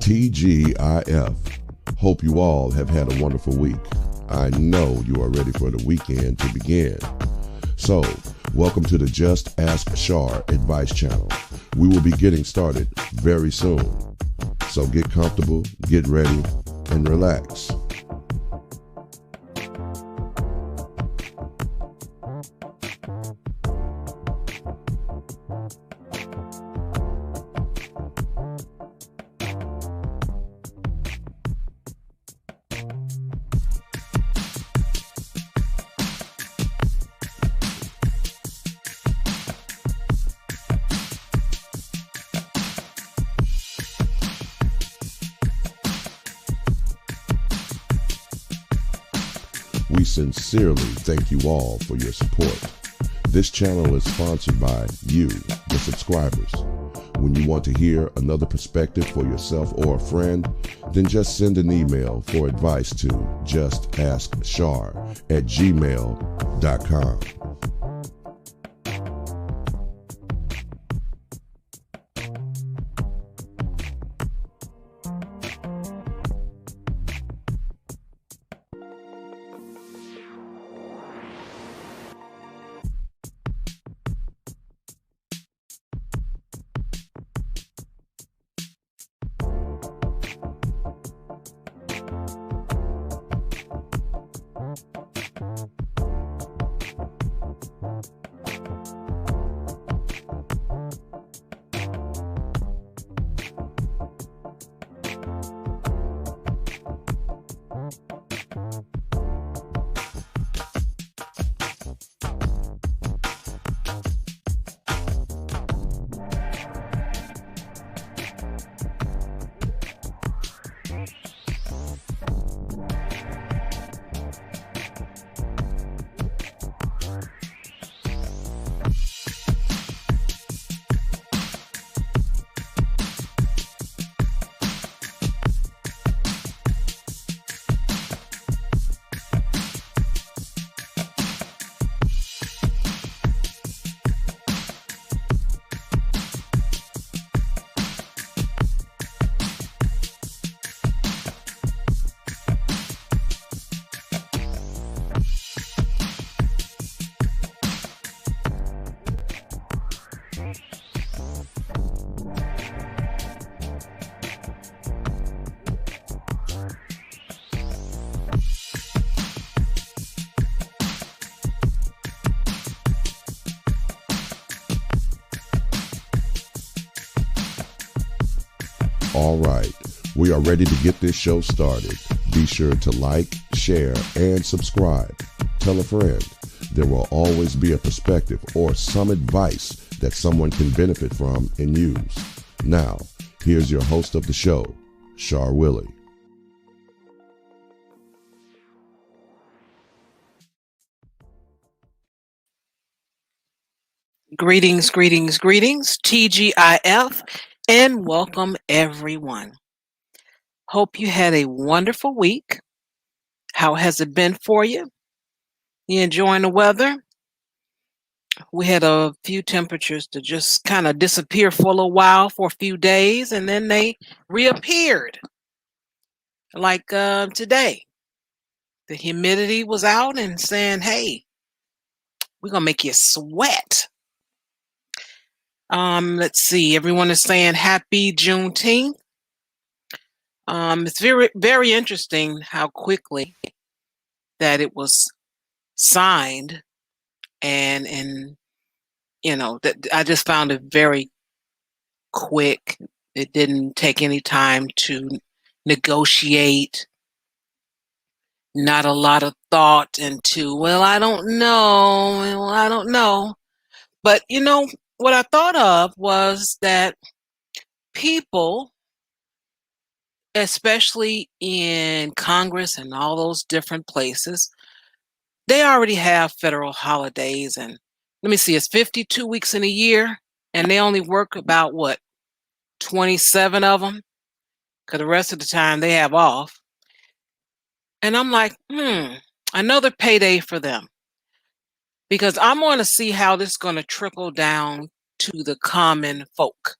TGIF. Hope you all have had a wonderful week. I know you are ready for the weekend to begin. So, welcome to the Just Ask Char advice channel. We will be getting started very soon. So get comfortable, get ready, and relax. We sincerely thank you all for your support. This channel is sponsored by you, the subscribers. When you want to hear another perspective for yourself or a friend, then just send an email for advice to JustAskChar@gmail.com. All right, we are ready to get this show started. Be sure to like, share, and subscribe. Tell a friend. There will always be a perspective or some advice that someone can benefit from and use. Now, here's your host of the show, Char Willie. Greetings, TGIF, and welcome everyone. Hope you had a wonderful week. How has it been for you? You enjoying the weather? We had a few temperatures to just kind of disappear for a little while for a few days, and then they reappeared. Like today, the humidity was out and saying, hey, we're going to make you sweat. Let's see. Everyone is saying happy Juneteenth. It's very, very interesting how quickly that it was signed, and that I just found it very quick. It didn't take any time to negotiate. Not a lot of thought into, I don't know. But what I thought of was that people, especially in Congress and all those different places, they already have federal holidays. And let me see, it's 52 weeks in a year, and they only work about 27 of them, because the rest of the time they have off. And I'm like, another payday for them. Because I'm going to see how this is going to trickle down to the common folk.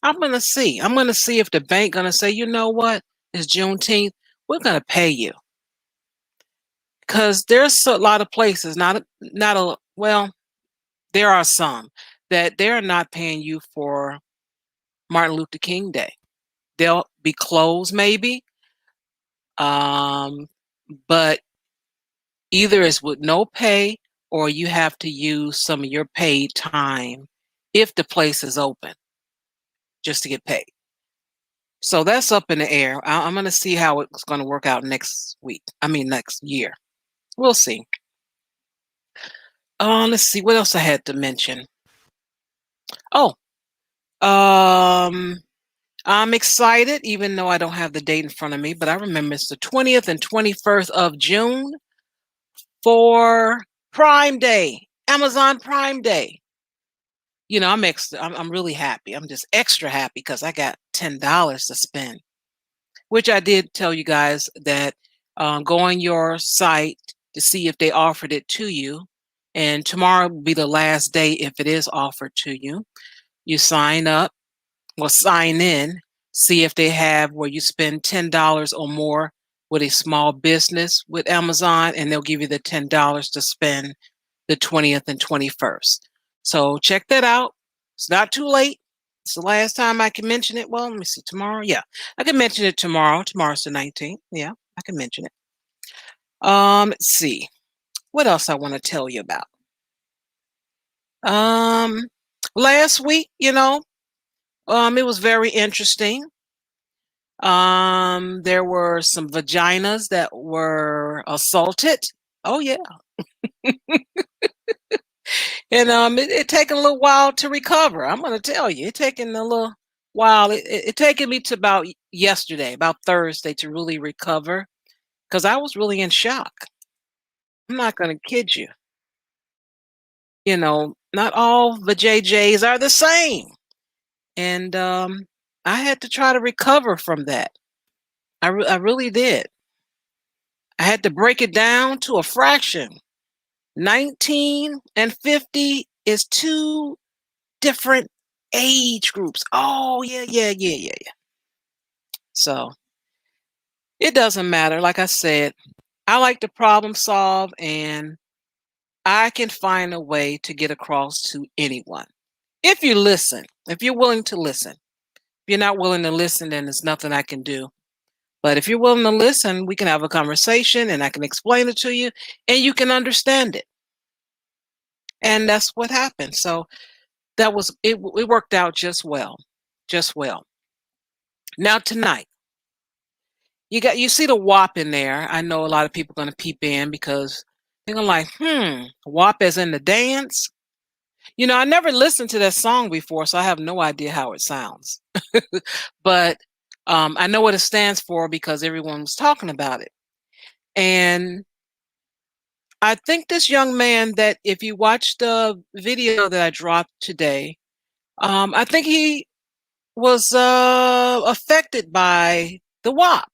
I'm going to see. I'm going to see if the bank going to say, you know what? It's Juneteenth. We're going to pay you. Because there's a lot of places, well, there are some that they're not paying you for Martin Luther King Day. They'll be closed maybe, but either it's with no pay or you have to use some of your paid time if the place is open just to get paid. So that's up in the air. I'm going to see how it's going to work out next year. We'll see. Let's see what else I had to mention. Oh, I'm excited, even though I don't have the date in front of me, but I remember it's the 20th and 21st of June for Prime Day, Amazon Prime Day. You know, I'm really happy. I'm just extra happy because I got $10 to spend, which I did tell you guys that go on your site to see if they offered it to you. And tomorrow will be the last day if it is offered to you. You sign up, sign in, see if they have where you spend $10 or more with a small business with Amazon, and they'll give you the $10 to spend the 20th and 21st. So check that out. It's not too late. It's the last time I can mention it. Well, let me see, tomorrow. Yeah, I can mention it tomorrow. Tomorrow's the 19th. Yeah, I can mention it. Let's see. What else I want to tell you about? Last week, it was very interesting. There were some vaginas that were assaulted. Oh yeah. And it taken a little while to recover. I'm gonna tell you, it taken a little while. It taken me to about yesterday, about Thursday, to really recover because I was really in shock. I'm not gonna kid you. Not all the JJs are the same. And I had to try to recover from that. I really did. I had to break it down to a fraction. 19 and 50 is two different age groups. Oh, yeah. So it doesn't matter. Like I said, I like to problem solve, and I can find a way to get across to anyone. If you listen, if you're willing to listen. If you're not willing to listen, then there's nothing I can do. But if you're willing to listen, we can have a conversation and I can explain it to you and you can understand it. And that's what happened. So that was it. It worked out just well. Just well. Now tonight, you see the WAP in there. I know a lot of people are gonna peep in because they're gonna like, WAP as in the dance. I never listened to that song before, so I have no idea how it sounds. But I know what it stands for because everyone was talking about it. And I think this young man that if you watch the video that I dropped today, I think he was affected by the WAP.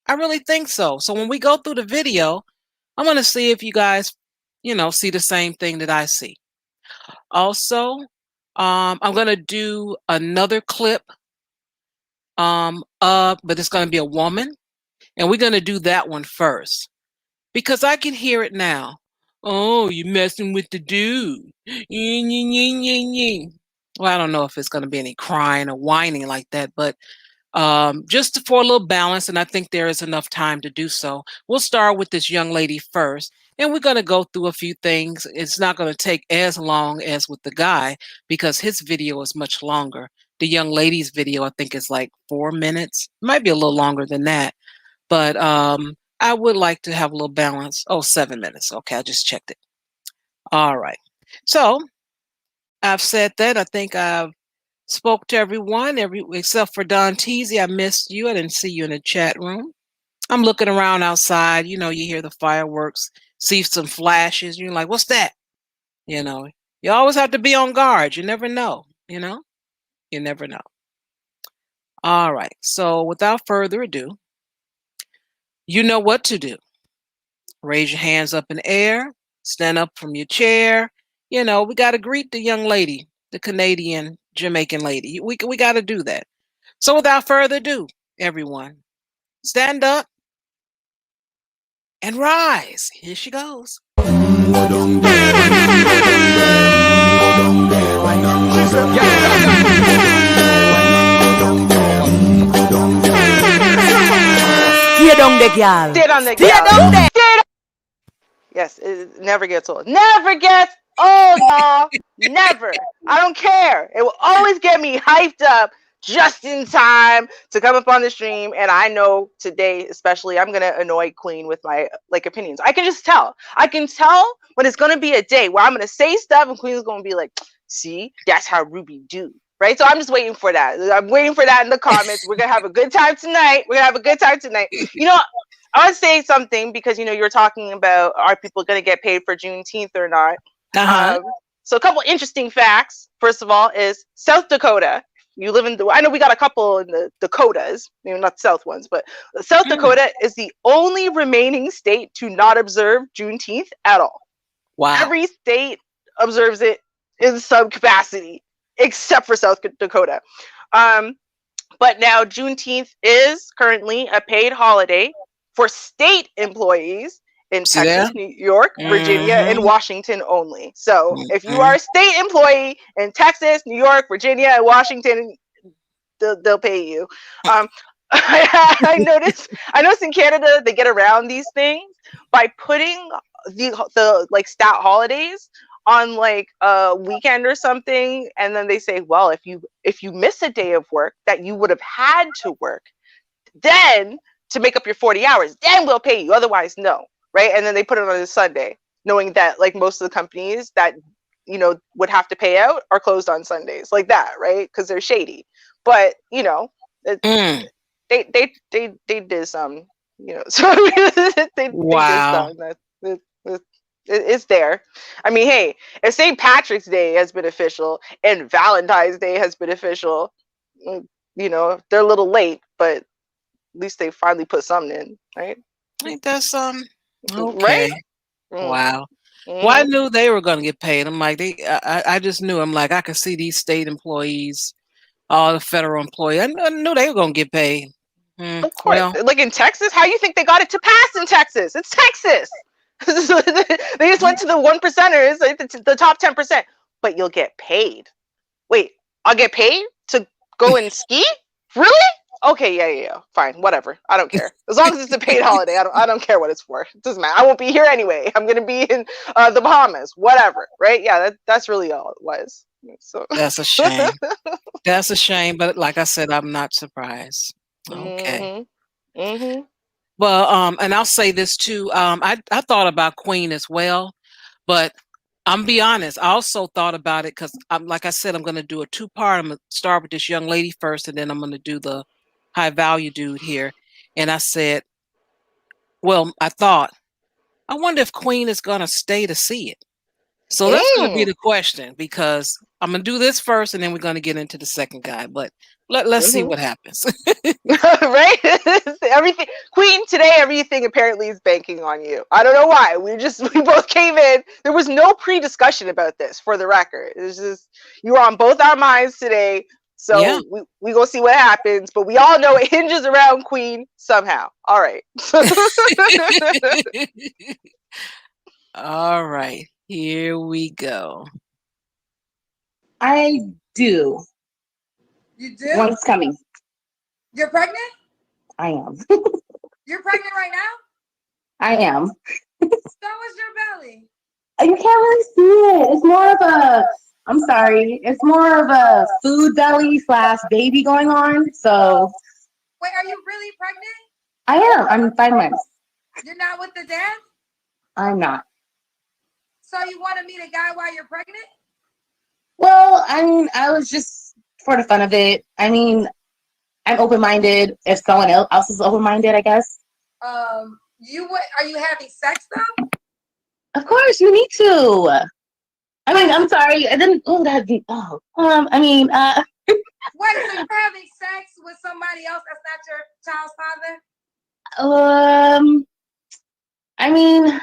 I really think so. So when we go through the video, I'm going to see if you guys, see the same thing that I see. Also, I'm going to do another clip, but it's going to be a woman, and we're going to do that one first because I can hear it now. Oh, you messing with the dude. Well, I don't know if it's going to be any crying or whining like that, but just for a little balance, and I think there is enough time to do so. We'll start with this young lady first, and we're going to go through a few things. It's not going to take as long as with the guy because his video is much longer. The young lady's video, I think, is like 4 minutes. Might be a little longer than that, but I would like to have a little balance. Oh, 7 minutes. Okay, I just checked it. All right. So I've said that. I think I've spoke to everyone, except for Don Teasy. I missed you. I didn't see you in the chat room. I'm looking around outside. You hear the fireworks, see some flashes. You're like, what's that? You always have to be on guard. You never know. You never know. All right. So without further ado, you know what to do. Raise your hands up in the air, stand up from your chair. We got to greet the young lady. the Canadian Jamaican lady. We got to do that. So without further ado, everyone, stand up and rise. Here she goes. Stay down there, girl. Stay down there, Stay girl. down there. Yes, it never gets old. Never gets old, y'all. Never. I don't care. It will always get me hyped up just in time to come up on the stream. And I know today, especially, I'm gonna annoy Queen with my opinions. I can just tell. I can tell when it's gonna be a day where I'm gonna say stuff and Queen's gonna be like, "See, that's how Ruby do." Right? So I'm just waiting for that. I'm waiting for that in the comments. We're gonna have a good time tonight. You know, I want to say something because you were talking about are people going to get paid for Juneteenth or not. So a couple interesting facts. First of all, is South Dakota. You live in I know we got a couple in the Dakotas, not South ones, but South Dakota is the only remaining state to not observe Juneteenth at all. Wow. Every state observes it in some capacity, except for South Dakota. But now Juneteenth is currently a paid holiday for state employees in Texas, New York, Virginia, and Washington only. So if you are a state employee in Texas, New York, Virginia, and Washington, they'll pay you. I noticed in Canada they get around these things by putting the stat holidays on a weekend or something, and then they say, well, if you miss a day of work that you would have had to work, then to make up your 40 hours, then we'll pay you. Otherwise, no. Right? And then they put it on a Sunday, knowing that most of the companies that would have to pay out are closed on Sundays, like that, right? Because they're shady. But they did some, so they wow. did some. It's there. I mean, hey, if St. Patrick's Day has been official and Valentine's Day has been official, they're a little late, but at least they finally put something in, right? Ain't that something? Okay. Right? Wow. Well, I knew they were going to get paid. I'm like, I just knew. I'm like, I could see these state employees, all the federal employees. I knew they were going to get paid. Of course. Well, in Texas, how do you think they got it to pass in Texas? It's Texas. They just went to the 1%ers, the top 10%. But you'll get paid. Wait, I'll get paid to go and ski? Really? Okay, yeah, fine, whatever. I don't care. As long as it's a paid holiday, I don't care what it's for. It doesn't matter. I won't be here anyway. I'm gonna be in the Bahamas, whatever. Right? Yeah, that's really all it was. So that's a shame. That's a shame. But like I said, I'm not surprised. Okay. Well, and I'll say this too. I thought about Queen as well, but I'm be honest. I also thought about it because like I said, I'm going to do a 2-part. I'm going to start with this young lady first, and then I'm going to do the high value dude here. And I said, well, I wonder if Queen is going to stay to see it. So that's going to be the question, because I'm going to do this first, and then we're going to get into the second guy. But let's see what happens. Right? Everything, Queen, today, everything apparently is banking on you. I don't know why. We both came in. There was no pre-discussion about this, for the record. It's just, you were on both our minds today. So yeah. we go see what happens, but we all know it hinges around Queen somehow. All right. All right. Here we go. I do. You do? One's coming. You're pregnant? I am. You're pregnant right now? I am. So was your belly. You can't really see it. It's more of a, I'm sorry, it's more of a food belly / baby going on. So. Wait, are you really pregnant? I am. I'm 5 months. You're not with the dad? I'm not. So you want to meet a guy while you're pregnant? Well, I mean, I was just for the fun of it. I mean, I'm open-minded. If someone else is open-minded, I guess. Are you having sex though? Of course, you need to. I mean, I'm sorry. I didn't. Oh, that'd be. Oh, I mean. Wait, so you're having sex with somebody else that's not your child's father? I mean,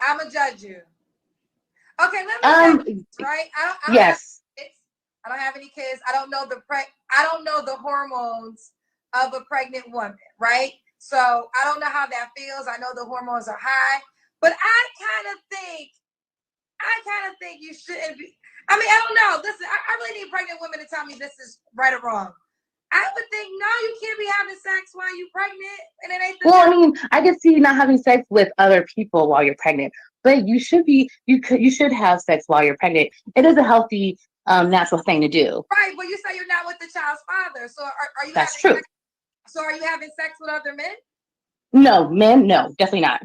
I'm gonna judge you. Okay, let me say this, right? I don't yes. I don't have any kids. I don't know the hormones of a pregnant woman, right? So I don't know how that feels. I know the hormones are high, but I kind of think you shouldn't be. I mean, I don't know. Listen, I really need pregnant women to tell me this is right or wrong. I would think no, you can't be having sex while you're pregnant, and it ain't. Well, I mean, I can see you not having sex with other people while you're pregnant, but you should be. You should have sex while you're pregnant. It is a healthy, natural thing to do. Right, but you say you're not with the child's father, so are you? That's having true. Sex? So are you having sex with other men? No, men, no, definitely not.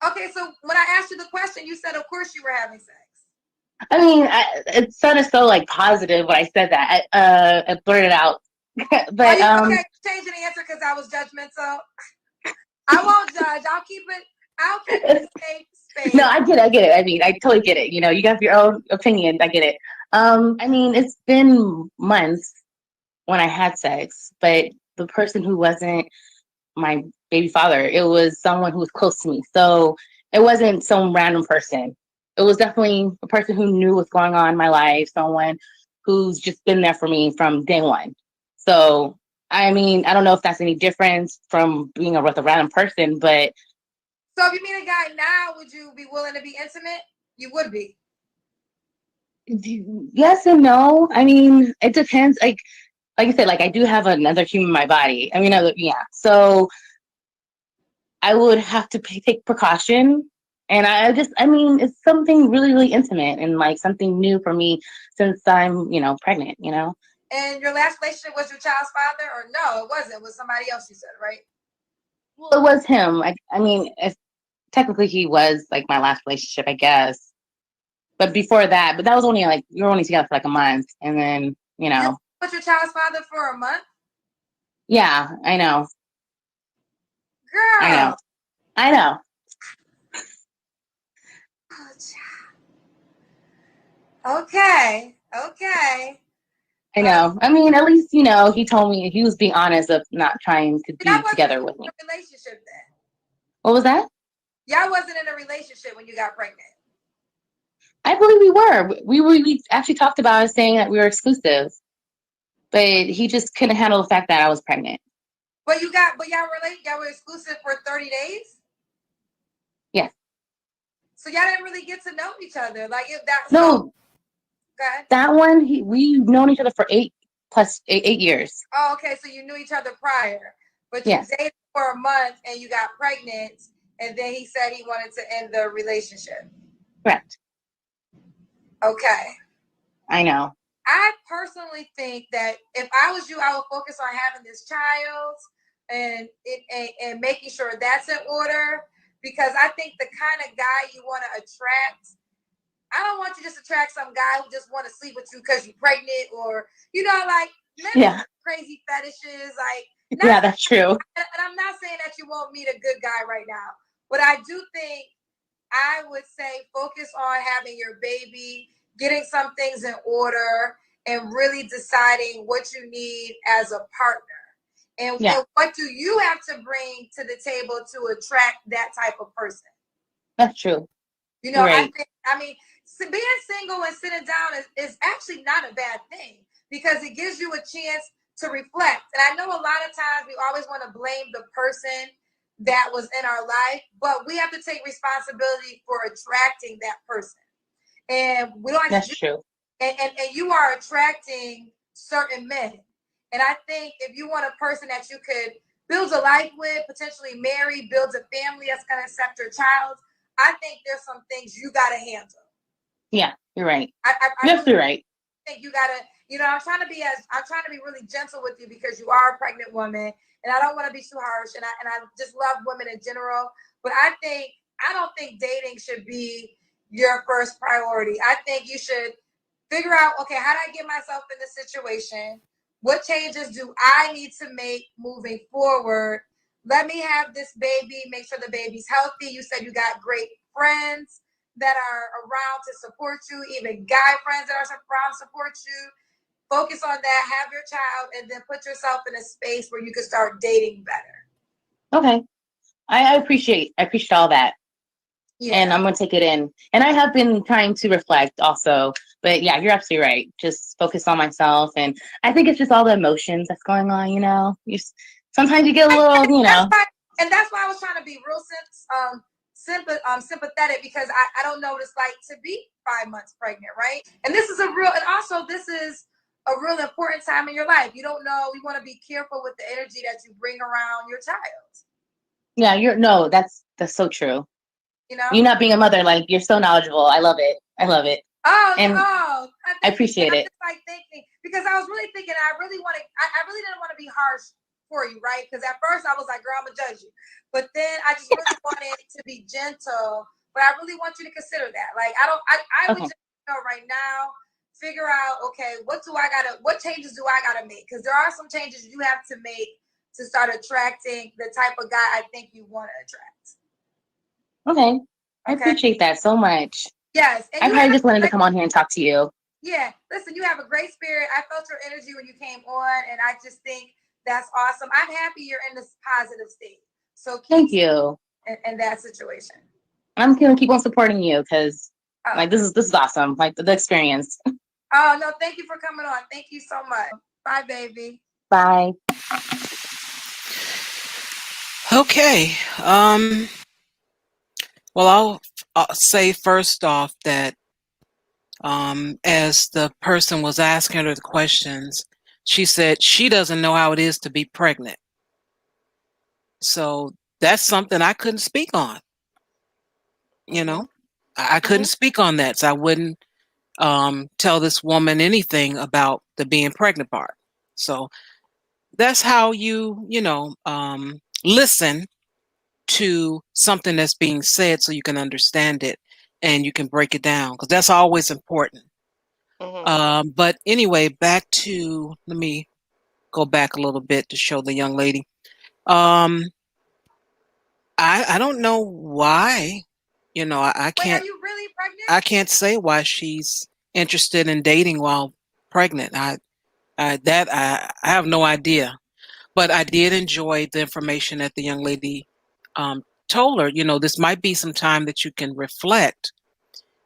Okay, so when I asked you the question, you said, of course you were having sex. I mean, it sounded so like positive when I said that. I blurted out, but okay, changing the answer because I was judgmental. I won't judge. I'll keep it safe. No, I get it. I mean, I totally get it. You know, you got your own opinions. I get it. I mean, it's been months when I had sex, but the person who wasn't my baby father, it was someone who was close to me. So it wasn't some random person. It was definitely a person who knew what's going on in my life, someone who's just been there for me from day one. So, I mean, I don't know if that's any difference from being with a random person, but. So if you meet a guy now, would you be willing to be intimate? You would be. Yes and no. I mean, it depends. Like you said, like I do have another human in my body. I mean, yeah. So I would have to take precaution. And I mean, it's something really, really intimate and like something new for me since I'm, pregnant, And your last relationship was your child's father, or no, it wasn't. It was somebody else, you said, right? Well, it was him. I mean, technically he was like my last relationship, I guess. But before that, but that was only like, we were only together for like a month. And then, You were with your child's father for a month? Yeah, I know. Girl. I know. Okay. I know. I mean, at least, he told me he was being honest of not trying to be together with me. Relationship then. What was that? Y'all wasn't in a relationship when you got pregnant. I believe we were. We actually talked about it, saying that we were exclusive, but he just couldn't handle the fact that I was pregnant. But y'all were exclusive for 30 days? Yes. So y'all didn't really get to know each other. Like if that No. Okay. That one, we've known each other for 8 years. Oh, okay. So you knew each other prior, but you dated for a month and you got pregnant, and then he said he wanted to end the relationship. Correct. Okay. I know. I personally think that if I was you, I would focus on having this child and making sure that's in order, because I think the kind of guy you want to attract, I don't want you just to attract some guy who just want to sleep with you because you're pregnant, or like men crazy fetishes. Yeah, that's true. And I'm not saying that you won't meet a good guy right now, but I do think I would say focus on having your baby, getting some things in order, and really deciding what you need as a partner. And what do you have to bring to the table to attract that type of person? That's true. Right. I mean, being single and sitting down is actually not a bad thing, because it gives you a chance to reflect. And I know a lot of times we always want to blame the person that was in our life, but we have to take responsibility for attracting that person. And we don't have That's true. And you are attracting certain men. And I think if you want a person that you could build a life with, potentially marry, build a family that's going to accept your child, I think there's some things you got to handle. Yeah, you're right. You're right. I think you got to, I'm trying to be really gentle with you, because you are a pregnant woman, and I don't want to be too harsh. And I just love women in general. But I don't think dating should be your first priority. I think you should figure out, okay, how do I get myself in this situation? What changes do I need to make moving forward? Let me have this baby, make sure the baby's healthy. You said you got great friends that are around to support you, even guy friends that are around to support you. Focus on that, have your child, and then put yourself in a space where you can start dating better. Okay. I appreciate all that. and I'm going to take it in. And I have been trying to reflect also. But yeah, you're absolutely right. Just focus on myself. And I think it's just all the emotions that's going on, you know? Sometimes you get a little, you know. And that's why I was trying to be real sympathetic, because I don't know what it's like to be 5 months pregnant, right? And this is this is a real important time in your life. You don't know, you want to be careful with the energy that you bring around your child. Yeah, that's so true. You know, you not being a mother, like, you're so knowledgeable. I love it. I appreciate it. Just like thinking, because I was really thinking, I really didn't want to be harsh for you, right? Because at first I was like, girl, I'm gonna judge you, but then I just really wanted to be gentle. But I really want you to consider that. Like, I would just right now figure out, okay, what changes do I gotta make? Because there are some changes you have to make to start attracting the type of guy I think you want to attract. Okay. I appreciate that so much. Yes. I probably just wanted to come on here and talk to you. Yeah. Listen, you have a great spirit. I felt your energy when you came on, and I just think that's awesome. I'm happy you're in this positive state. So thank you. In that situation. I'm gonna keep on supporting you because like this is awesome. Like the experience. Oh no, thank you for coming on. Thank you so much. Bye, baby. Bye. Okay. Well, I'll say first off that as the person was asking her the questions, she said she doesn't know how it is to be pregnant. So that's something I couldn't speak on. You know, I couldn't speak on that. So I wouldn't tell this woman anything about the being pregnant part. So that's how you listen to something that's being said so you can understand it and you can break it down, because that's always important. But anyway, let me go back a little bit to show the young lady. I don't know why, I can't. Wait, are you really pregnant? I can't say why she's interested in dating while pregnant. I have no idea, but I did enjoy the information that the young lady told her. This might be some time that you can reflect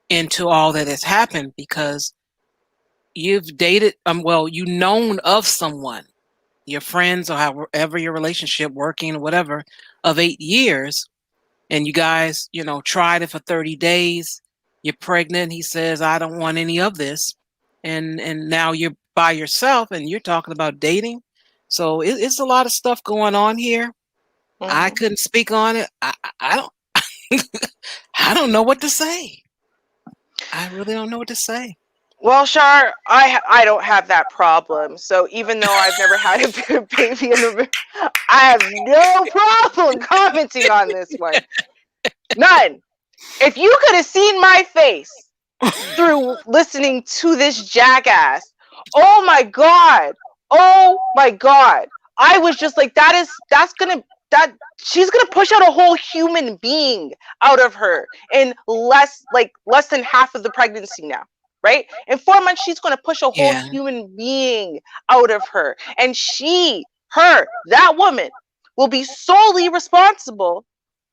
into all that has happened, because you've dated, you known of someone, your friends, or however your relationship, working or whatever, of 8 years, and you guys, tried it for 30 days. You're pregnant. He says, I don't want any of this. And now you're by yourself and you're talking about dating. So it's a lot of stuff going on here. I couldn't speak on it. I don't I don't know what to say. I really don't know what to say. Well, Char, I don't have that problem. So even though I've never had a baby, I have no problem commenting on this one. None. If you could have seen my face through listening to this jackass, oh my god, I was just like, she's gonna push out a whole human being out of her in less than half of the pregnancy now. Right? In 4 months, she's going to push a whole human being out of her. And that woman will be solely responsible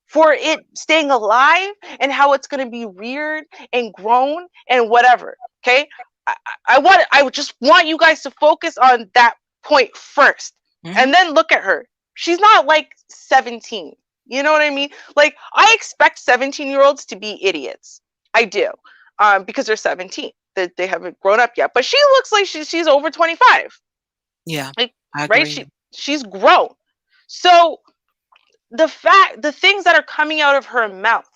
for it staying alive and how it's going to be reared and grown and whatever. Okay? I just want you guys to focus on that point first. And then look at her. She's not like 17. You know what I mean? Like, I expect 17-year-olds to be idiots. I do. Because they're 17. They haven't grown up yet. But she looks like she's over 25. Yeah. Like, right? She's grown. So the things that are coming out of her mouth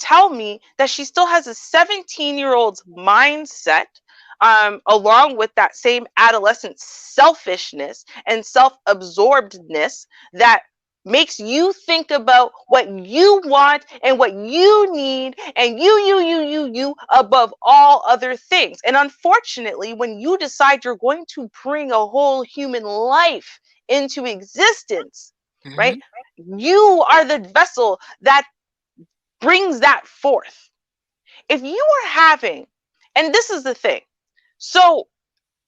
tell me that she still has a 17-year-old's mindset, along with that same adolescent selfishness and self-absorbedness that makes you think about what you want and what you need, and you above all other things. And unfortunately, when you decide you're going to bring a whole human life into existence, right? You are the vessel that brings that forth. If you are having, and this is the thing, so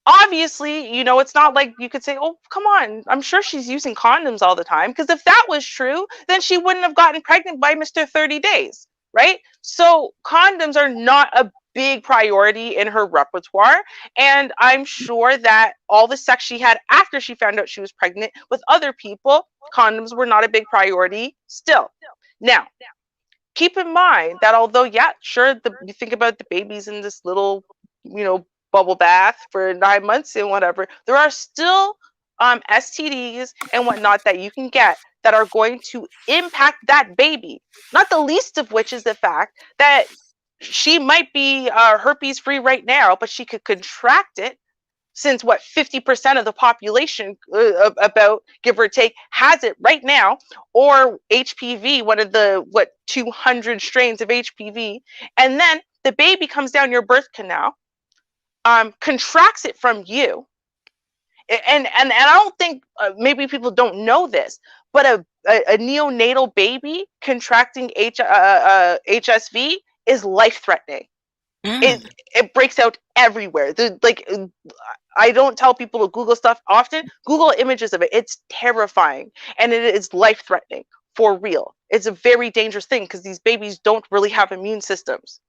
obviously, it's not like you could say, oh, come on, I'm sure she's using condoms all the time. Because if that was true, then she wouldn't have gotten pregnant by Mr. 30 days, right? So condoms are not a big priority in her repertoire. And I'm sure that all the sex she had after she found out she was pregnant with other people, condoms were not a big priority still. Now, keep in mind that although, yeah, sure, you think about the babies in this little, bubble bath for 9 months and whatever, there are still STDs and whatnot that you can get that are going to impact that baby. Not the least of which is the fact that she might be herpes free right now, but she could contract it, since 50% of the population, about give or take, has it right now, or HPV, one of the 200 strains of HPV, and then the baby comes down your birth canal, contracts it from you, and I don't think, maybe people don't know this, but a neonatal baby contracting HSV is life threatening. It breaks out everywhere. I don't tell people to Google stuff often. Google images of it. It's terrifying, and it is life threatening for real. It's a very dangerous thing because these babies don't really have immune systems.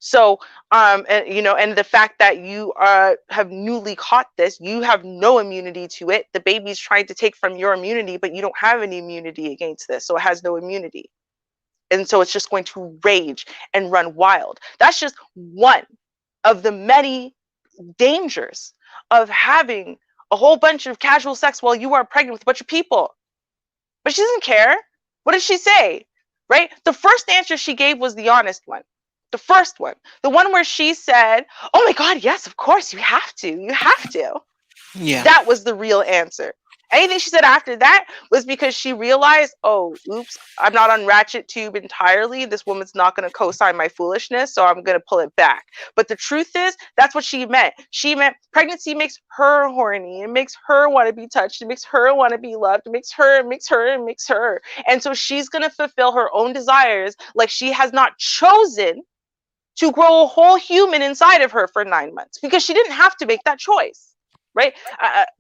So, and the fact that you have newly caught this, you have no immunity to it. The baby's trying to take from your immunity, but you don't have any immunity against this, so it has no immunity. And so it's just going to rage and run wild. That's just one of the many dangers of having a whole bunch of casual sex while you are pregnant with a bunch of people. But she doesn't care. What did she say? Right? The first answer she gave was the honest one. The first one. The one where she said, oh my God, yes, of course, you have to. You have to. Yeah. That was the real answer. Anything she said after that was because she realized, oh, oops, I'm not on ratchet tube entirely. This woman's not going to co-sign my foolishness, so I'm going to pull it back. But the truth is, that's what she meant. She meant pregnancy makes her horny. It makes her want to be touched. It makes her want to be loved. It makes her. And so she's going to fulfill her own desires like she has not chosen to grow a whole human inside of her for 9 months, because she didn't have to make that choice. Right?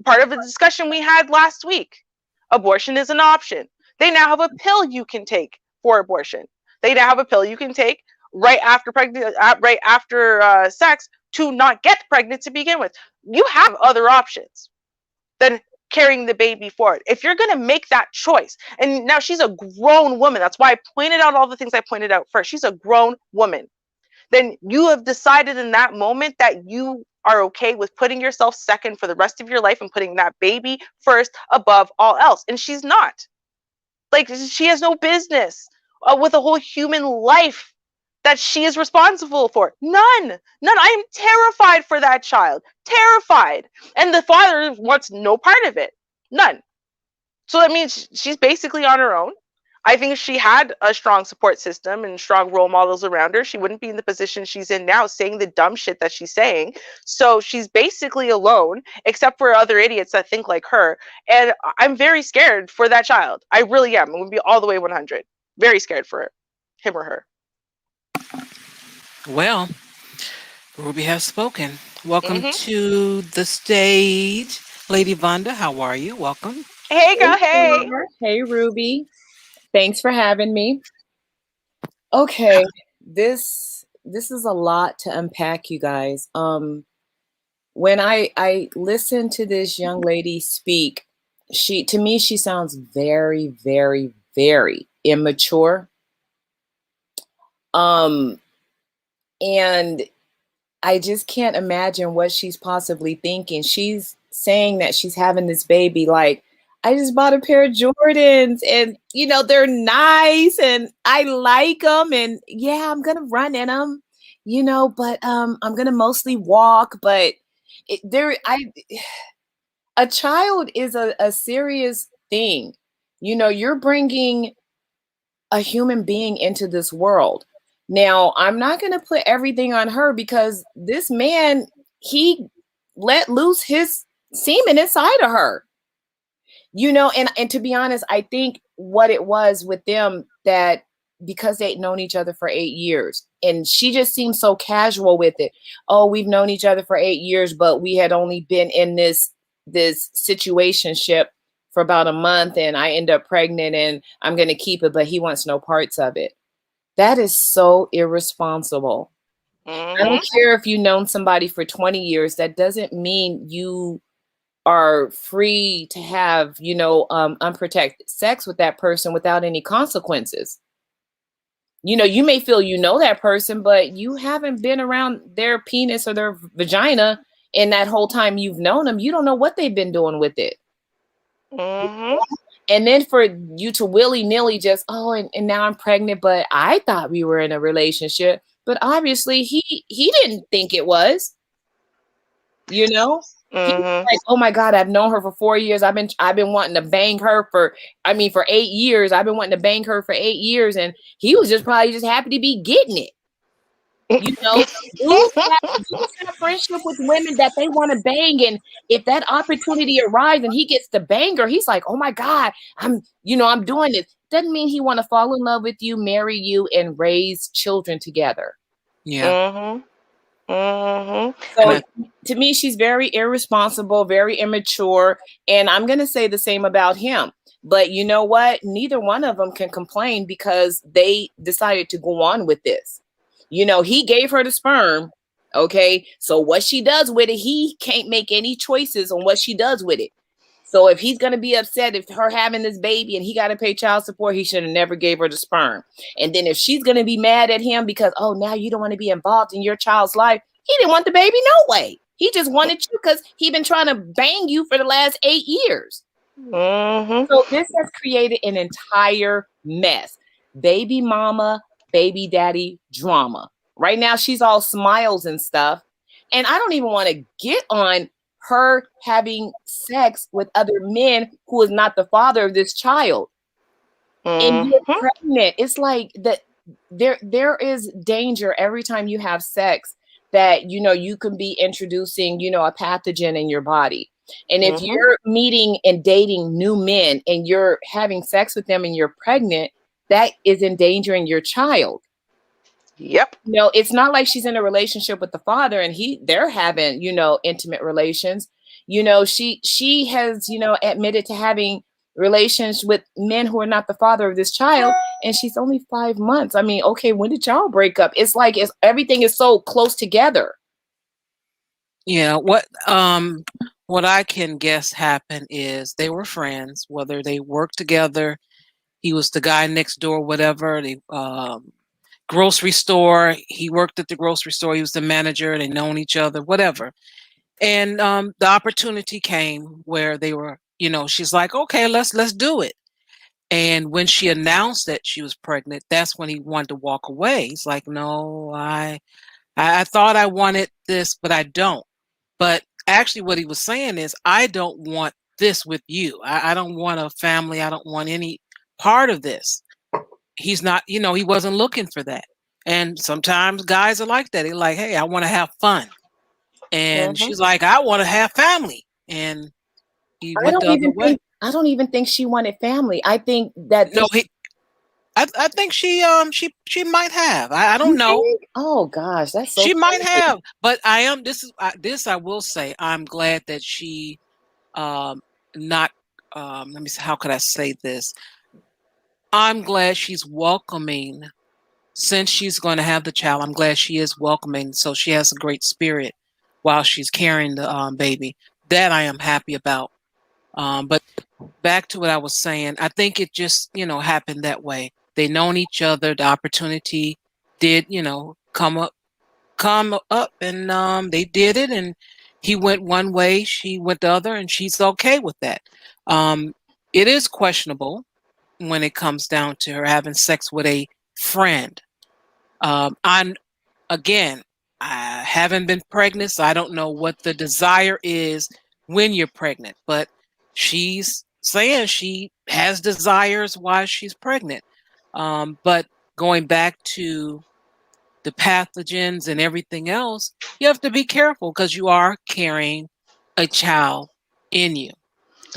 Part of the discussion we had last week, abortion is an option. They now have a pill you can take for abortion. They now have a pill you can take right after sex to not get pregnant to begin with. You have other options than carrying the baby forward. If you're going to make that choice, and now she's a grown woman, that's why I pointed out all the things I pointed out first. She's a grown woman. Then you have decided in that moment that you are okay with putting yourself second for the rest of your life and putting that baby first above all else. And she's not. Like, she has no business with a whole human life that she is responsible for. None. I am terrified for that child. Terrified. And the father wants no part of it. None. So that means she's basically on her own. I think if she had a strong support system and strong role models around her, she wouldn't be in the position she's in now saying the dumb shit that she's saying. So she's basically alone, except for other idiots that think like her. And I'm very scared for that child. I really am. I'm going to be all the way 100. Very scared for him or her. Well, Ruby has spoken. Welcome to the stage, Lady Vonda. How are you? Welcome. Hey, girl. Hey. Hey, Ruby. Thanks for having me. Okay, this is a lot to unpack, you guys. When I listen to this young lady speak, to me she sounds very, very, very immature. And I just can't imagine what she's possibly thinking. She's saying that she's having this baby like, I just bought a pair of Jordans and, they're nice and I like them. And yeah, I'm going to run in them, but I'm going to mostly walk. But a child is a serious thing. You're bringing a human being into this world. Now, I'm not going to put everything on her because this man, he let loose his semen inside of her. And to be honest, I think what it was with them, that because they'd known each other for 8 years and she just seemed so casual with it. Oh, we've known each other for 8 years, but we had only been in this situationship for about a month and I end up pregnant and I'm going to keep it, but he wants no parts of it. That is so irresponsible. I don't care if you've known somebody for 20 years. That doesn't mean you are free to have, unprotected sex with that person without any consequences. You may feel you know that person, but you haven't been around their penis or their vagina in that whole time you've known them. You don't know what they've been doing with it. And then for you to willy-nilly just, and now I'm pregnant, but I thought we were in a relationship. But obviously he didn't think it was, He's like, oh my God, I've known her for 4 years. I've been wanting to bang her for 8 years. I've been wanting to bang her for 8 years. And he was probably just happy to be getting it. Dudes have friendship with women that they want to bang. And if that opportunity arrives and he gets to bang her, he's like, oh my God, I'm doing this. Doesn't mean he want to fall in love with you, marry you, and raise children together. Yeah. So to me, she's very irresponsible, very immature. And I'm going to say the same about him. But you know what? Neither one of them can complain because they decided to go on with this. He gave her the sperm. Okay. So what she does with it, he can't make any choices on what she does with it. So if he's going to be upset if her having this baby and he got to pay child support, he should have never gave her the sperm. And then if she's going to be mad at him because, now you don't want to be involved in your child's life, he didn't want the baby no way. He just wanted you because he been trying to bang you for the last 8 years. So this has created an entire mess. Baby mama, baby daddy drama. Right now, she's all smiles and stuff. And I don't even want to get on her having sex with other men who is not the father of this child. And you're pregnant. It's like that there is danger every time you have sex that, you can be introducing, a pathogen in your body. And if you're meeting and dating new men and you're having sex with them and you're pregnant, that is endangering your child. Yep. It's not like she's in a relationship with the father and they're having, intimate relations. She has, admitted to having relations with men who are not the father of this child, and she's only 5 months. I mean, okay, when did y'all break up? It's like everything is so close together. Yeah, what I can guess happened is they were friends, whether they worked together, he was the guy next door, whatever, the grocery store, he worked at the grocery store, he was the manager, they known each other, whatever. And the opportunity came where they were, she's like, okay, let's do it. And when she announced that she was pregnant, that's when he wanted to walk away. He's like, no, I thought I wanted this, but I don't. But actually what he was saying is, I don't want this with you. I don't want a family. I don't want any part of this. He's not, he wasn't looking for that. And sometimes guys are like that. They're like, hey, I want to have fun. And she's like, I want to have family. And he went the other way. I don't even think she wanted family. I think that I think she might have. I don't know. Oh gosh, that's so she might have. But I am. This I will say. I'm glad that she, not. Let me see. How could I say this? I'm glad she's welcoming. Since she's going to have the child, I'm glad she is welcoming. So she has a great spirit while she's carrying the baby. That I am happy about. But back to what I was saying, I think it just, happened that way. They known each other. The opportunity did, come up and they did it. And he went one way, she went the other, and she's okay with that. It is questionable when it comes down to her having sex with a friend. I haven't been pregnant, so I don't know what the desire is when you're pregnant, but she's saying she has desires while she's pregnant. But going back to the pathogens and everything else, you have to be careful because you are carrying a child in you.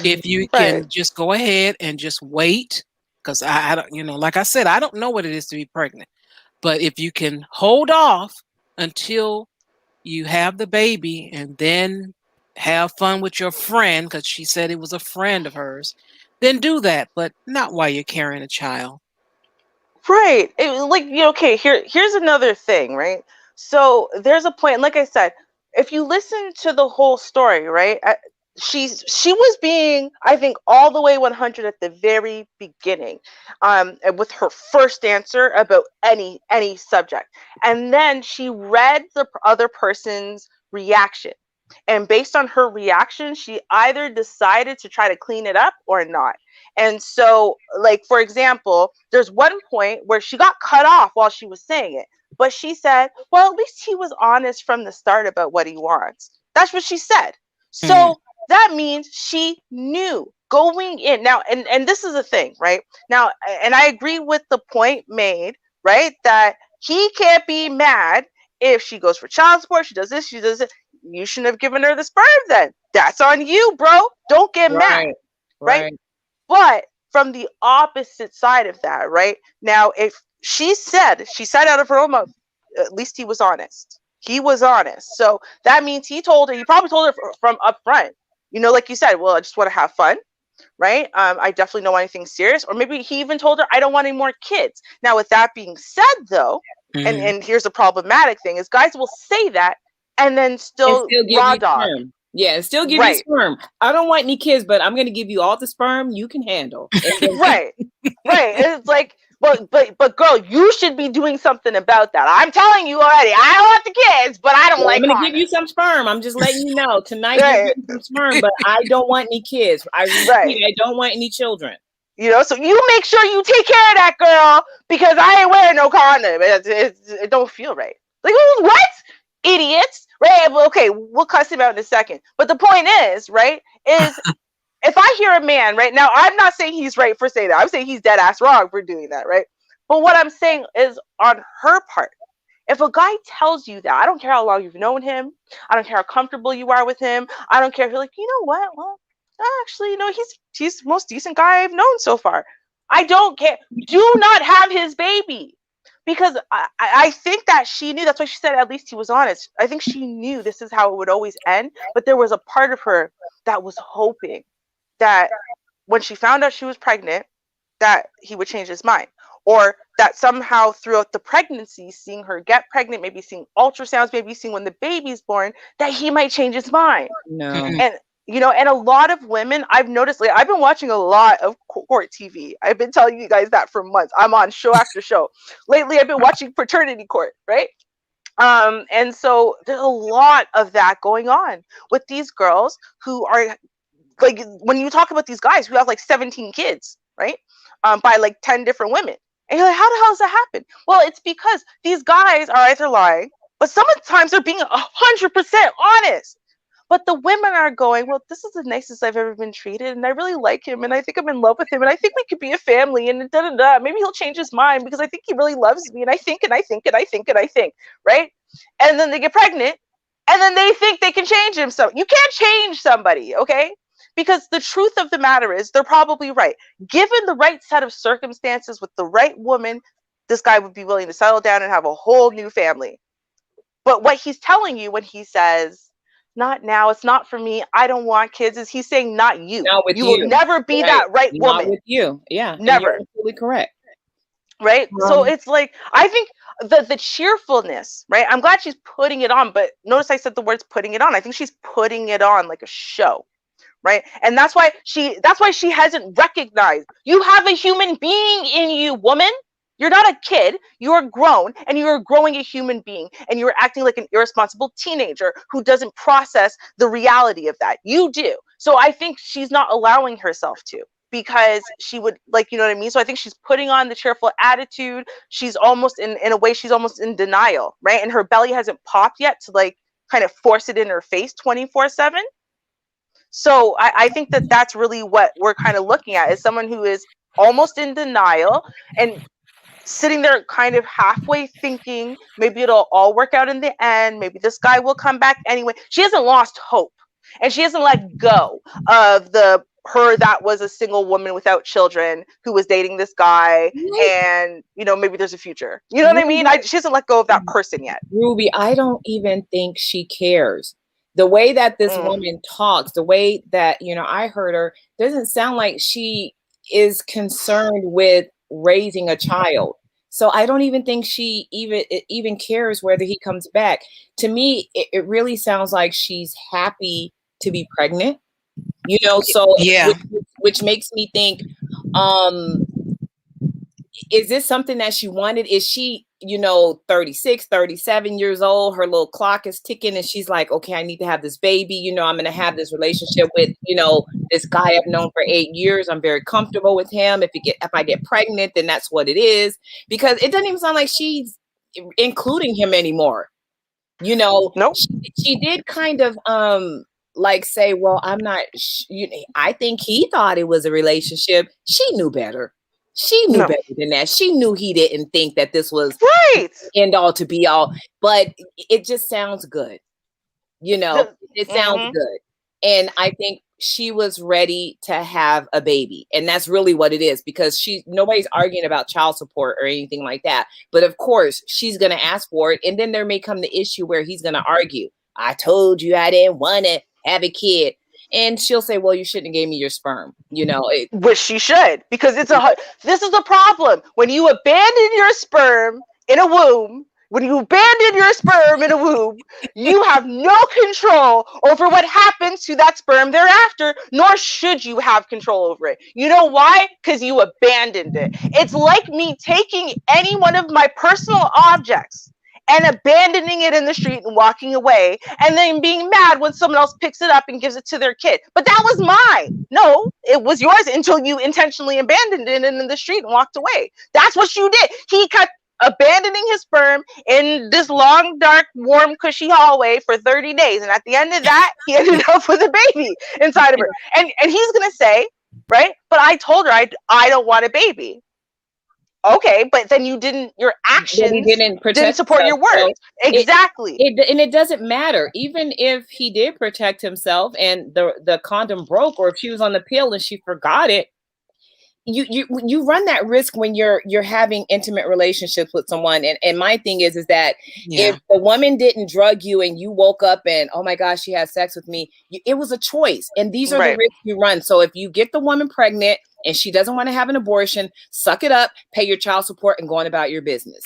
If you can just go ahead and just wait, because I don't, like I said, I don't know what it is to be pregnant. But if you can hold off until you have the baby and then have fun with your friend, because she said it was a friend of hers, then do that, but not while you're carrying a child. Right. Like, okay, here's another thing, right? So there's a point, like I said, if you listen to the whole story, right? She was being, I think, all the way 100 at the very beginning, and with her first answer about any subject. And then she read the other person's reaction. And based on her reaction, she either decided to try to clean it up or not. And so, like, for example, there's one point where she got cut off while she was saying it, but she said, well, at least he was honest from the start about what he wants. That's what she said. So that means she knew going in. Now, and this is the thing, right? Now, and I agree with the point made, right? That he can't be mad if she goes for child support, she does this, she does it. You shouldn't have given her the sperm then. That's on you, bro. Don't get mad. Right? But from the opposite side of that, right? Now, if she said out of her own mouth, at least he was honest. He was honest. So that means he probably told her from up front, like you said, well, I just want to have fun. Right? I definitely don't want anything serious. Or maybe he even told her, I don't want any more kids. Now, with that being said, though, and here's the problematic thing is guys will say that and then still raw dog. Yeah, and still give you sperm. I don't want any kids, but I'm going to give you all the sperm you can handle. Right. It's like, but girl, you should be doing something about that. I'm telling you already. I don't want the kids, but I don't like. I'm going to give you some sperm. I'm just letting you know tonight. You're getting some sperm, but I don't want any kids. I don't want any children. So you make sure you take care of that girl because I ain't wearing no condom. It don't feel right. Like, what? Idiots, right? Okay, we'll cuss him out in a second. But the point is, right, is if I hear a man, right, now I'm not saying he's right for saying that. I'm saying he's dead ass wrong for doing that, right? But what I'm saying is on her part, if a guy tells you that, I don't care how long you've known him, I don't care how comfortable you are with him, I don't care if you're like, you know what, well, actually, he's the most decent guy I've known so far. I don't care. Do not have his baby. Because I think that she knew, that's why she said at least he was honest. I think she knew this is how it would always end, but there was a part of her that was hoping that when she found out she was pregnant, that he would change his mind. Or that somehow throughout the pregnancy, seeing her get pregnant, maybe seeing ultrasounds, maybe seeing when the baby's born, that he might change his mind. No. And a lot of women, I've noticed, like, I've been watching a lot of court TV. I've been telling you guys that for months. I'm on show after show. Lately, I've been watching paternity court, right? And so there's a lot of that going on with these girls who are, like, when you talk about these guys who have like 17 kids, right? By like 10 different women. And you're like, how the hell does that happen? Well, it's because these guys are either lying, but sometimes they're being 100% honest. But the women are going, well, this is the nicest I've ever been treated, and I really like him, and I think I'm in love with him, and I think we could be a family, and da-da-da. Maybe he'll change his mind because I think he really loves me, and I think, right? And then they get pregnant, and then they think they can change him. So you can't change somebody, okay? Because the truth of the matter is they're probably right. Given the right set of circumstances with the right woman, this guy would be willing to settle down and have a whole new family. But what he's telling you when he says, not now, it's not for me, I don't want kids, is he's saying not you. Not with you. Will never be that right woman. Not with you. Yeah. Never. You're absolutely correct. Right? So it's like, I think the cheerfulness, right? I'm glad she's putting it on, but notice I said the words putting it on. I think she's putting it on like a show. Right? And that's why she hasn't recognized you have a human being in you, woman. You're not a kid, you're grown, and you're growing a human being, and you're acting like an irresponsible teenager who doesn't process the reality of that. You do. So I think she's not allowing herself to, because she would, like, you know what I mean? So I think she's putting on the cheerful attitude. She's almost in a way, she's almost in denial, right? And her belly hasn't popped yet to like kind of force it in her face 24/7. So I think that that's really what we're kind of looking at, is someone who is almost in denial and sitting there kind of halfway thinking maybe it'll all work out in the end. Maybe this guy will come back anyway. She hasn't lost hope, and she hasn't let go of her that was a single woman without children who was dating this guy, and maybe there's a future. You know what I mean? She hasn't let go of that person yet. Ruby, I don't even think she cares. The way that this woman talks, the way that I heard her, doesn't sound like she is concerned with raising a child. So I don't even think she even cares whether he comes back. To me, it really sounds like she's happy to be pregnant, you know, so Yeah. which makes me think, is this something that she wanted? Is she, 36, 37 years old? Her little clock is ticking and she's like, okay, I need to have this baby. I'm going to have this relationship with, this guy I've known for 8 years. I'm very comfortable with him. If I get pregnant, then that's what it is. Because it doesn't even sound like she's including him anymore. Nope. She did kind of, like say, well, I'm not, I think he thought it was a relationship. She knew better. She knew better than that. She knew he didn't think that this was right. End all to be all, but it just sounds good. It sounds good. And I think she was ready to have a baby. And that's really what it is, because nobody's arguing about child support or anything like that. But of course, she's going to ask for it. And then there may come the issue where he's going to argue. I told you I didn't want to have a kid. And she'll say, well, you shouldn't have gave me your sperm, Which she should, because this is the problem. When you abandon your sperm in a womb, you have no control over what happens to that sperm thereafter, nor should you have control over it. You know why? Because you abandoned it. It's like me taking any one of my personal objects and abandoning it in the street and walking away, and then being mad when someone else picks it up and gives it to their kid. But that was mine. No, it was yours until you intentionally abandoned it in the street and walked away. That's what you did. He kept abandoning his sperm in this long, dark, warm, cushy hallway for 30 days. And at the end of that, he ended up with a baby inside of her. And he's going to say, right, but I told her I don't want a baby. Okay, but then your actions didn't support your words. So exactly. And it doesn't matter. Even if he did protect himself and the condom broke, or if she was on the pill and she forgot it, you run that risk when you're having intimate relationships with someone. And my thing is that if the woman didn't drug you and you woke up and, oh my gosh, she had sex with me, it was a choice. And these are the risks you run. So if you get the woman pregnant and she doesn't want to have an abortion, suck it up, pay your child support, and go on about your business.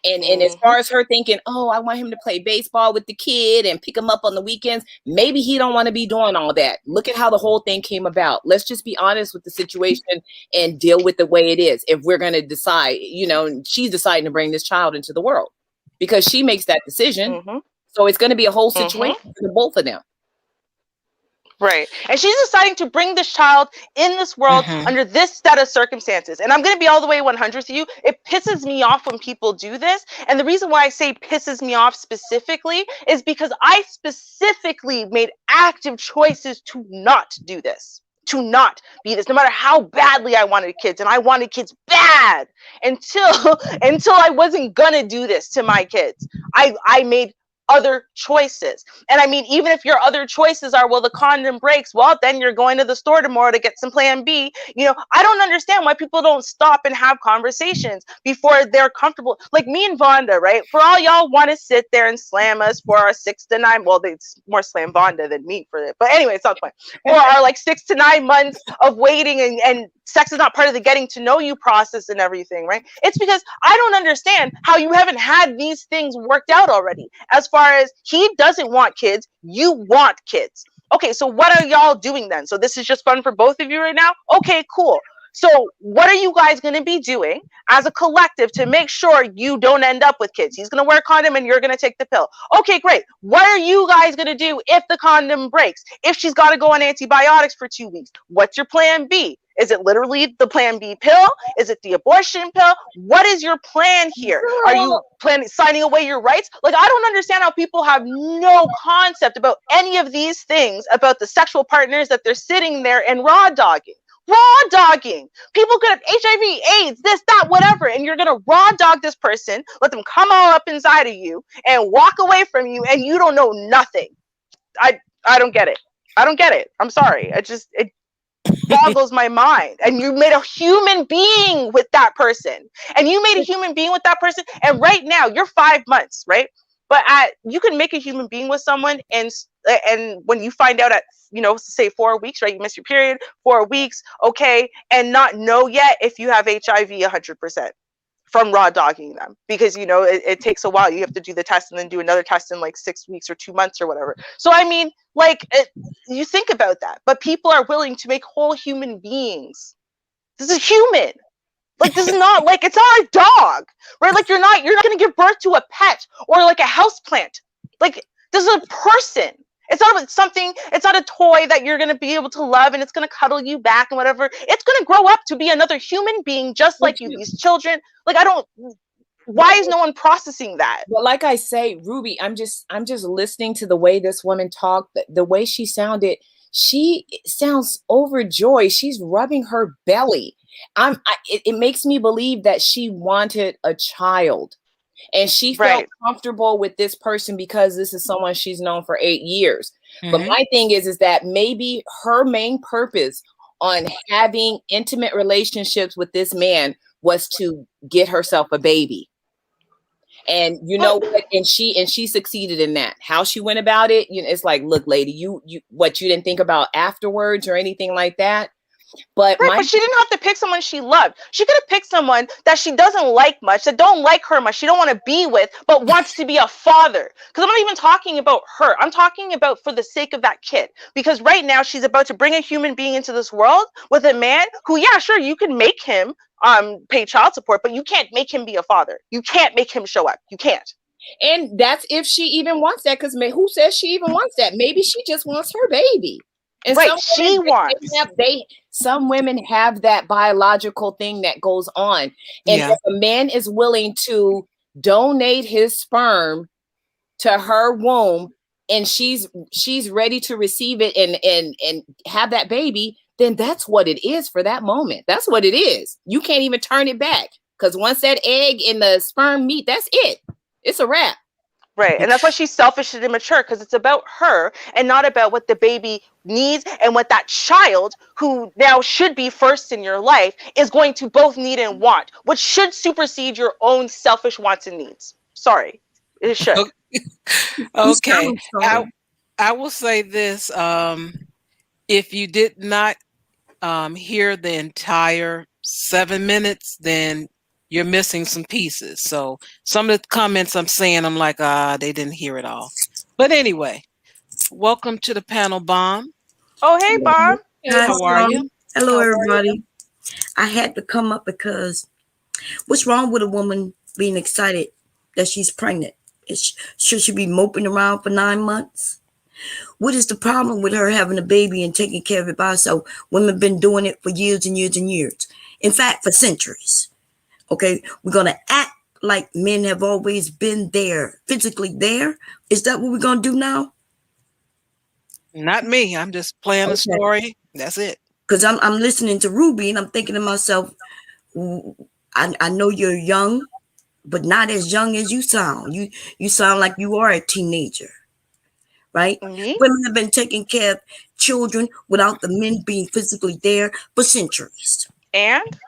And as far as her thinking, oh, I want him to play baseball with the kid and pick him up on the weekends, maybe he don't want to be doing all that. Look at how the whole thing came about. Let's just be honest with the situation and deal with the way it is. If we're going to decide, she's deciding to bring this child into the world because she makes that decision. So it's going to be a whole situation for both of them. Right. And she's deciding to bring this child in this world under this set of circumstances. And I'm going to be all the way 100 with you. It pisses me off when people do this. And the reason why I say pisses me off specifically is because I specifically made active choices to not do this. To not be this, no matter how badly I wanted kids, and I wanted kids bad until I wasn't gonna do this to my kids. I made other choices. And I mean, even if your other choices are, well, the condom breaks, well, then you're going to the store tomorrow to get some plan B. I don't understand why people don't stop and have conversations before they're comfortable. Like me and Vonda, right? For all y'all want to sit there and slam us for our 6 to 9, well, it's more slam Vonda than me for it. But anyway, it's not the point. For our 6 to 9 months of waiting and sex is not part of the getting to know you process and everything, right? It's because I don't understand how you haven't had these things worked out already. As far as he doesn't want kids, you want kids. Okay, so what are y'all doing then? So this is just fun for both of you right now? Okay, cool. So what are you guys going to be doing as a collective to make sure you don't end up with kids? He's going to wear a condom and you're going to take the pill. Okay, great. What are you guys going to do if the condom breaks? If she's got to go on antibiotics for 2 weeks, what's your plan B? Is it literally the plan B pill? Is it the abortion pill? What is your plan here? Are you signing away your rights? I don't understand how people have no concept about any of these things, about the sexual partners that they're sitting there and raw dogging. Raw dogging. People could have HIV, AIDS, this, that, whatever, and you're gonna raw dog this person, let them come all up inside of you and walk away from you, and you don't know nothing. I don't get it. I don't get it. I'm sorry. It boggles my mind. And you made a human being with that person. And right now you're 5 months, right? But you can make a human being with someone, and when you find out at say 4 weeks, right? You miss your period, 4 weeks, okay, and not know yet if you have HIV 100%. from raw dogging them, because you know it takes a while. You have to do the test and then do another test in like 6 weeks or 2 months or whatever. So I mean, like, you think about that, but people are willing to make whole human beings. This is human. Like, this is not like, it's not a dog, right? Like, you're not going to give birth to a pet or like a house plant. Like, this is a person. It's not a toy that you're going to be able to love and it's going to cuddle you back and whatever. It's going to grow up to be another human being just like you. These children, like, why is no one processing that? But like I say, Ruby, I'm just listening to the way this woman talked, the way she sounded. She sounds overjoyed. She's rubbing her belly. It makes me believe that she wanted a child. And she felt comfortable with this person because this is someone she's known for 8 years. Mm-hmm. But my thing is that maybe her main purpose on having intimate relationships with this man was to get herself a baby. And you know what? And she succeeded in that. How she went about it, you know, it's like, look, lady, you didn't think about afterwards or anything like that. But she didn't have to pick someone she loved. She could have picked someone that she doesn't like much, that don't like her much, she don't want to be with, but wants to be a father. Because I'm not even talking about her. I'm talking about for the sake of that kid. Because right now she's about to bring a human being into this world with a man who, yeah, sure, you can make him pay child support, but you can't make him be a father. You can't make him show up. You can't. And that's if she even wants that, because who says she even wants that? Maybe she just wants her baby. And some women have that biological thing that goes on. And if a man is willing to donate his sperm to her womb and she's ready to receive it and have that baby, then that's what it is for that moment. That's what it is. You can't even turn it back, because once that egg and the sperm meet, that's it. It's a wrap. Right. And that's why she's selfish and immature, because it's about her and not about what the baby needs and what that child, who now should be first in your life, is going to both need and want, which should supersede your own selfish wants and needs. Sorry. It should. Okay. I will say this. If you did not hear the entire 7 minutes, then you're missing some pieces. So some of the comments I'm saying, I'm like, they didn't hear it all. But anyway, welcome to the panel, Bomb. Oh, hey, Bomb. How are you? Hello, everybody. I had to come up because what's wrong with a woman being excited that she's pregnant? Should she be moping around for 9 months? What is the problem with her having a baby and taking care of it by herself? Women have been doing it for years and years and years. In fact, for centuries. Okay, we're going to act like men have always been there, physically there. Is that what we're going to do now? Not me. I'm just playing a story. That's it. Because I'm listening to Ruby and I'm thinking to myself, I know you're young, but not as young as you sound. You sound like you are a teenager, right? Mm-hmm. Women have been taking care of children without the men being physically there for centuries. And?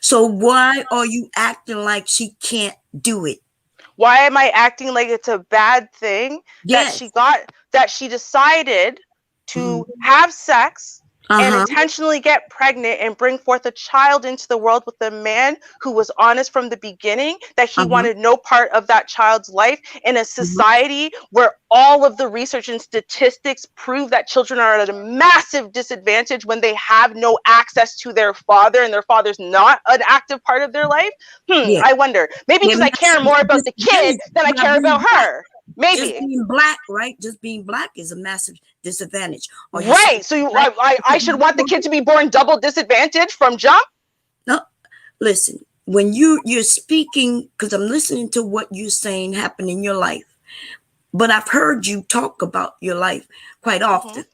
So why are you acting like she can't do it? Why am I acting like it's a bad thing that she decided to have sex and intentionally get pregnant and bring forth a child into the world with a man who was honest from the beginning that he wanted no part of that child's life, in a society where all of the research and statistics prove that children are at a massive disadvantage when they have no access to their father and their father's not an active part of their life? I wonder. Maybe because I care more about the kid than I care about her. Maybe. Just being black, right? Just being black is a massive disadvantage. Right. So I should want the kid to be born double disadvantaged from jump? No. Listen, when you're speaking, because I'm listening to what you're saying happen in your life, but I've heard you talk about your life quite often.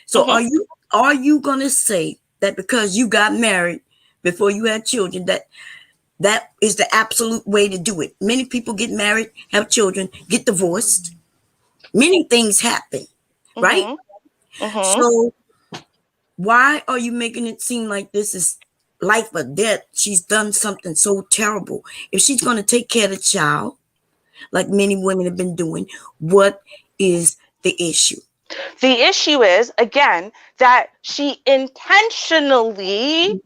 So are you going to say that because you got married before you had children, that is the absolute way to do it? Many people get married, have children, get divorced. Many things happen, right? So why are you making it seem like this is life or death? She's done something so terrible. If she's going to take care of the child, like many women have been doing, what is the issue? The issue is, again, that she intentionally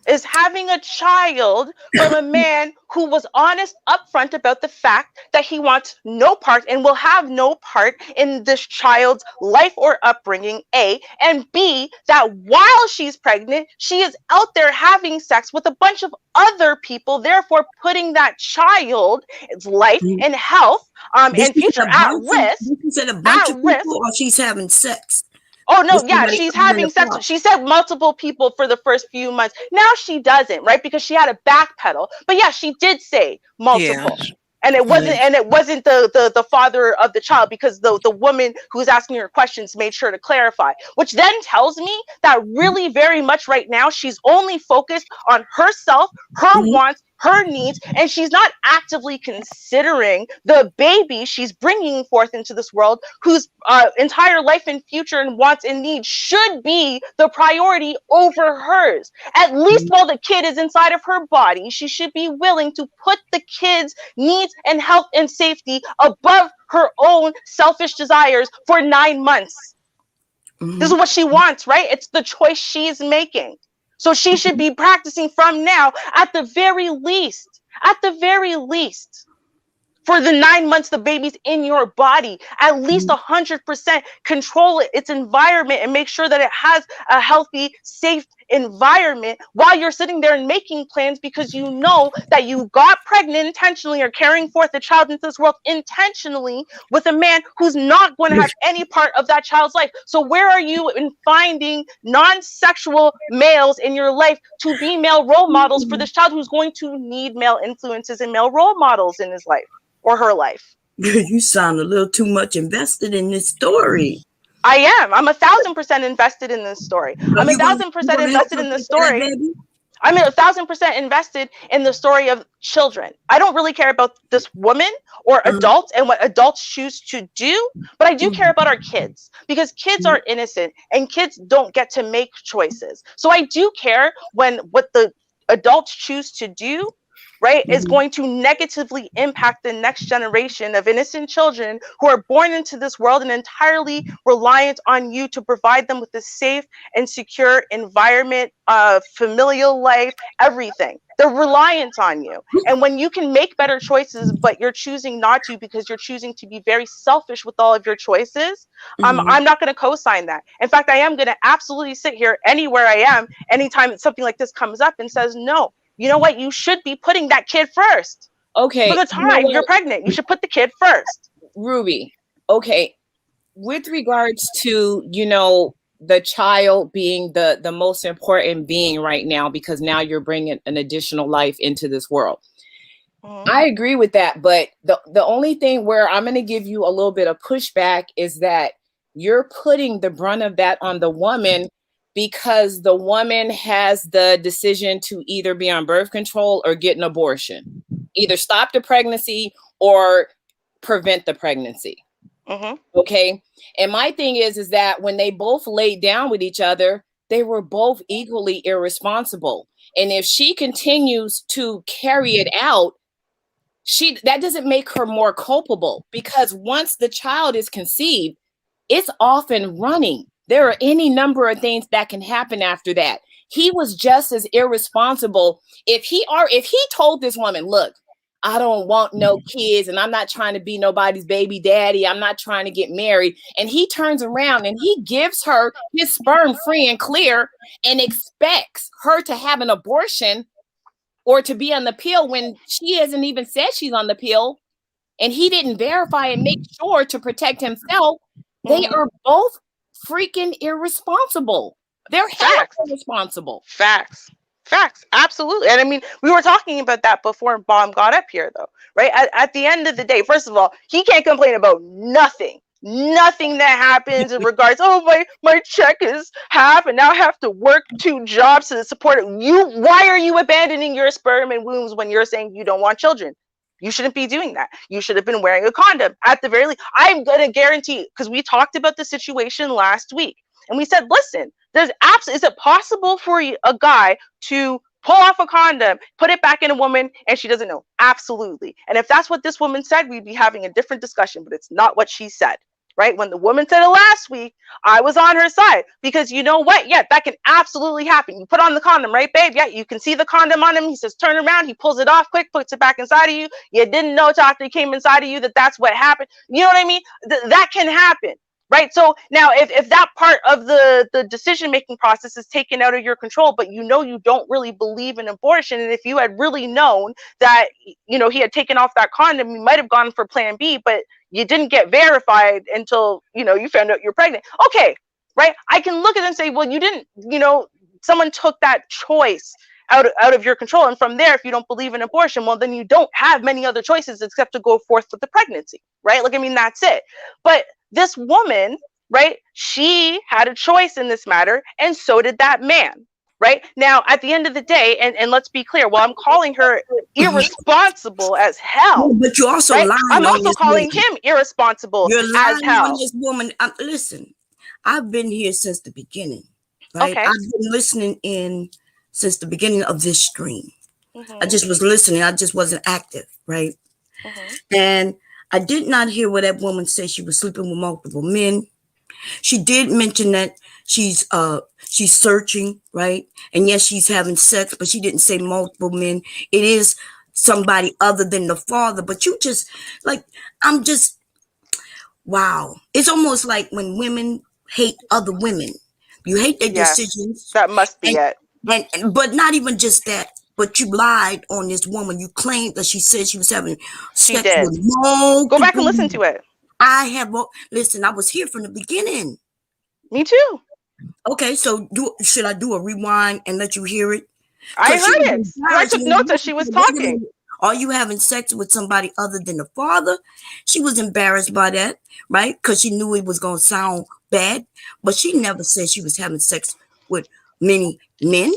is having a child from a man who was honest upfront about the fact that he wants no part and will have no part in this child's life or upbringing, A, and B, that while she's pregnant, she is out there having sex with a bunch of other people, therefore putting that child's life and health and future at risk. You said a bunch of people, or she's having sex? Oh no, yeah, she's having sex. She said multiple people for the first few months. Now she doesn't, right? Because she had a backpedal. But yeah, she did say multiple. Yeah. And it wasn't the father of the child, because the woman who's asking her questions made sure to clarify, which then tells me that really very much right now she's only focused on herself, her wants, her needs, and she's not actively considering the baby she's bringing forth into this world, whose entire life and future and wants and needs should be the priority over hers. At least while the kid is inside of her body, she should be willing to put the kid's needs and health and safety above her own selfish desires for 9 months. This is what she wants, right? It's the choice she's making. So she should be practicing from now, at the very least, for the 9 months the baby's in your body, at least 100% control its environment and make sure that it has a healthy, safe environment while you're sitting there and making plans, because you know that you got pregnant intentionally or carrying forth a child into this world intentionally with a man who's not going to have any part of that child's life. So where are you in finding non-sexual males in your life to be male role models for this child who's going to need male influences and male role models in his life or her life? You sound a little too much invested in this story. I am. I'm 1,000% invested in this story. I'm 1,000% invested in this story. I'm 1,000% invested in the story of children. I don't really care about this woman or adults and what adults choose to do, but I do care about our kids, because kids are innocent and kids don't get to make choices. So I do care when what the adults choose to do, right, is going to negatively impact the next generation of innocent children who are born into this world and entirely reliant on you to provide them with a safe and secure environment, familial life, everything. They're reliant on you. And when you can make better choices, but you're choosing not to because you're choosing to be very selfish with all of your choices, I'm not going to co-sign that. In fact, I am going to absolutely sit here anywhere I am, anytime something like this comes up and says, no, you know what? You should be putting that kid first. Okay. For the time you're pregnant, you should put the kid first. Ruby, okay. With regards to, the child being the most important being right now, because now you're bringing an additional life into this world. I agree with that. But the only thing where I'm going to give you a little bit of pushback is that you're putting the brunt of that on the woman, because the woman has the decision to either be on birth control or get an abortion, either stop the pregnancy or prevent the pregnancy. Okay. And my thing is that when they both laid down with each other, they were both equally irresponsible. And if she continues to carry it out, that doesn't make her more culpable, because once the child is conceived, it's off and running. There are any number of things that can happen after that. He was just as irresponsible if he told this woman, look, I don't want no kids and I'm not trying to be nobody's baby daddy. I'm not trying to get married. And he turns around and he gives her his sperm free and clear and expects her to have an abortion or to be on the pill when she hasn't even said she's on the pill. And he didn't verify and make sure to protect himself. They are both freaking irresponsible. They're irresponsible. Facts. Absolutely. And I mean, we were talking about that before Bomb got up here, though, right? At the end of the day, first of all, he can't complain about nothing that happens in regards, my check is half and now I have to work 2 jobs to support it. Why are you abandoning your sperm and wombs when you're saying you don't want children? You shouldn't be doing that. You should have been wearing a condom at the very least. I'm going to guarantee, because we talked about the situation last week and we said, listen, is it possible for a guy to pull off a condom, put it back in a woman, and she doesn't know? Absolutely. And if that's what this woman said, we'd be having a different discussion, but it's not what she said. right? When the woman said it last week, I was on her side, because you know what? Yeah, that can absolutely happen. You put on the condom, right, babe? Yeah, you can see the condom on him. He says, turn around. He pulls it off quick, puts it back inside of you. You didn't know till after he came inside of you that that's what happened. You know what I mean? That can happen. Right. So now if that part of the decision making process is taken out of your control, but you know you don't really believe in abortion, and if you had really known that, you know, he had taken off that condom, you might have gone for plan B, but you didn't get verified until, you know, you found out you're pregnant. Okay, right? I can look at it and say, well, you didn't, you know, someone took that choice out of your control. And from there, if you don't believe in abortion, well, then you don't have many other choices except to go forth with the pregnancy, right? Like, I mean, that's it. But this woman, right, she had a choice in this matter, and so did that man, right? Now, at the end of the day, and let's be clear, while I'm calling her irresponsible as hell, but you're also right, lying. I'm also on calling this him irresponsible You're lying as hell. on this woman. Listen, I've been here since the beginning, right? Okay. I've been listening in since the beginning of this stream. Mhm. I just was listening. I just wasn't active, right? Mhm. And I did not hear what that woman said. She was sleeping with multiple men. She did mention that she's searching, right? And yes, she's having sex, but she didn't say multiple men. It is somebody other than the father. But you just like, I'm just, wow. It's almost like when women hate other women. You hate their Yes, decisions. that must be it. But not even just that. But you lied on this woman. You claimed that she said she was having She sex did. with multiple. Go back and listen to it. I have listen. I was here from the beginning. Me too. Okay, so should I do a rewind and let you hear it? I heard it. I took notes as she was talking. Are you having sex with somebody other than the father? She was embarrassed by that, right? Because she knew it was going to sound bad, but she never said she was having sex with many men.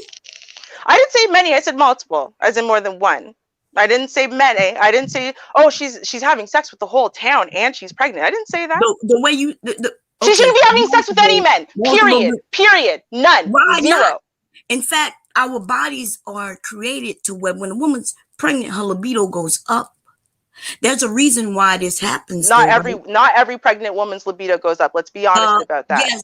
I didn't say many. I said multiple, as in more than one. I didn't say many. I didn't say, oh, she's having sex with the whole town and she's pregnant. I didn't say that. The way you, she shouldn't be having sex with any men. Period. None. Why Zero. Not? In fact, our bodies are created to where when a woman's pregnant, her libido goes up. There's a reason why this happens. Not every pregnant woman's libido goes up. Let's be honest about that. Yes,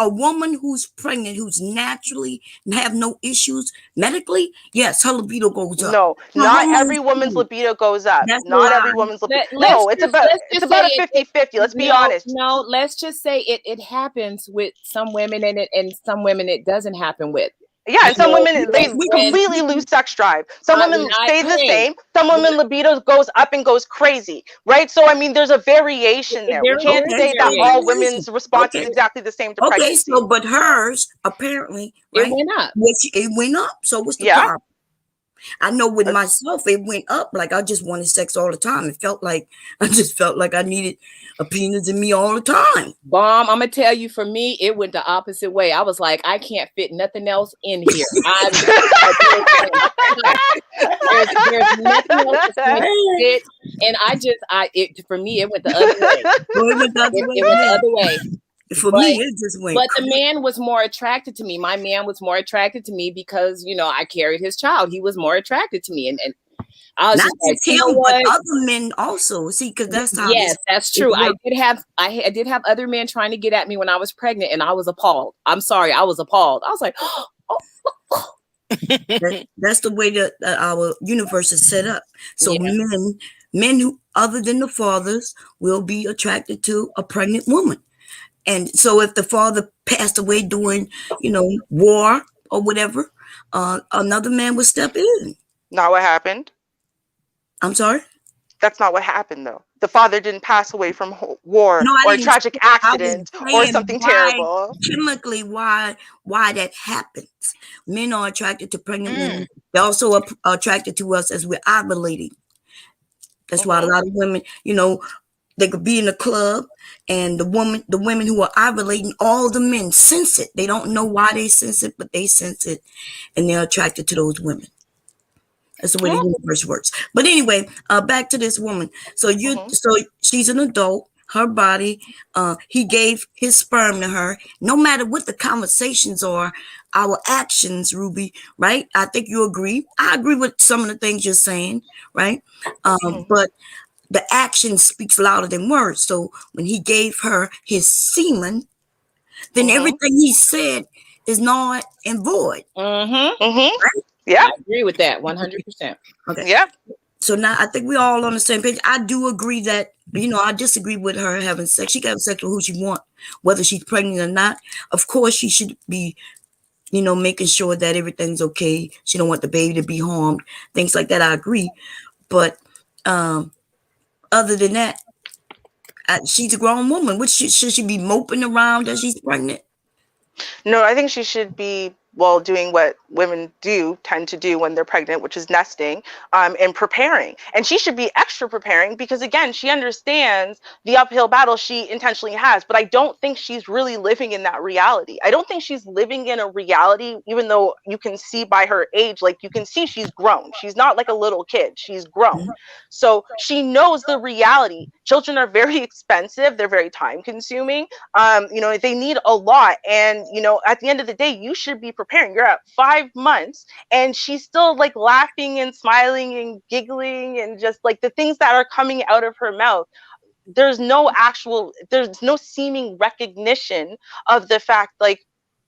a woman who's pregnant, who's naturally have no issues medically, yes, her libido goes up. No, not every woman's libido goes up. Not every woman's libido. No, it's about a 50-50. Let's be honest. No, let's just say it happens with some women, and some women it doesn't happen with. Yeah, and some women, they completely lose sex drive. Some women stay the same. Some women libido goes up and goes crazy, right? So, I mean, there's a variation there. We can't say that all women's response is exactly the same to pregnancy. Okay, so, but hers, apparently, right, it went up. It went up. So what's the problem? I know with myself, it went up. Like, I just wanted sex all the time. I just felt like I needed a penis in me all the time. Bomb, I'm gonna tell you, for me, it went the opposite way. I was like, I can't fit nothing else in here. There's nothing else to fit, and for me, it went the other way. Well, it went the other way. For me, it just went. But the man was more attracted to me. My man was more attracted to me because, you know, I carried his child. He was more attracted to me, and I was not just just him, but other men also. See, because that's how. Yes, that's true. I did have other men trying to get at me when I was pregnant, and I was appalled. I'm sorry, I was appalled. I was like, oh. That's the way that our universe is set up. So men who other than the fathers will be attracted to a pregnant woman. And so if the father passed away during, war or whatever, another man would step in. Not what happened. I'm sorry? That's not what happened, though. The father didn't pass away from war or a tragic accident or something terrible. Chemically, why that happens. Men are attracted to pregnant women. They're also attracted to us as we're ovulating. That's why a lot of women, they could be in a club and the women who are ovulating, all the men sense it. They don't know why they sense it, but they sense it, and they're attracted to those women. That's the way the universe works. But anyway, back to this woman. So so she's an adult. Her body, he gave his sperm to her. No matter what the conversations are, our actions, Ruby, right? I think you agree. I agree with some of the things you're saying, right? But the action speaks louder than words. So when he gave her his semen, then everything he said is null and void. Yeah. I agree with that 100%. Okay. Yeah. So now I think we're all on the same page. I do agree that, I disagree with her having sex. She can have sex with who she wants, whether she's pregnant or not. Of course, she should be, making sure that everything's okay. She don't want the baby to be harmed, things like that. I agree. But other than that, she's a grown woman. Should she be moping around that she's pregnant? No, I think she should be, doing what women tend to do when they're pregnant, which is nesting, and preparing. And she should be extra preparing because, again, she understands the uphill battle she intentionally has. But I don't think she's really living in that reality. I don't think she's living in a reality, even though you can see by her age, like you can see she's grown. She's not like a little kid. She's grown. So she knows the reality. Children are very expensive. They're very time consuming. They need a lot. And, at the end of the day, you should be preparing. You're at 5 months and she's still like laughing and smiling and giggling and just like the things that are coming out of her mouth. There's no seeming recognition of the fact like,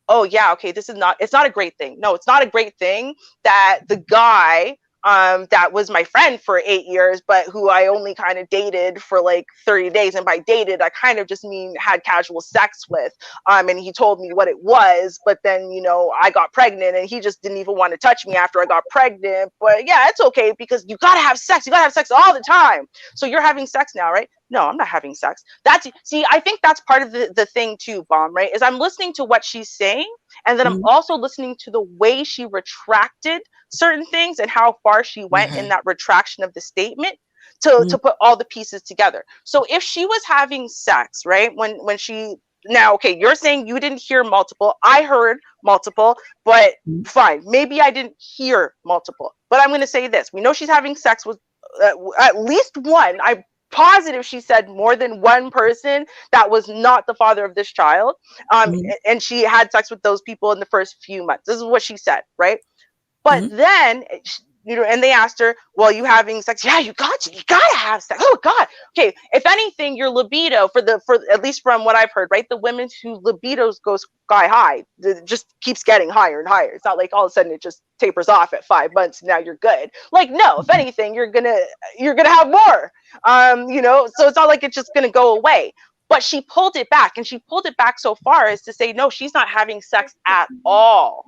oh yeah, okay, it's not a great thing. No, it's not a great thing that the guy that was my friend for 8 years, but who I only kind of dated for like 30 days. And by dated, I kind of just mean had casual sex with. And he told me what it was, but then, I got pregnant and he just didn't even want to touch me after I got pregnant. But yeah, it's okay because you got to have sex. You got to have sex all the time. So you're having sex now, right? No, I'm not having sex. I think that's part of the thing too, Bomb, right? Is I'm listening to what she's saying. And then I'm also listening to the way she retracted certain things and how far she went in that retraction of the statement to put all the pieces together. So if she was having sex, right, when she, now, okay, you're saying you didn't hear multiple. I heard multiple, but fine. Maybe I didn't hear multiple. But I'm going to say this. We know she's having sex with at least one. I'm positive she said more than one person that was not the father of this child. And she had sex with those people in the first few months. This is what she said, right? But then, and they asked her, well, you having sex? Yeah, you got to have sex. Oh God. Okay. If anything, your libido for at least from what I've heard, right? The women whose libidos go sky high, it just keeps getting higher and higher. It's not like all of a sudden it just tapers off at 5 months. And now you're good. Like, no, if anything, you're going to have more, so it's not like it's just going to go away. But she pulled it back, and she pulled it back so far as to say, no, she's not having sex at all.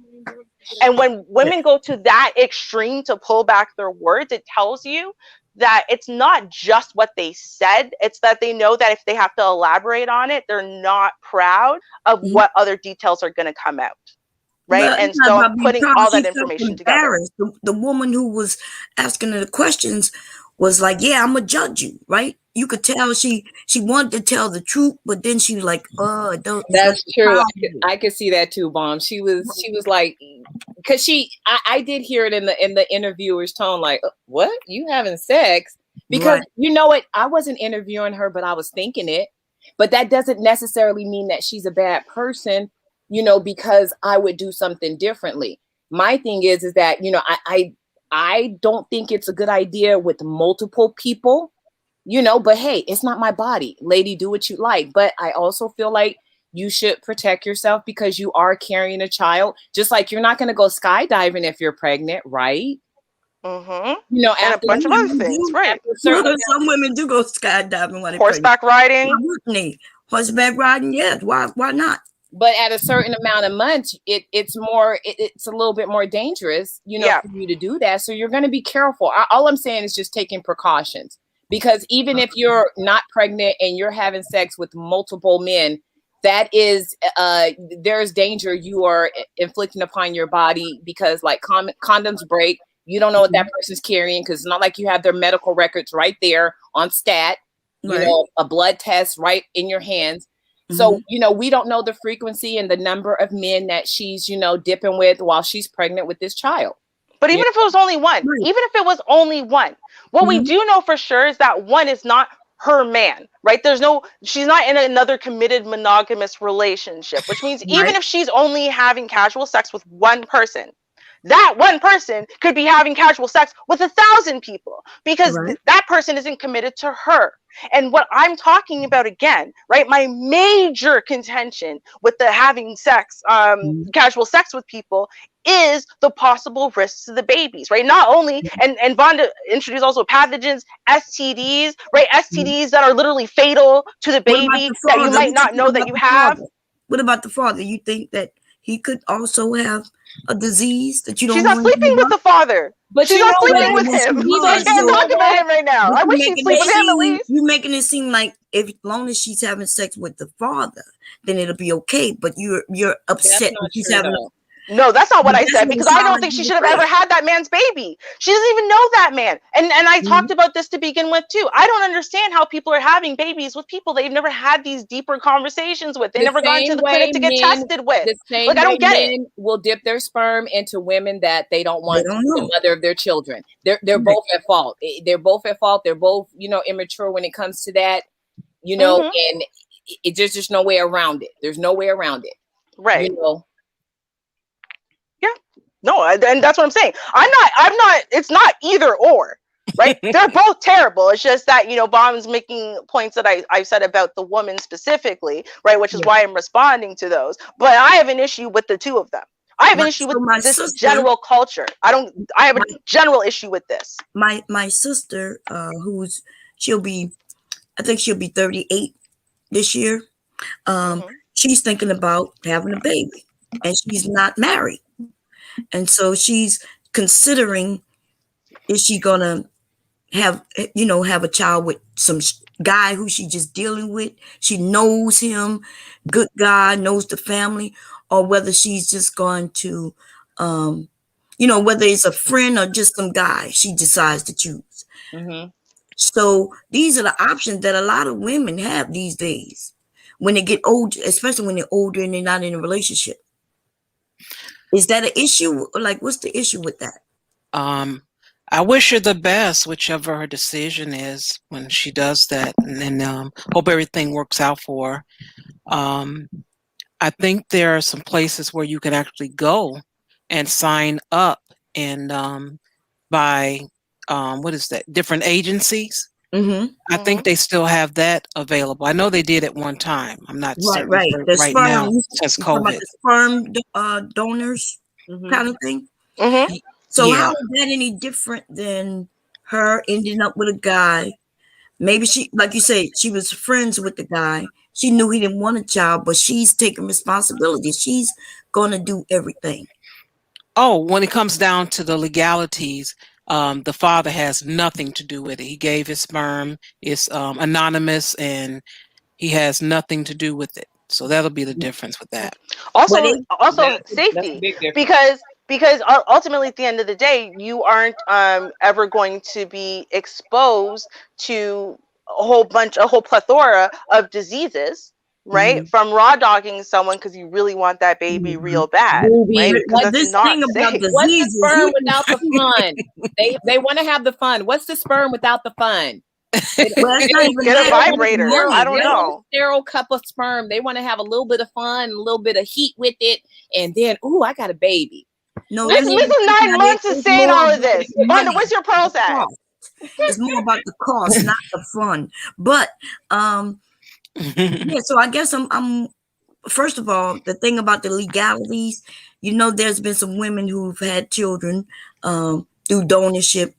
And when women go to that extreme to pull back their words, it tells you that it's not just what they said. It's that they know that if they have to elaborate on it, they're not proud of what other details are going to come out. Right. But and so I'm putting all that information together. The woman who was asking her the questions was like, yeah, I'm going to judge you. Right. You could tell she wanted to tell the truth, but then she was like, oh, don't. That's true. I could see that too, Bomb. She was like, because I did hear it in the interviewer's tone, like, what? You having sex? Because you know what? I wasn't interviewing her, but I was thinking it. But that doesn't necessarily mean that she's a bad person, because I would do something differently. My thing is that, I don't think it's a good idea with multiple people. But hey, it's not my body. Lady, do what you like. But I also feel like you should protect yourself because you are carrying a child. Just like you're not going to go skydiving if you're pregnant, right? And a bunch of other things, right? Some women do go skydiving when horseback riding. Horseback riding, yes. Why not? But at a certain amount of months, it's a little bit more dangerous, for you to do that. So you're going to be careful. All I'm saying is just taking precautions. Because even if you're not pregnant and you're having sex with multiple men, that is, there's danger you are inflicting upon your body because like condoms break. You don't know what that person's carrying because it's not like you have their medical records right there on stat, a blood test right in your hands. So, we don't know the frequency and the number of men that she's, dipping with while she's pregnant with this child. But even if it was only one, what we do know for sure is that one is not her man, right? She's not in another committed monogamous relationship, which means even if she's only having casual sex with one person, that one person could be having casual sex with 1,000 people because that person isn't committed to her. And what I'm talking about again, right? My major contention with the having sex, casual sex with people is the possible risks to the babies, right? Not only, and Vonda introduced also pathogens, STDs, right? STDs that are literally fatal to the baby that you might not know that you have. What about the father? You think that he could also have a disease that you don't She's know not sleeping with the father. But she's not sleeping with him. I can't talk about him right now. I wish she'd sleep with him at least. You're making it seem like as long as she's having sex with the father, then it'll be okay. But you're upset that she's having. No, that's not what I said, because I don't think she should have ever had that man's baby. She doesn't even know that man. And I talked about this to begin with too. I don't understand how people are having babies with people they've never had these deeper conversations with. They never gone to the clinic to get tested with. Like, I don't get it. Men will dip their sperm into women that they don't want the mother of their children. They're both at fault. They're both at fault. They're both, immature when it comes to that, and there's just no way around it. There's no way around it. Right. No, and that's what I'm saying. I'm not, it's not either or, right? They're both terrible. It's just that, Baum's making points that I said about the woman specifically, right? Which is why I'm responding to those. But I have an issue with the two of them. I have an issue with this general culture. I have a general issue with this. My sister, she'll be 38 this year. She's thinking about having a baby, and she's not married. And so she's considering, is she gonna have a child with some guy who she just dealing with? She knows him, good guy, knows the family, or whether she's just going to, whether it's a friend or just some guy she decides to choose. So these are the options that a lot of women have these days when they get older, especially when they're older and they're not in a relationship. Is that an issue? Like, what's the issue with that? I wish her the best, whichever her decision is when she does that, and hope everything works out for her. I think there are some places where you can actually go and sign up and by different agencies. I think they still have that available. I know they did at one time. I'm not certain right now since COVID. The sperm donors kind of thing. So how is that any different than her ending up with a guy? Maybe she, like you say, she was friends with the guy. She knew he didn't want a child, but she's taking responsibility. She's going to do everything. Oh, when it comes down to the legalities, the father has nothing to do with it. He gave his sperm. It's anonymous, and he has nothing to do with it. So that'll be the difference with that. Also safety, because ultimately at the end of the day, you aren't ever going to be exposed to a whole plethora of diseases, right? From raw dogging someone because you really want that baby real bad, right? What's the sperm without the fun? They want to have the fun. What's the sperm without the fun? Get a vibrator. I don't know. A sterile cup of sperm. They want to have a little bit of fun, a little bit of heat with it, and then, I got a baby. No, this is 9 months of saying all of this. Vonda, where's your pearls at? It's more about the cost, not the fun. But so I guess I'm first of all, the thing about the legalities, there's been some women who've had children through donorship,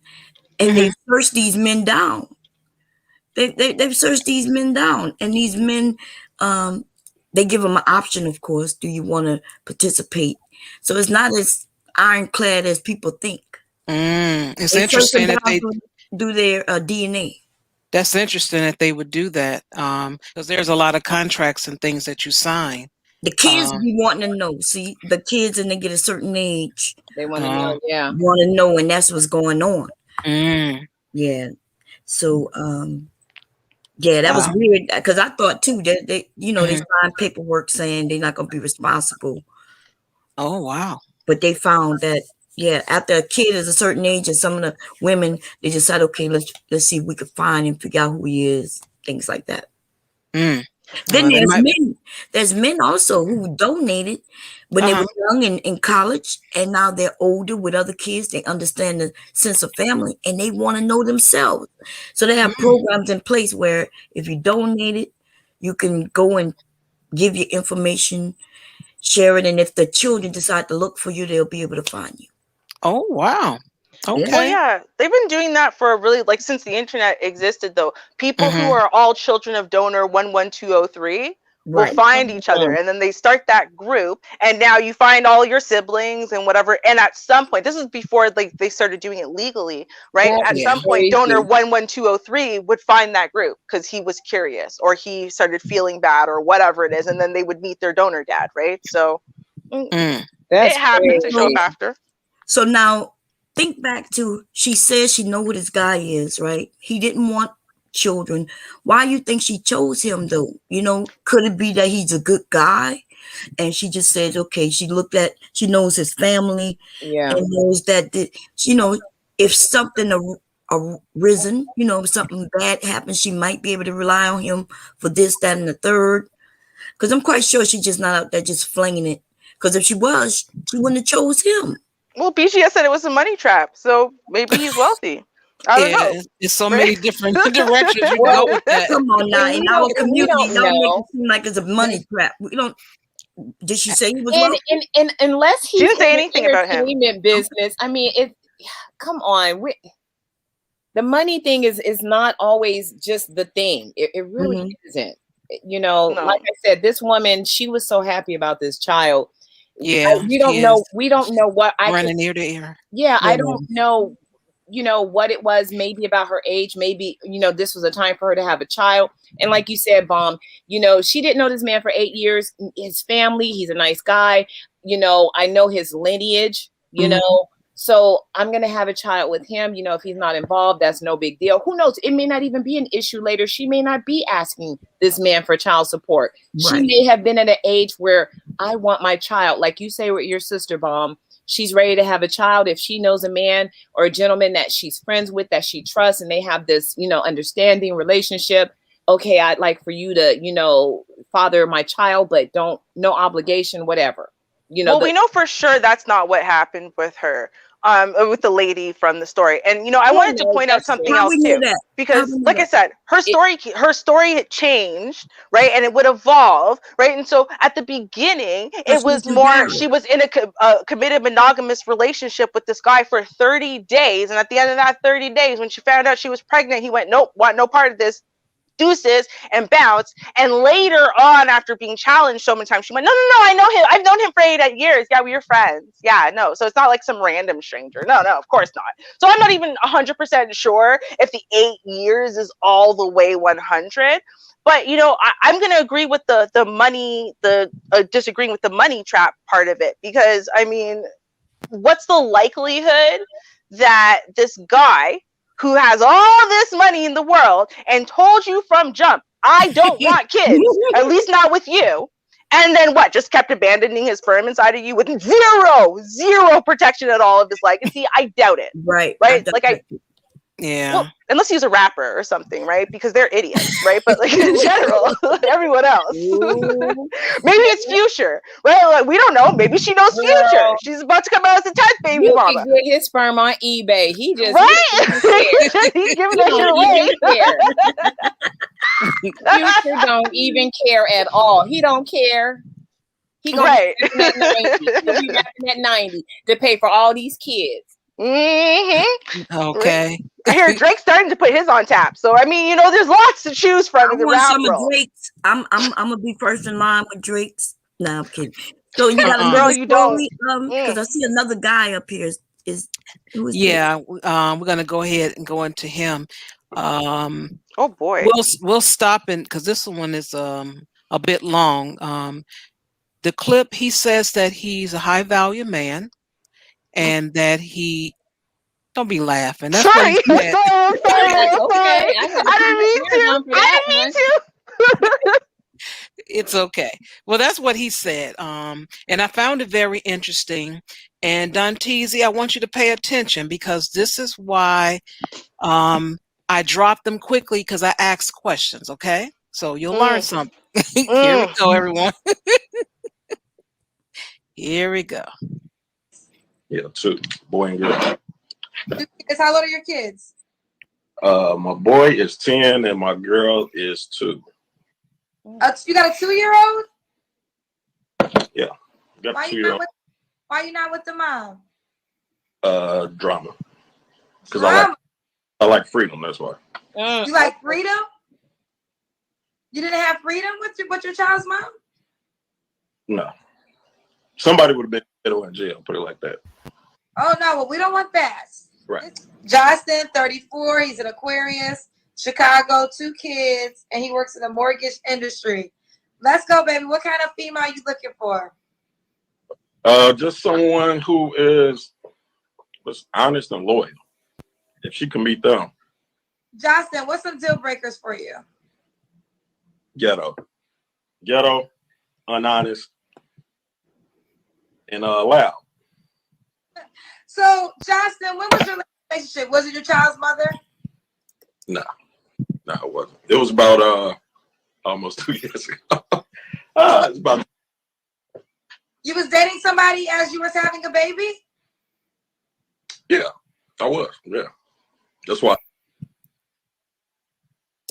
and they've searched these men down. They've searched these men down, and these men, they give them an option, of course. Do you want to participate? So it's not as ironclad as people think. It's interesting that they do their DNA. That's interesting that they would do that, because there's a lot of contracts and things that you sign. The kids be wanting to know. See, the kids, and they get a certain age, they want to know. Yeah, want to know, and that's what's going on. Yeah. So, that was weird because I thought too that they signed paperwork saying they're not going to be responsible. Oh wow! But they found that after a kid is a certain age, and some of the women, they decided, okay, let's see if we can find and figure out who he is, things like that. Then there's men. There's men also who donated when they were young in college, and now they're older with other kids. They understand the sense of family, and they want to know themselves. So they have programs in place where if you donated, you can go and give your information, share it, and if the children decide to look for you, they'll be able to find you. Oh, wow. Okay. Well, yeah, they've been doing that for a really, like, since the internet existed, though. People who are all children of donor 11203 will find each other, and then they start that group, and now you find all your siblings and whatever. And at some point, this is before like they started doing it legally, right? At some point, donor 11203 would find that group because he was curious or he started feeling bad or whatever it is, and then they would meet their donor dad, right? So it happens. They show up after. So now think back to, she says she know what this guy is, right? He didn't want children. Why you think she chose him though? You know, could it be that he's a good guy? And she just said, okay, she knows his family, and knows that, you know, if something arisen, you know, if something bad happens, she might be able to rely on him for this, that, and the third. Because I'm quite sure she's just not out there just flinging it. Because if she was, she wouldn't have chose him. Well, BGS said it was a money trap, so maybe he's wealthy. I don't know. It's so many different directions you can go with that. Come on now, in our community, y'all make it seem like it's a money trap. We don't. Did she say he was wealthy? And unless he's she didn't say anything about him. Business. I mean, come on. The money thing is not always just the thing. It really isn't. You know, like I said, this woman, she was so happy about this child. Yeah, we don't know what running ear to ear. Yeah, I don't know, you know, what it was, maybe about her age, maybe, you know, this was a time for her to have a child. And like you said, Bomb, you know, she didn't know this man for 8 years. His family, he's a nice guy. You know, I know his lineage, you know, so I'm going to have a child with him. You know, if he's not involved, that's no big deal. Who knows? It may not even be an issue later. She may not be asking this man for child support. She may have been at an age where I want my child, like you say with your sister, Bomb. She's ready to have a child. If she knows a man or a gentleman that she's friends with, that she trusts, and they have this, you know, understanding relationship. Okay, I'd like for you to, you know, father my child, but no obligation, whatever. You know, well, we know for sure that's not what happened with her. With the lady from the story. And, you know, I wanted to point out something else too, because like I said, her story had changed, right? And it would evolve, right? And so at the beginning, it was more, she was in a committed monogamous relationship with this guy for 30 days. And at the end of that 30 days, when she found out she was pregnant, he went, nope, want no part of this. Deuces, and bounce. And later on, after being challenged so many times, she went, no, I know him. I've known him for 8 years. Yeah, we were friends. Yeah, no. So it's not like some random stranger. No, of course not. So I'm not even 100% sure if the 8 years is all the way 100. But, you know, I'm going to agree with the money, disagreeing with the money trap part of it. Because, I mean, what's the likelihood that this guy who has all this money in the world and told you from jump, I don't want kids, at least not with you. And then what? Just kept abandoning his sperm inside of you with zero protection at all of his life. And see, I doubt it. Right. Yeah. Well, unless he's a rapper or something, right? Because they're idiots, right? But like in general, everyone else. Maybe it's Future, right? Like, we don't know. Maybe she knows Future. She's about to come out as a 10th baby mama. You can get his sperm on eBay. He just he's giving that shit away. Future don't even care at all. He don't care. He gonna be rapping at 90 to pay for all these kids. Okay. I hear Drake's starting to put his on tap. So I mean, you know, there's lots to choose from in the rap world. Drake's. I'm gonna be first in line with Drake's. No, I'm kidding. So you got girl, you don't. Because I see another guy up here. Who is we're gonna go ahead and go into him. Oh boy. We'll stop in because this one is a bit long. The clip, he says that he's a high value man. And that he, don't be laughing. That's sorry, what he said. Okay. I didn't mean to. It's okay. Well, that's what he said. And I found it very interesting. And Danteezy, I want you to pay attention because this is why I dropped them quickly because I asked questions. Okay. So you'll learn something. Here we go, everyone. Here we go. Yeah, 2, boy and girl. 2 kids. How old are your kids? My boy is 10 and my girl is 2. You got a 2-year-old? Yeah. Got Why a 2-year-old. Why you not with the mom? Drama. Because I like freedom, that's why. You like freedom? You didn't have freedom with your child's mom? No. Somebody would have been in jail, put it like that. Oh no, well, we don't want that. Right. Justin, 34, he's an Aquarius, Chicago, 2 kids, and he works in the mortgage industry. Let's go, baby. What kind of female are you looking for? Just someone who was honest and loyal. If she can meet them. Justin, what's some deal breakers for you? Ghetto, unhonest, and loud. So, Justin, when was your relationship? Was it your child's mother? No, it wasn't. It was about almost 2 years ago. It's about. You was dating somebody as you was having a baby? Yeah, I was. Yeah, that's why.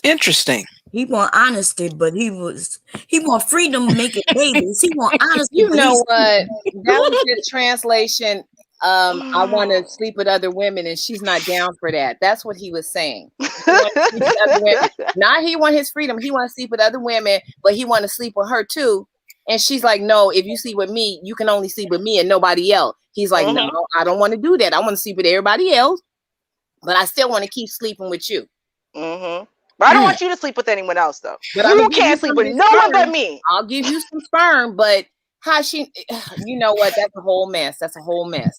Interesting. He want honesty, but he want freedom making babies. He want honesty. You know what? That was his translation. I want to sleep with other women, and she's not down for that. That's what he was saying. Not he want his freedom. He want to sleep with other women, but he want to sleep with her too. And she's like, no, if you sleep with me, you can only sleep with me and nobody else. He's like, no, I don't want to do that. I want to sleep with everybody else, but I still want to keep sleeping with you. But I don't want you to sleep with anyone else, though. But you can't sleep with no one but me. I'll give you some sperm, but how she, you know what? That's a whole mess. That's a whole mess.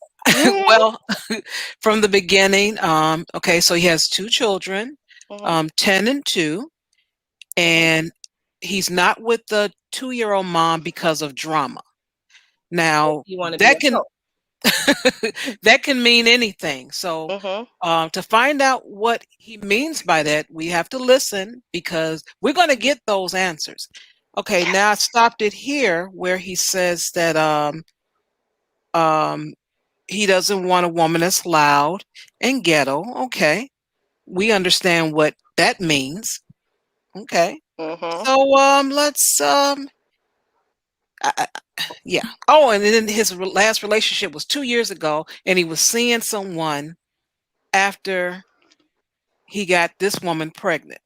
Well, from the beginning, okay, so he has 2 children, 10 and 2, and he's not with the 2-year-old mom because of drama. Now, that can that can mean anything. So to find out what he means by that, we have to listen, because we're going to get those answers. Okay, now I stopped it here where he says that he doesn't want a woman that's loud and ghetto. Okay, we understand what that means. Okay, so let's yeah. Oh, and then his last relationship was 2 years ago, and he was seeing someone after he got this woman pregnant.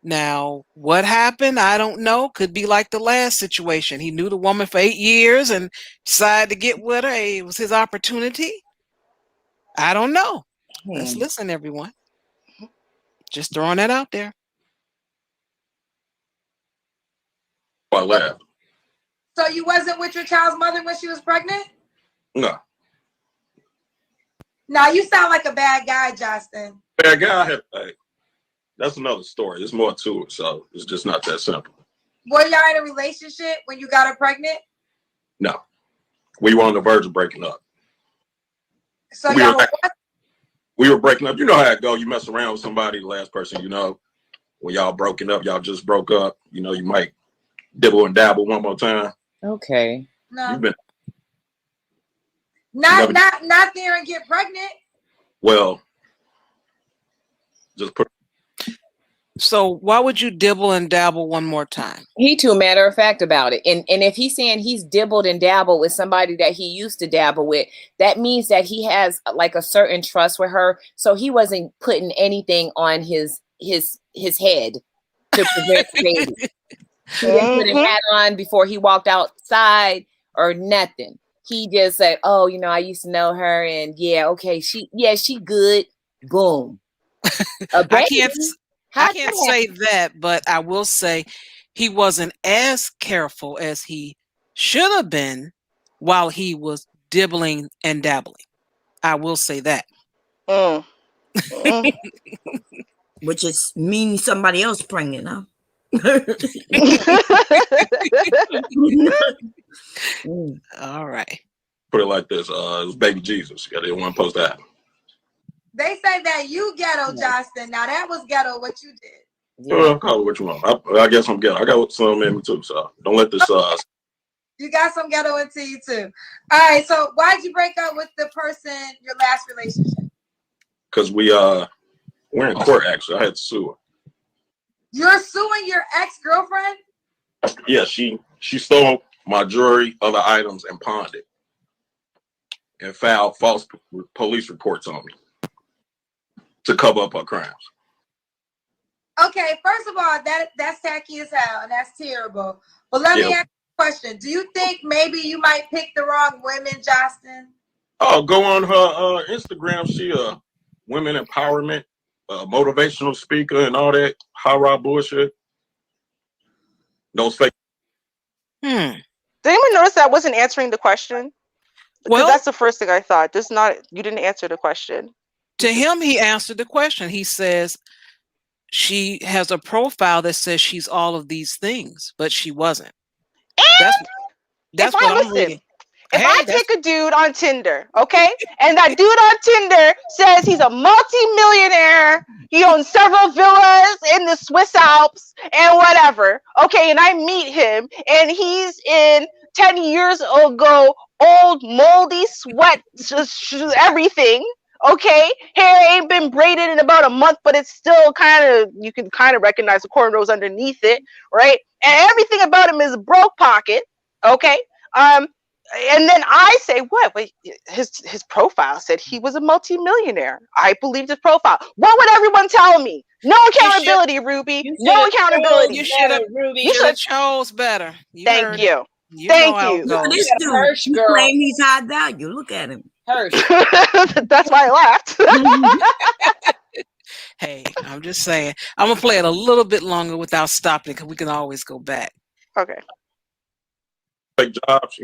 Now, what happened? I don't know. Could be like the last situation. He knew the woman for 8 years and decided to get with her. It was his opportunity. I don't know. Let's listen, everyone. Just throwing that out there. I laughed. So you wasn't with your child's mother when she was pregnant? No. Now you sound like a bad guy, Justin. Bad guy. Hey, that's another story. There's more to it, so it's just not that simple. Were y'all in a relationship when you got her pregnant? No. We were on the verge of breaking up. So we were breaking up. You know how it go. You mess around with somebody, the last person you know, when y'all broken up, y'all just broke up, you know, you might dibble and dabble one more time. Okay. No. You've been not there and get pregnant. Well, just put. So why would you dibble and dabble one more time? He too matter of fact about it. And if he's saying he's dibbled and dabbled with somebody that he used to dabble with, that means that he has like a certain trust with her. So he wasn't putting anything on his head to prevent the baby. He didn't put a hat on before he walked outside or nothing. He just said, oh, you know, I used to know her, and yeah, okay, she good. Boom. I can't say that, but I will say he wasn't as careful as he should have been while he was dibbling and dabbling. I will say that. Which is meaning somebody else pregnant, huh? All right. Put it like this. It was baby Jesus. Yeah, they didn't want to post that. They say that you ghetto, Justin. Now that was ghetto what you did. Yeah. Call it what you want. I guess I'm ghetto. I got some in me too, so don't let this You got some ghetto into you too. All right, so why'd you break up with the person, your last relationship? because we're in court actually. I had to sue her. You're suing your ex-girlfriend? Yeah, she stole my jewelry, other items, and pawned it, and filed false police reports on me to cover up her crimes. Okay, first of all, that's tacky as hell, and that's terrible. But let me ask you a question. Do you think maybe you might pick the wrong women, Justin? Oh, go on her Instagram. She women empowerment, motivational speaker, and all that high bullshit. Those fake. Did anyone notice that I wasn't answering the question? Because that's the first thing I thought. You didn't answer the question. To him, he answered the question. He says she has a profile that says she's all of these things, but she wasn't. And that's what I'm reading. If I pick a dude on Tinder, okay, and that dude on Tinder says he's a multi-millionaire, he owns several villas in the Swiss Alps and whatever, okay, and I meet him and he's in 10 years ago old moldy sweat everything, okay, hair ain't been braided in about a month, but it's still you can kind of recognize the cornrows underneath it, right? And everything about him is broke pocket, okay? And then I say, what? Wait, his profile said he was a multi-millionaire. I believed his profile. What would everyone tell me? No accountability, Ruby. No accountability. You should have chose better. Thank you. Thank you. This dude, you claim he's high value. Look at him. That's why I laughed. Hey, I'm just saying. I'm going to play it a little bit longer without stopping because we can always go back. Okay. Like jobs,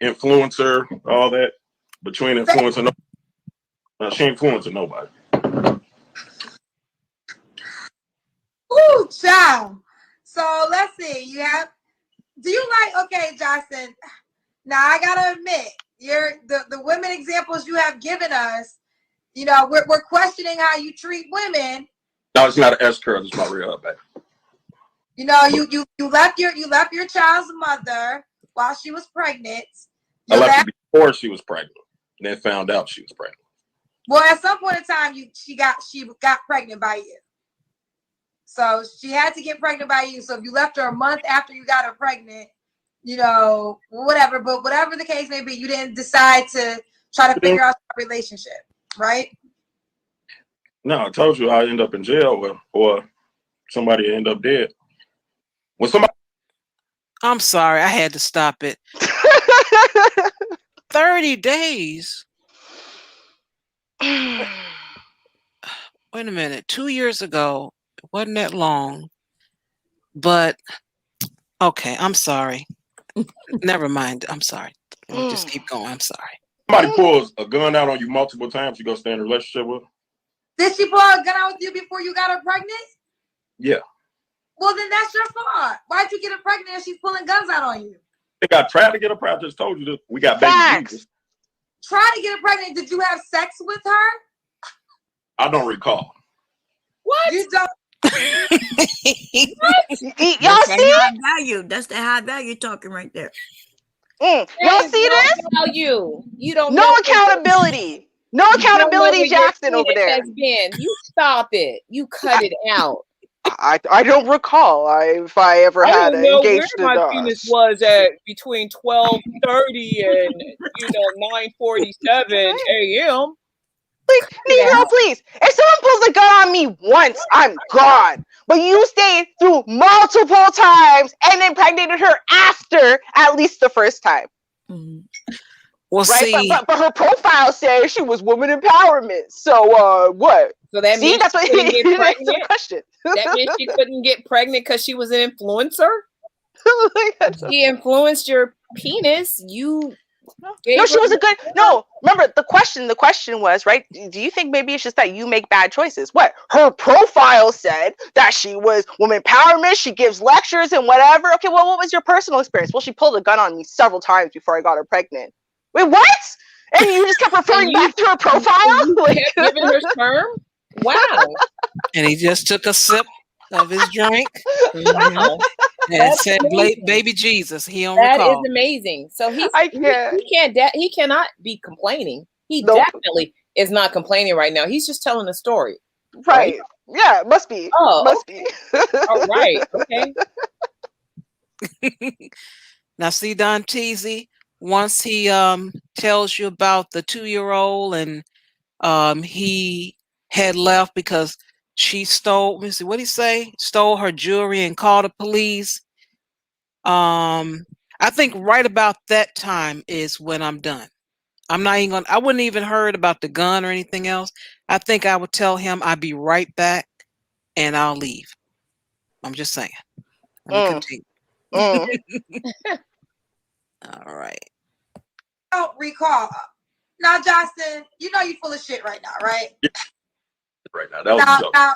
influencer, all that. Between influencer and she influencing nobody. Ooh, child. So let's see. Do you like, okay, Justin, now I gotta admit, the women examples you have given us, we're questioning how you treat women. No, it's not an S curl, it's my real baby. You left your child's mother while she was pregnant. I left her before she was pregnant, and then found out she was pregnant. Well, at some point in time, she got pregnant by you. So she had to get pregnant by you. So if you left her a month after you got her pregnant, whatever. But whatever the case may be, you didn't decide to try to figure out a relationship, right? No, I told you I'd end up in jail or somebody end up dead. When somebody. I'm sorry, I had to stop it. 30 days. Wait a minute. 2 years ago, it wasn't that long. But okay, I'm sorry. Never mind. I'm sorry. We'll just keep going. I'm sorry. Somebody pulls a gun out on you multiple times, you gonna stay in a relationship with her? Did she pull a gun out with you before you got her pregnant? Yeah. Well, then that's your fault. Why'd you get her pregnant if she's pulling guns out on you? I tried to get her pregnant. I just told you that we got baby Jesus. Try to get her pregnant. Did you have sex with her? I don't recall. What? You don't. Y'all see high value. That's the high value talking right there. Y'all see this? You don't. No accountability. No accountability, Jackson over there. You stop it. You cut it out. I don't recall if I ever had an engaged in my penis was at between 12:30 and 9:47 a.m. Please. If someone pulls a gun on me once, I'm gone. But you stayed through multiple times and impregnated her after at least the first time. Mm-hmm. Well, right? see, but her profile says she was woman empowerment. So what? So that means that's what she couldn't get pregnant. The question. That means she couldn't get pregnant because she was an influencer. She influenced your penis. No, she was a good. No, remember the question. The question was, right? Do you think maybe it's just that you make bad choices? What her profile said that she was woman empowerment. She gives lectures and whatever. Okay, well, what was your personal experience? Well, she pulled a gun on me several times before I got her pregnant. Wait, what? And you just kept referring back to her profile? Kept giving her sperm? Wow. And he just took a sip of his drink. Wow. And That's said, amazing. "Baby Jesus." He don't That is recall. amazing. So he cannot be complaining. He Nope. definitely is not complaining right now. He's just telling a story. Right. Yeah, must be. Oh, Must be. oh, right. Okay. Now, see, Don Teasy, once he tells you about the 2-year-old and he had left because she stole, let me see, what did he say? Stole her jewelry and called the police. I think right about that time is when I'm done. I'm not even I wouldn't even heard about the gun or anything else. I think I would tell him I'll be right back and I'll leave. I'm just saying. Let me continue. All right. Don't recall. Now, Justin, you know you're full of shit right now, right? Right now, that was a joke. Now,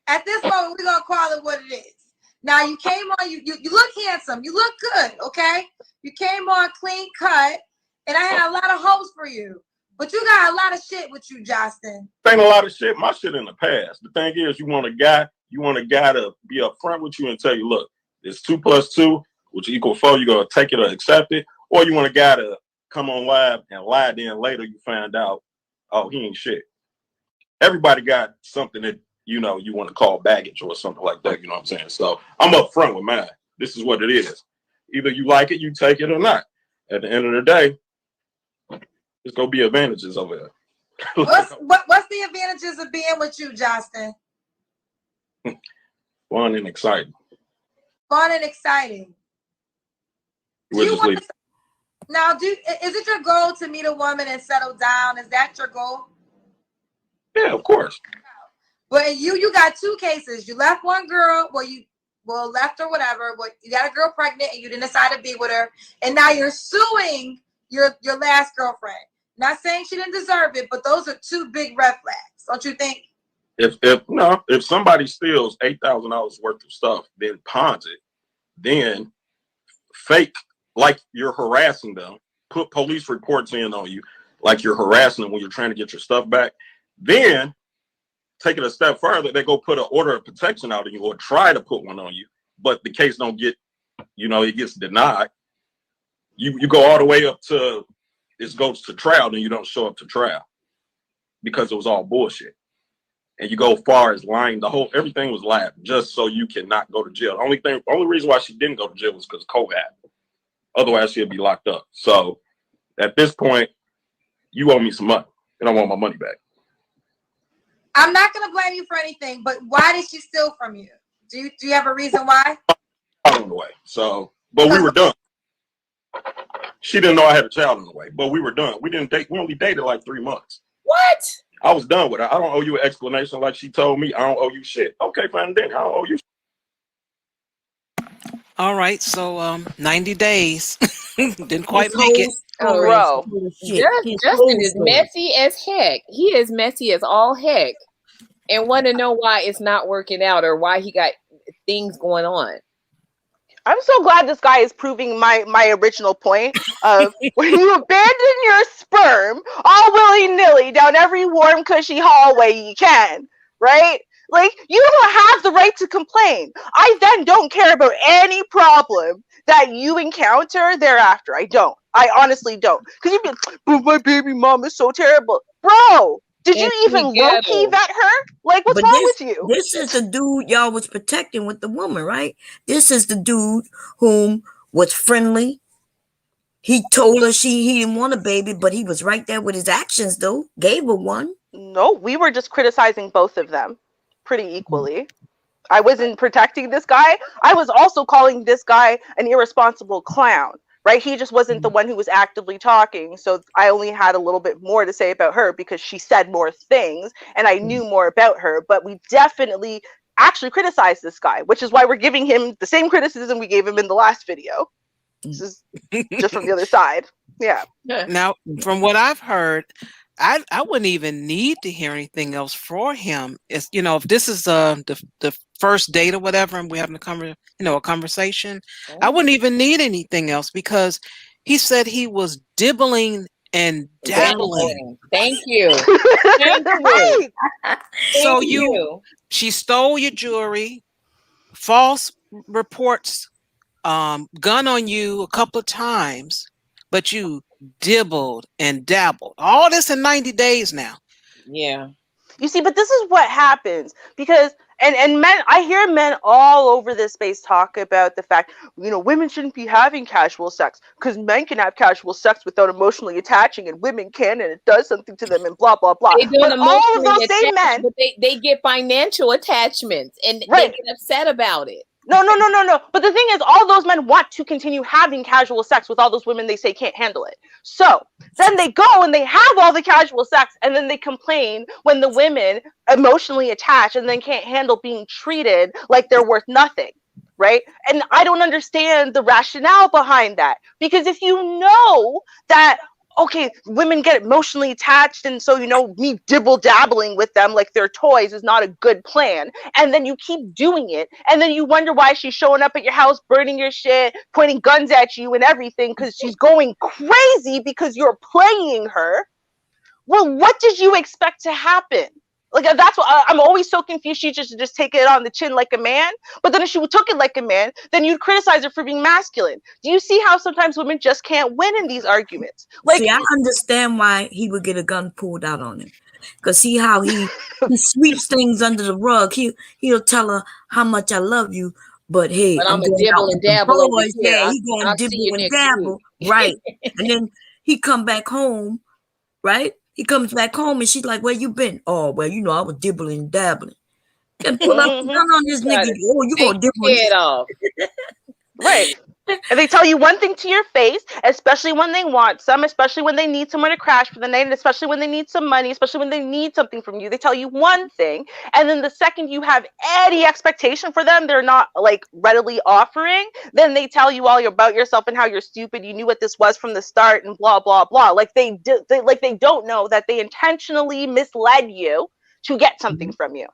at this moment, we're gonna call it what it is. Now, you came on. You look handsome. You look good. Okay. You came on clean cut, and I had a lot of hopes for you. But you got a lot of shit with you, Justin. Ain't a lot of shit. My shit in the past. The thing is, you want a guy to be upfront with you and tell you, look, it's 2 + 2, which equal 4. You're gonna take it or accept it, or you want a guy to come on live and lie. Then later you find out, oh, he ain't shit. Everybody got something that you want to call baggage or something like that. You know what I'm saying? So I'm upfront with mine. This is what it is. Either you like it, you take it, or not. At the end of the day, there's gonna be advantages over there. What's the advantages of being with you, Justin? Fun and exciting. Fun and exciting. Now, is it your goal to meet a woman and settle down? Is that your goal? Yeah, of course. But you got 2 cases. You left one girl, left or whatever, but you got a girl pregnant and you didn't decide to be with her, and now you're suing your last girlfriend. Not saying she didn't deserve it, but those are 2 big red flags, don't you think? If somebody steals $8,000 worth of stuff, then pawns it, then fake like you're harassing them, put police reports in on you like you're harassing them when you're trying to get your stuff back, then take it a step further, they go put an order of protection out on you or try to put one on you, but the case don't get, it gets denied. You go all the way up to it goes to trial, and you don't show up to trial because it was all bullshit. And you go far as lying. Everything was lied just so you cannot go to jail. The only reason why she didn't go to jail was because COVID happened. Otherwise, she'd be locked up. So at this point, you owe me some money, and I want my money back. I'm not going to blame you for anything, but why did she steal from you? Do you have a reason why? On the way. So, but we were done. She didn't know I had a child on the way, but we were done. We didn't date. We only dated like 3 months. What? I was done with her. I don't owe you an explanation like she told me. I don't owe you shit. Okay, fine, then I don't owe you shit. All right, so 90 days. Didn't quite make it. Bro. Justin is messy as heck. He is messy as all heck. And want to know why it's not working out or why he got things going on. I'm so glad this guy is proving my original point of when you abandon your sperm all willy-nilly down every warm, cushy hallway you can, right? Like, you don't have the right to complain. I then don't care about any problem that you encounter thereafter. I don't. I honestly don't. Because you'd be like, but my baby mom is so terrible. Bro, did you even low-key vet her? Like, what's wrong with you? This is the dude y'all was protecting with the woman, right? This is the dude whom was friendly. He told her he didn't want a baby, but he was right there with his actions, though. Gave her one. No, we were just criticizing both of them pretty equally. I wasn't protecting this guy. I was also calling this guy an irresponsible clown, right? He just wasn't the one who was actively talking. So I only had a little bit more to say about her because she said more things and I knew more about her. But we definitely actually criticized this guy, which is why we're giving him the same criticism we gave him in the last video. This is just from the other side. Yeah. Now, from what I've heard, I wouldn't even need to hear anything else for him. It's, if this is the first date or whatever, and we're having a conversation, I wouldn't even need anything else because he said he was dibbling and dabbling. Thank you. Thank you. So she stole your jewelry. false reports, gun on you a couple of times, but you dibbled and dabbled. All this in 90 days now. Yeah. You see, but this is what happens because and men, I hear men all over this space talk about the fact, women shouldn't be having casual sex because men can have casual sex without emotionally attaching and women can, and it does something to them and blah blah blah. They don't But all of those same attach, men, but they get financial attachments and right, they get upset about it. No. But the thing is, all those men want to continue having casual sex with all those women they say can't handle it. So then they go and they have all the casual sex, and then they complain when the women emotionally attach and then can't handle being treated like they're worth nothing. Right? And I don't understand the rationale behind that. Because if you know that, okay, women get emotionally attached, and so me dibble dabbling with them like they're toys is not a good plan, and then you keep doing it, and then you wonder why she's showing up at your house, burning your shit, pointing guns at you and everything because she's going crazy because you're playing her. Well, what did you expect to happen? Like, that's what I'm always so confused. She just take it on the chin like a man, but then if she took it like a man, then you'd criticize her for being masculine. Do you see how sometimes women just can't win in these arguments? Like, see, I understand why he would get a gun pulled out on him, because see how he sweeps things under the rug. He'll tell her how much I love you, but hey, but I'm going to dibble and dabble over here. Yeah, he's going to dibble and dabble, right? And then he come back home, right? He comes back home and she's like, "Where you been?" "Oh, well, I was dibbling and dabbling." And pull up the gun on this nigga. "Oh, you gonna dibble it off?" Right. And they tell you one thing to your face, especially when they want some, especially when they need someone to crash for the night, and especially when they need some money, especially when they need something from you. They tell you one thing, and then the second you have any expectation for them, they're not like readily offering, then they tell you all about yourself and how you're stupid. You knew what this was from the start and blah, blah, blah. Like they don't know that they intentionally misled you to get something from you.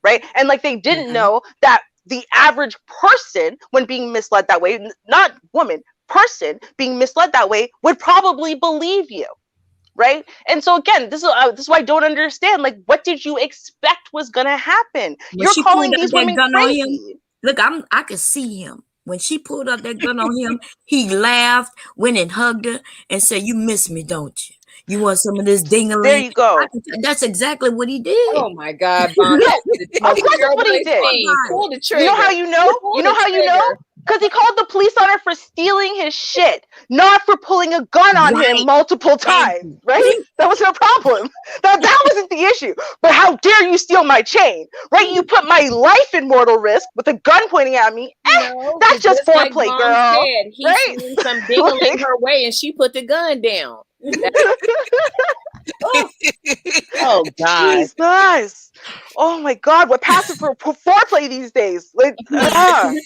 Right. And like they didn't know that the average person, when being misled that way, not woman, person being misled that way, would probably believe you. Right. And so again, this is why I don't understand. Like, what did you expect was gonna happen? You're calling these women crazy. Look, I could see him. When she pulled out that gun on him, he laughed, went and hugged her, and said, "You miss me, don't you? You want some of this ding-a-ling?" There you go. That's exactly what he did. Oh my God, Of course that's what he did. Pull the trigger. You know how you know? You know how you know? Because he called the police on her for stealing his shit, not for pulling a gun on him multiple times, right? That was her problem. That wasn't the issue. But how dare you steal my chain, right? You put my life in mortal risk with a gun pointing at me. That's just foreplay, like girl. He right? Some ding-a-ling her way, and she put the gun down. Oh God! Jesus! Oh my God! What passive for foreplay these days? Like, okay.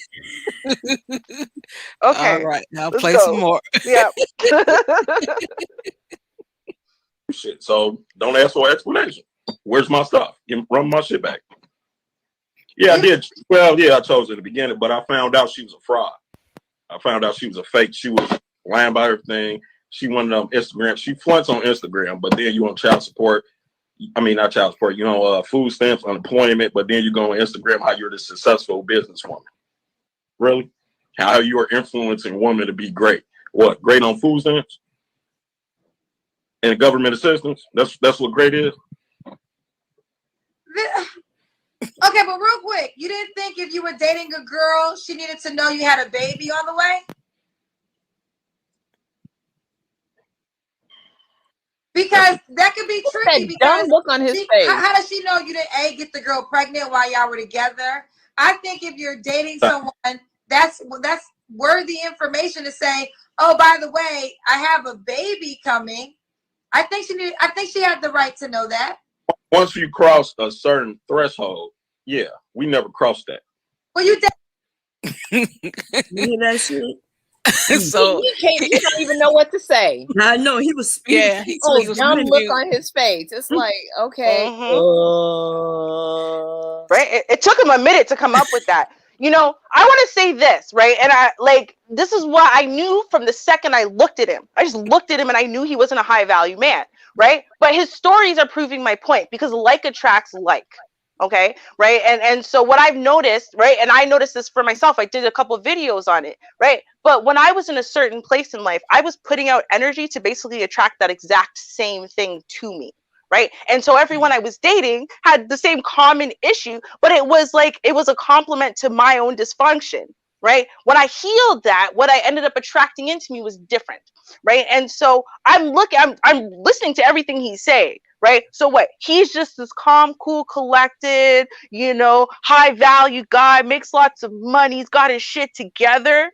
All right, now play some more. Yeah. Shit. So don't ask for an explanation. Where's my stuff? Run my shit back. Yeah, I did. Well, yeah, I chose in the beginning, but I found out she was a fraud. I found out she was a fake. She was lying about everything. She wanted on Instagram. She flaunts on Instagram, but then you want child support. I mean, not child support, food stamps, unemployment, but then you go on Instagram how you're the successful businesswoman. Really? How you are influencing women to be great. What? Great on food stamps? And government assistance? That's what great is? Okay, but real quick, you didn't think if you were dating a girl, she needed to know you had a baby on the way? Because that could be tricky. Because look on his face. How does she know you didn't get the girl pregnant while y'all were together? I think if you're dating someone, that's worthy information to say, "Oh, by the way, I have a baby coming." I think she had the right to know that. Once you cross a certain threshold, yeah, we never crossed that. Well, you did. You hear that shit? So he don't even know what to say. I know he was. Yeah, he was dumb look on his face. It's like, okay, right. It took him a minute to come up with that. I want to say this, right? And this is what I knew from the second I looked at him. I just looked at him and I knew he wasn't a high value man, right? But his stories are proving my point because like attracts like. Okay, right? And so what I've noticed, right, and I noticed this for myself, I did a couple of videos on it, right? But when I was in a certain place in life, I was putting out energy to basically attract that exact same thing to me, right? And so everyone I was dating had the same common issue, but it was like it was a compliment to my own dysfunction, right? When I healed that, what I ended up attracting into me was different, right? And so I'm listening to everything he's saying, right? So what? He's just this calm, cool, collected, high value guy, makes lots of money, he's got his shit together.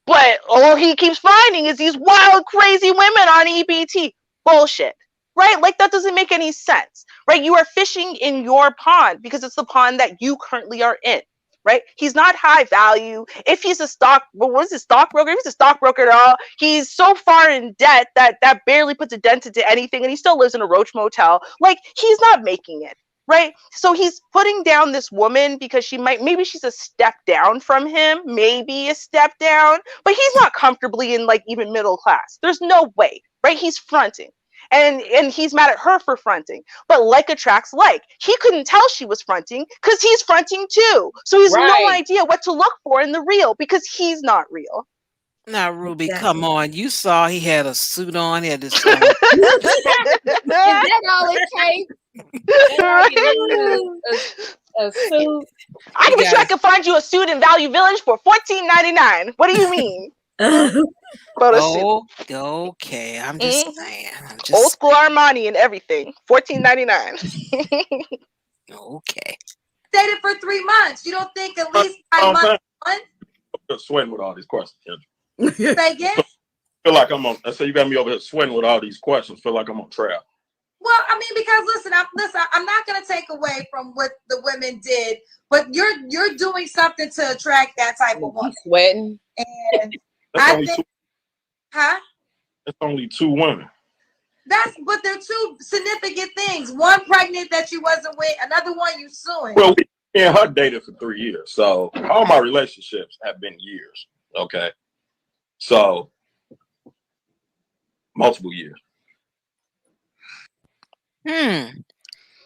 But all he keeps finding is these wild, crazy women on EBT. Bullshit. Right? Like that doesn't make any sense. Right? You are fishing in your pond because it's the pond that you currently are in. Right? He's not high value. If he's a stockbroker? If he's a stockbroker at all, he's so far in debt that barely puts a dent into anything, and he still lives in a roach motel. Like he's not making it. Right? So he's putting down this woman because maybe she's a step down from him, maybe a step down, but he's not comfortably in like even middle class. There's no way, right? He's fronting. And he's mad at her for fronting. But like attracts like. He couldn't tell she was fronting because he's fronting too. So he's no idea what to look for in the real because he's not real. Now, Ruby, come on. You saw he had a suit on. He had this. Is that all it takes? A suit. I wish I could find you a suit in Value Village for $14.99. What do you mean? Okay, I'm just saying. Old school Armani and everything. $14.99. Okay. Dated for 3 months. You don't think at least 5 months? I'm sweating with all these questions. Say again? Feel like I'm on. I say you got me over here sweating with all these questions. Feel like I'm on trial. Well, I mean, because listen, I'm not going to take away from what the women did, but you're doing something to attract that type of woman. Sweating. And I think, That's only 2 women. But they're 2 significant things. One pregnant that you wasn't with, another one you suing. Well, me and her dated for 3 years, so all my relationships have been years. Okay, so multiple years.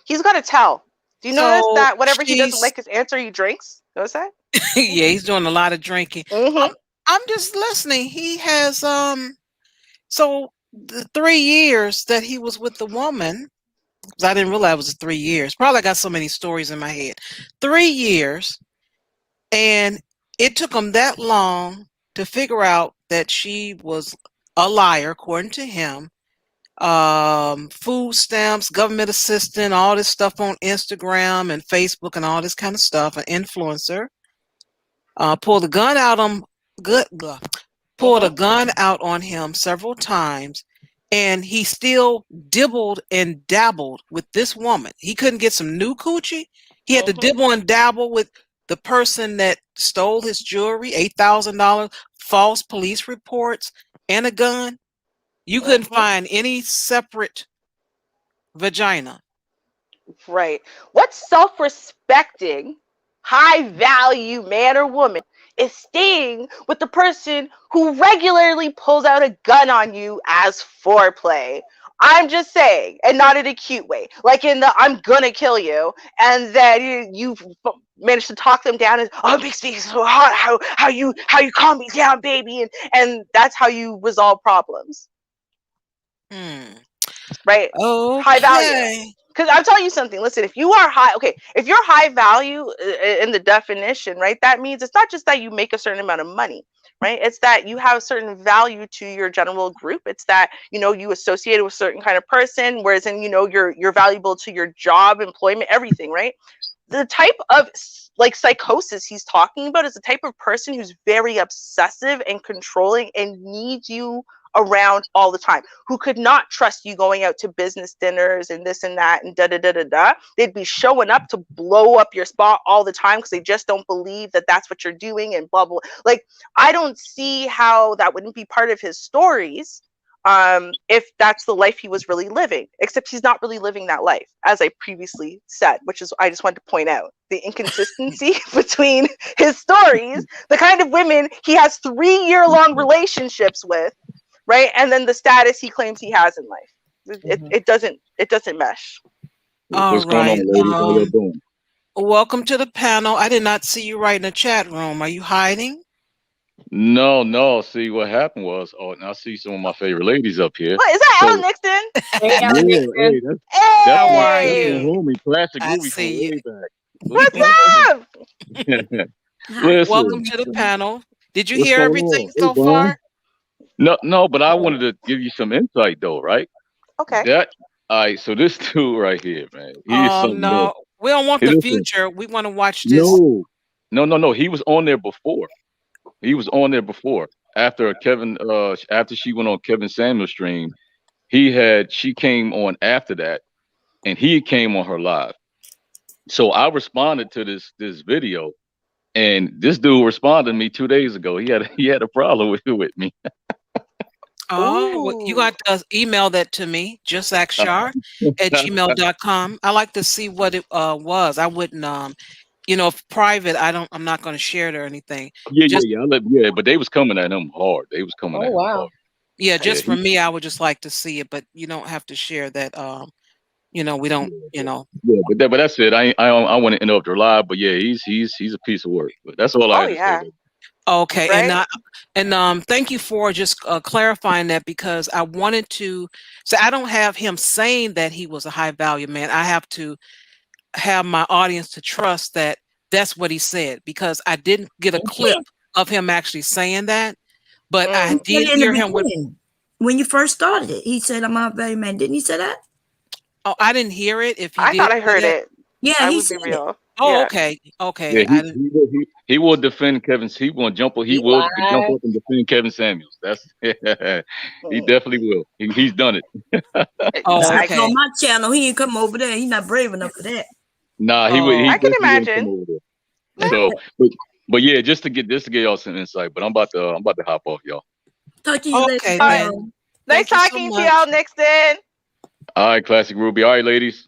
He's got to tell. Do you notice that whatever he doesn't like his answer, he drinks? Notice that? Yeah, he's doing a lot of drinking. I'm just listening. He has so the 3 years that he was with the woman, because I didn't realize it was 3 years. Probably I got so many stories in my head. 3 years, and it took him that long to figure out that she was a liar, according to him. Food stamps, government assistant, all this stuff on Instagram and Facebook and all this kind of stuff, an influencer. Pulled a gun out on him several times, and he still dibbled and dabbled with this woman. He couldn't get some new coochie. He had to dibble and dabble with the person that stole his jewelry, $8,000, false police reports, and a gun. You couldn't find any separate vagina. Right. What self-respecting, high-value man or woman is staying with the person who regularly pulls out a gun on you as foreplay? I'm just saying, and not in a cute way, like in the I'm gonna kill you, and then you managed to talk them down and it makes me so hot how you calm me down, baby, and that's how you resolve problems. Right? Okay. High value. Because I'll tell you something. Listen, if you're high value in the definition, right? That means it's not just that you make a certain amount of money, right? It's that you have a certain value to your general group. It's that, you associate with a certain kind of person, whereas you're valuable to your job, employment, everything, right? The type of like psychosis he's talking about is the type of person who's very obsessive and controlling and needs you around all the time, who could not trust you going out to business dinners and this and that and da. They'd be showing up to blow up your spot all the time because they just don't believe that that's what you're doing and blah blah. Like, I don't see how that wouldn't be part of his stories if that's the life he was really living, except he's not really living that life, as I previously said, which is I just wanted to point out the inconsistency between his stories, the kind of women he has 3-year-long relationships with, right? And then the status he claims he has in life. It doesn't mesh. All What's going on, ladies? How y'all doing? Welcome to the panel. I did not see you right in the chat room. Are you hiding? No. See, what happened was, now I see some of my favorite ladies up here. What is that, So, Al Nixon? Hey, yeah, Alan hey, Nixon. that's How my are that's Hey, my you? homie, Classic I Ruby from see you. way back. what's up? Hi, Welcome Listen, to the panel. Did you what's hear going everything on? Hey, so Bun. far? No, but I wanted to give you some insight though, right? Okay. That all right. So this dude right here, man, he is Oh something else. no, we don't want Hey, the listen, future. We want to watch this. no. He was on there before. He was on there before. After she went on Kevin Samuel's stream, she came on after that, and he came on her live. So I responded to this video, and this dude responded to me 2 days ago. He had a problem with me. Oh, well, you Ooh. got to email that to me, justaskchar@gmail.com. I like to see what it was. I wouldn't, if private, I'm not going to share it or anything. Just, But they was coming at him hard. They was coming Oh at him wow. hard. yeah, Yeah, just for me, I would just like to see it, but you don't have to share that. We don't, but that's it. I want to interrupt her live, but yeah, he's a piece of work. But that's all I Oh had to say. yeah. Okay, Right. and thank you for just clarifying that, because I wanted to say I don't have him saying that he was a high value man. I have to have my audience to trust that that's what he said, because I didn't get a clip of him actually saying that, but I He said did it in the hear him with. beginning when you first started it. He said, "I'm a very man." Didn't he say that? Oh, I didn't hear it. If he I did thought I say heard that. it. Yeah, I he would be said it. real. Oh, Yeah. okay, Yeah, okay. I didn't. he will defend Kevin. He will jump. He He will jump lied. up and defend Kevin Samuels. That's he Mm, definitely will. He's done it. Oh, Besides, exactly. on okay. my channel, he ain't come over there. He's not brave enough for that. Nah, he Oh, I can definitely wouldn't come imagine. over there. Yeah. So, but yeah, just to get y'all some insight. But I'm about to hop off, y'all. Talk to you later. okay All right. then. Nice Thank you so talking to y'all, much. Nixon. All right, Classic Ruby. All right, ladies.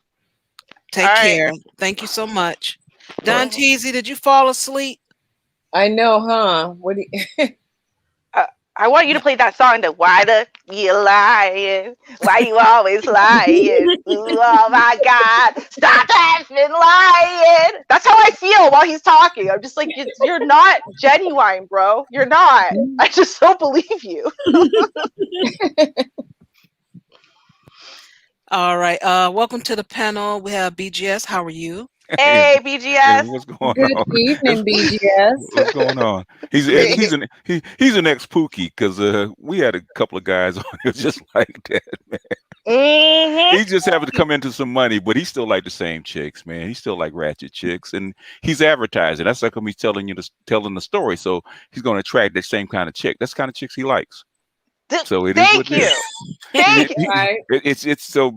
All Take right. care. Thank you so much. All right. Don Teasy, did you fall asleep? I know, huh? What do you I want you to play that song. Why the you lying? Why you always lying? Ooh, oh my God! Stop effing lying. That's how I feel while he's talking. I'm just like, you're not genuine, bro. You're not. I just don't believe you. All right. Welcome to the panel. We have BGS. How are you? Hey, Hey, BGS. what's going Good on? evening, BGS. What's going on? He's Hey. he's an ex Pookie because we had a couple of guys on here just like that. Mm-hmm. He just happened to come into some money, but he still like the same chicks, man. He still like ratchet chicks, and he's advertising. That's like he's telling the story. So he's going to attract that same kind of chick. That's the kind of chicks he likes. So it is Thank what it is. you. Thank you. Right. It's so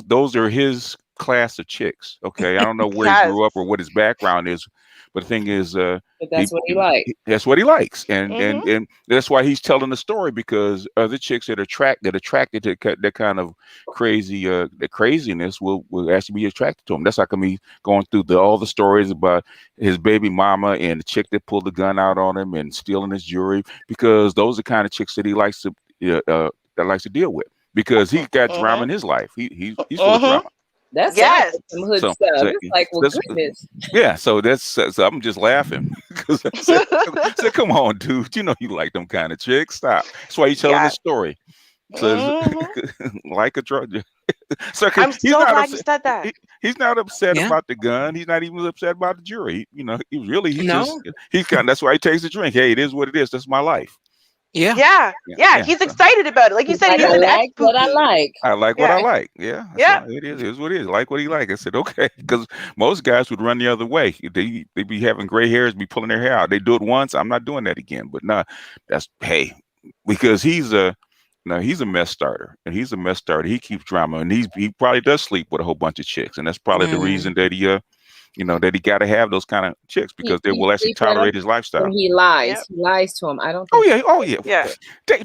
those are his class of chicks. Okay, I don't know where he Yes. grew up or what his background is, but the thing is, But that's what he likes. that's what he likes, Mm-hmm. and that's why he's telling the story, because other chicks that attracted to that kind of crazy the craziness will actually be attracted to him. That's like me going through all the stories about his baby mama and the chick that pulled the gun out on him and stealing his jewelry, because those are the kind of chicks that he likes to that likes to deal with, because he got drama in his life. He's full of Mm-hmm. drama. That sounds Yes. like some hood So, stuff. so, It's like, well, that's, goodness. yeah. So I'm just laughing because I said, come on, dude. You know you like them kind of chicks. Stop. That's why he's telling Yeah. the story. So Mm-hmm. like a drug. So I'm he's so not glad you upset. said that. He's not upset Yeah. about the gun. He's not even upset about the jury. He's No. that's why he takes a drink. Hey, it is what it is. That's my life. Yeah. Yeah. Yeah. Yeah. Yeah. He's So, excited about it. Like you said, Like he's I an ex like what I Pookie. like. I like what I like. Yeah. Yeah. So it is what it is. Like what he like. I said, okay. Because most guys would run the other way. They be having gray hairs, be pulling their hair out. They do it once. I'm not doing that again. But nah, because he's a mess starter. And he's a mess starter. He keeps drama. And he probably does sleep with a whole bunch of chicks. And that's probably the reason that that he got to have those kind of chicks, because they He will actually sleep with him tolerate his lifestyle. and he lies. Yep. He lies to him. I don't Oh think. yeah. Yeah.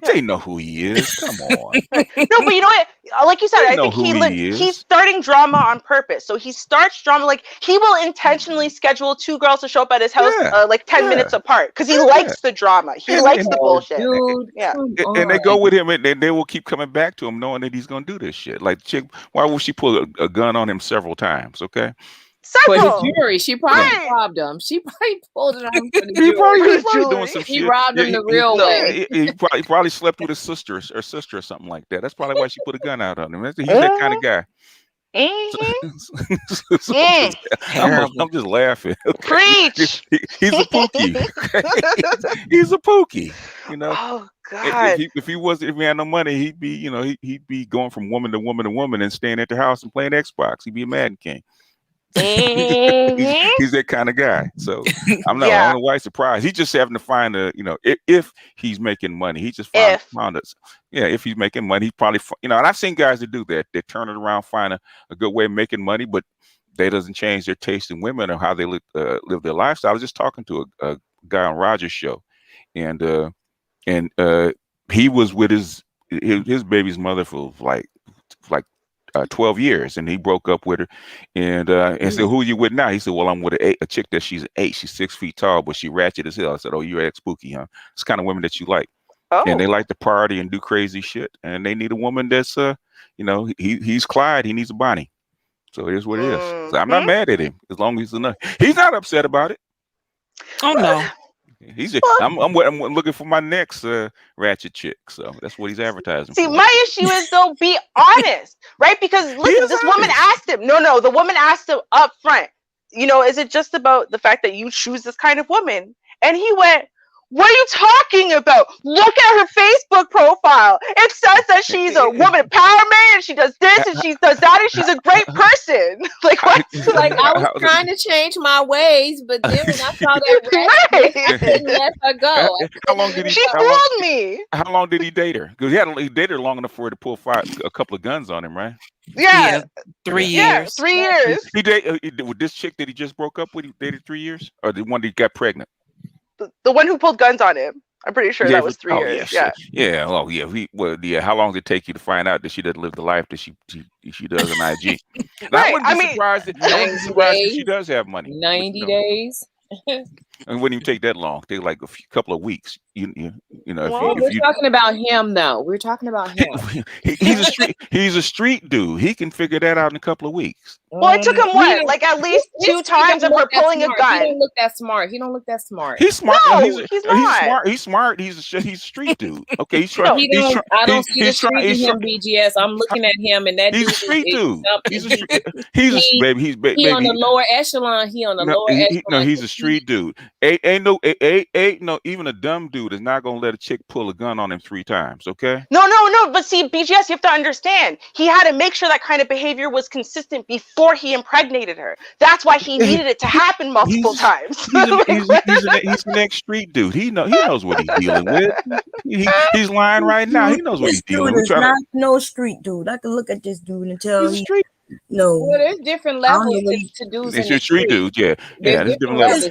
They know who he is. Come on. Right. No, but you know what? Like you said, They I know think who he he's is. starting drama on purpose. So he starts drama, like he will intentionally schedule two girls to show up at his house, Yeah. like 10 Yeah. minutes apart, because he Yeah. likes the drama. He And likes and the Oh, bullshit. dude, Yeah. come and they go on. with him, and they will keep coming back to him, knowing that he's going to do this shit. Like chick, why would she pull a gun on him several times? Okay, For the Several. jury, she probably Right. robbed him. She probably pulled it on for the He probably jury. doing some He shit. robbed him the real way. He probably slept with his sister or something like that. That's probably why she put a gun out on him. He's that kind of guy. So I'm just laughing. Preach. He's a pookie. He's a pookie. You know. Oh God. If he had no money, he'd be he'd be going from woman to woman to woman and staying at the house and playing Xbox. He'd be a Madden king. He's that kind of guy. So I'm not. I don't know why he's surprised. He's just having to find if he's making money, he just found us. Yeah, if he's making money, he probably and I've seen guys that do that. They turn it around, find a good way of making money, but that doesn't change their taste in women or how they live their lifestyle. I was just talking to a guy on Roger's show, and he was with his baby's mother for like 12 years, and he broke up with her, and said, "Who are you with now?" He said, "Well, I'm with a chick that she's an 8. She's 6 feet tall, but she ratchet as hell." I said, "Oh, you're ex-spooky, huh? It's the kind of women that you like." Oh. And they like to party and do crazy shit, and they need a woman that's he's Clyde, he needs a Bonnie. So here's what it is. So I'm not mad at him as long as he's enough. He's not upset about it. Oh no. I'm looking for my next ratchet chick, so that's what he's advertising. See, for. my issue is though, be honest, right? Because listen, this woman asked him. No, the woman asked him up front. Is it just about the fact that you choose this kind of woman? And he went, "What are you talking about? Look at her Facebook profile. It says that she's a woman empowerment, and she does this and she does that, and she's a great person." Like what? Like I was trying to change my ways, but then when I saw that I didn't let her go. How long did he? She fooled me. How long did he date her? Because he dated her long enough for her to pull a couple of guns on him, right? Yeah. 3 years. Yeah, 3 years. He dated with this chick that he just broke up with. He dated 3 years, or the one that got pregnant. The one who pulled guns on him. I'm pretty sure that was 3 years. Yeah. Yeah. Oh, yeah. How long did it take you to find out that she doesn't live the life that she does in IG? Right. I wouldn't be surprised if she does have money. 90 days. It wouldn't even take that long. Take like couple of weeks. We're talking about him, though. We're talking about him. He's a street dude. He can figure that out in a couple of weeks. Well, it took him like at least 2 times of her pulling a gun. He don't look that smart. He don't look that smart. He's smart. No, he's not. He's smart. He's a street dude. Okay, he's trying. I don't see the street in him, BGS. I'm looking at him, and that he's a street dude. He's on the lower echelon. He on the lower echelon. No, he's a street dude. Ain't no even a dumb dude is not gonna let a chick pull a gun on him 3 times. Okay. No. But see, BGS, you have to understand. He had to make sure that kind of behavior was consistent before he impregnated her. That's why he needed it to happen multiple times. He's an ex street dude. He knows what he's dealing with. He's lying right now. He knows what he's dealing with. Not no street dude. I can look at this dude and tell he's a street. No. Well, there's different levels to dudes. It's your street dude, yeah. There's different levels.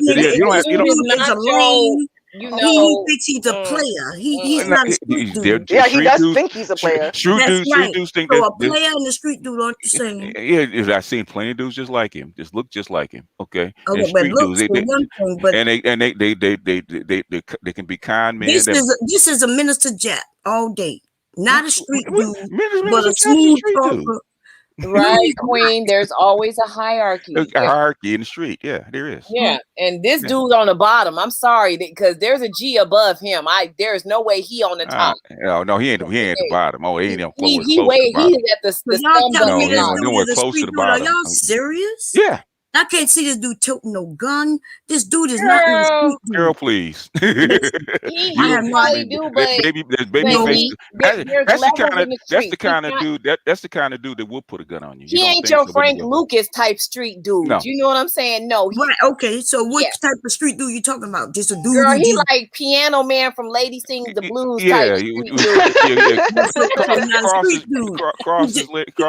He thinks he's a player. He's not a street dude. Yeah, he does think he's a player. Street dudes think so a player and a street dude aren't the same. Yeah, I've seen plenty of dudes just like him. Just look just like him. Okay. Okay, but looks for one thing, but they can be kind men. This is a minister Jack all day. Not a street dude, but a smooth talker. Right, Queen. There's always a hierarchy. A hierarchy in the street. Yeah, there is. Yeah, and this dude's on the bottom. I'm sorry because there's a G above him. There's no way he on the top. No, he ain't the bottom. Oh, he ain't close. He's at the nowhere close to the bottom. Are y'all serious? Yeah. I can't see this dude tilting no gun. This dude is not in the street. Girl, please. He probably do, but that's the kind of dude that will put a gun on you. He ain't your Frank Lucas type street dude. No. You know what I'm saying? No. Right. Okay. So what type of street dude you talking about? Just a dude? Girl, he like Piano Man from Lady Sings the Blues type.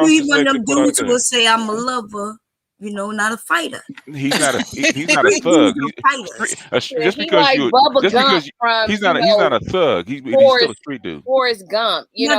He's one of them dudes who will say, "I'm a lover." Not a fighter. He's not a thug. Just because he's not a thug. He's still a street dude. Forrest Gump. He kind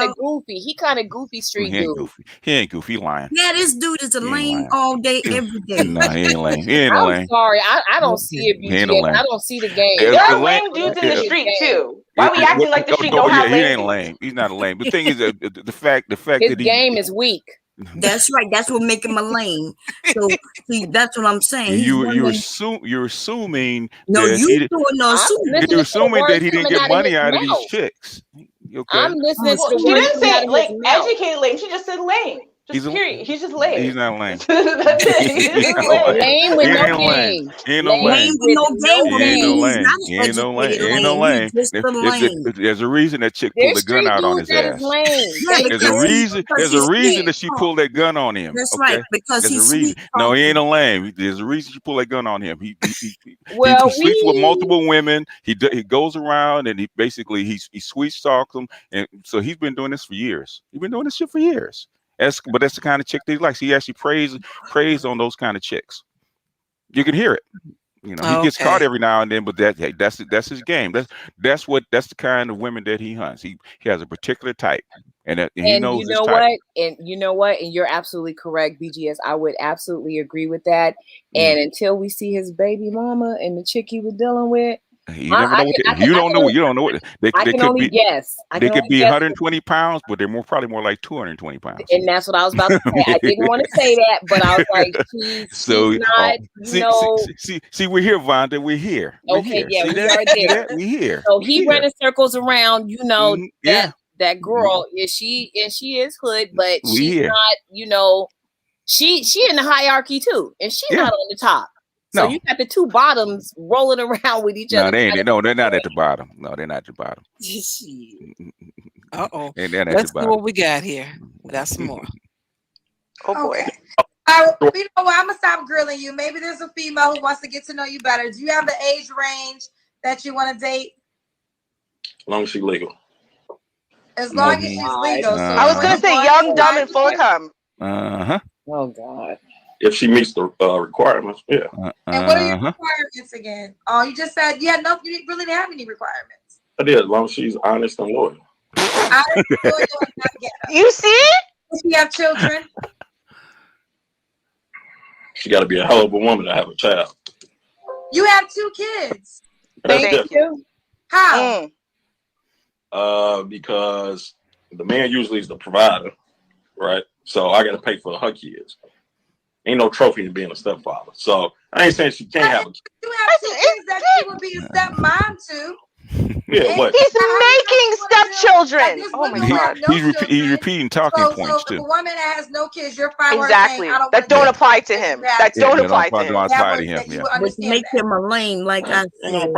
of goofy. He kind of goofy street dude. He ain't goofy. He lying. Yeah, this dude is a lame all day, every day. No, he ain't lame. He ain't lame. I'm sorry. I don't see it. I don't see the game. There are lame dudes in the street too. Why are we acting like the street don't have lame? He ain't lame. He's not a lame. The thing is, the fact his that game is weak. That's right. That's what make him a lame. So see, that's what I'm saying. You're assuming no, that you he doing no assuming. you're assuming that he didn't get money out of these mouth. chicks. Okay. I'm listening Well, to the she words didn't coming out say of like his mouth. educated lame. She just said lame. Just period. He's just lame. He's not lame. That's it. He's just lame. Lame with He no ain't lame. game. He ain't no lame. Lame with no game. He ain't no He's lame. not He an ain't no lame. educated He ain't no lame. lame. He's just a lame. There's a reason that chick There's pulled a gun street out on dudes his that ass. is lame. Yeah, They There's because a reason. There's a he's reason sweet that she talk. pulled that gun on him. That's Okay? right, because There's he's a reason. sweet No, he talking. ain't no lame. There's a reason she pulled that gun on him. He Well, sleeps with multiple women. He goes around and he basically he sweet talks them, and so he's been doing this for years. He's been doing this shit for years. But that's the kind of chick that he likes. He actually prays on those kind of chicks. You can hear it. You know, he gets caught every now and then, but that's his game. That's the kind of women that he hunts. He has a particular type, and he knows you his know type. what? And you know what? And you're absolutely correct, BGS. I would absolutely agree with that. And until we see his baby mama and the chick he was dealing with, you never know what you don't know what they can could only be. guess. They could be 120 pounds, but they're probably more like 220 pounds. And that's what I was about to say. I didn't want to say that, but I was like, she's not, see, we're here, Vonda. We're here. Okay, yeah, see we that? are there. We here. So he running circles around, that girl is she is hood, but she's not, she in the hierarchy too, and she's not on the top. So you got the two bottoms rolling around with each other. No, they ain't. No, they're not at the bottom. No, they're not at the bottom. Uh-oh. Let's see what we got here. We got some more. Oh boy. You know what? I'm gonna stop grilling you. Maybe there's a female who wants to get to know you better. Do you have the age range that you want to date? As long as she's legal. As long as she's legal. So I was gonna say young, dumb, and full of cum. Oh God. If she meets the requirements, yeah. And what are your requirements again? Oh, you just said you really didn't have any requirements. I did, as long as she's honest and loyal. Honest, loyal, and not ghetto. You see? Does she have children? She got to be a hell of a woman to have a child. You have 2 kids. Thank you. How? Because the man usually is the provider, right? So I got to pay for her kids. Ain't no trophy in being a stepfather. So I ain't saying she can't have a kid. You have 2 kids that she would be a stepmom to. Yeah, what? He's making stepchildren. Oh my God. He's repeating talking points too. too. If a woman that has no kids, you're fine. Exactly. That don't apply to him. That don't apply to him. But make him a lame, like I said.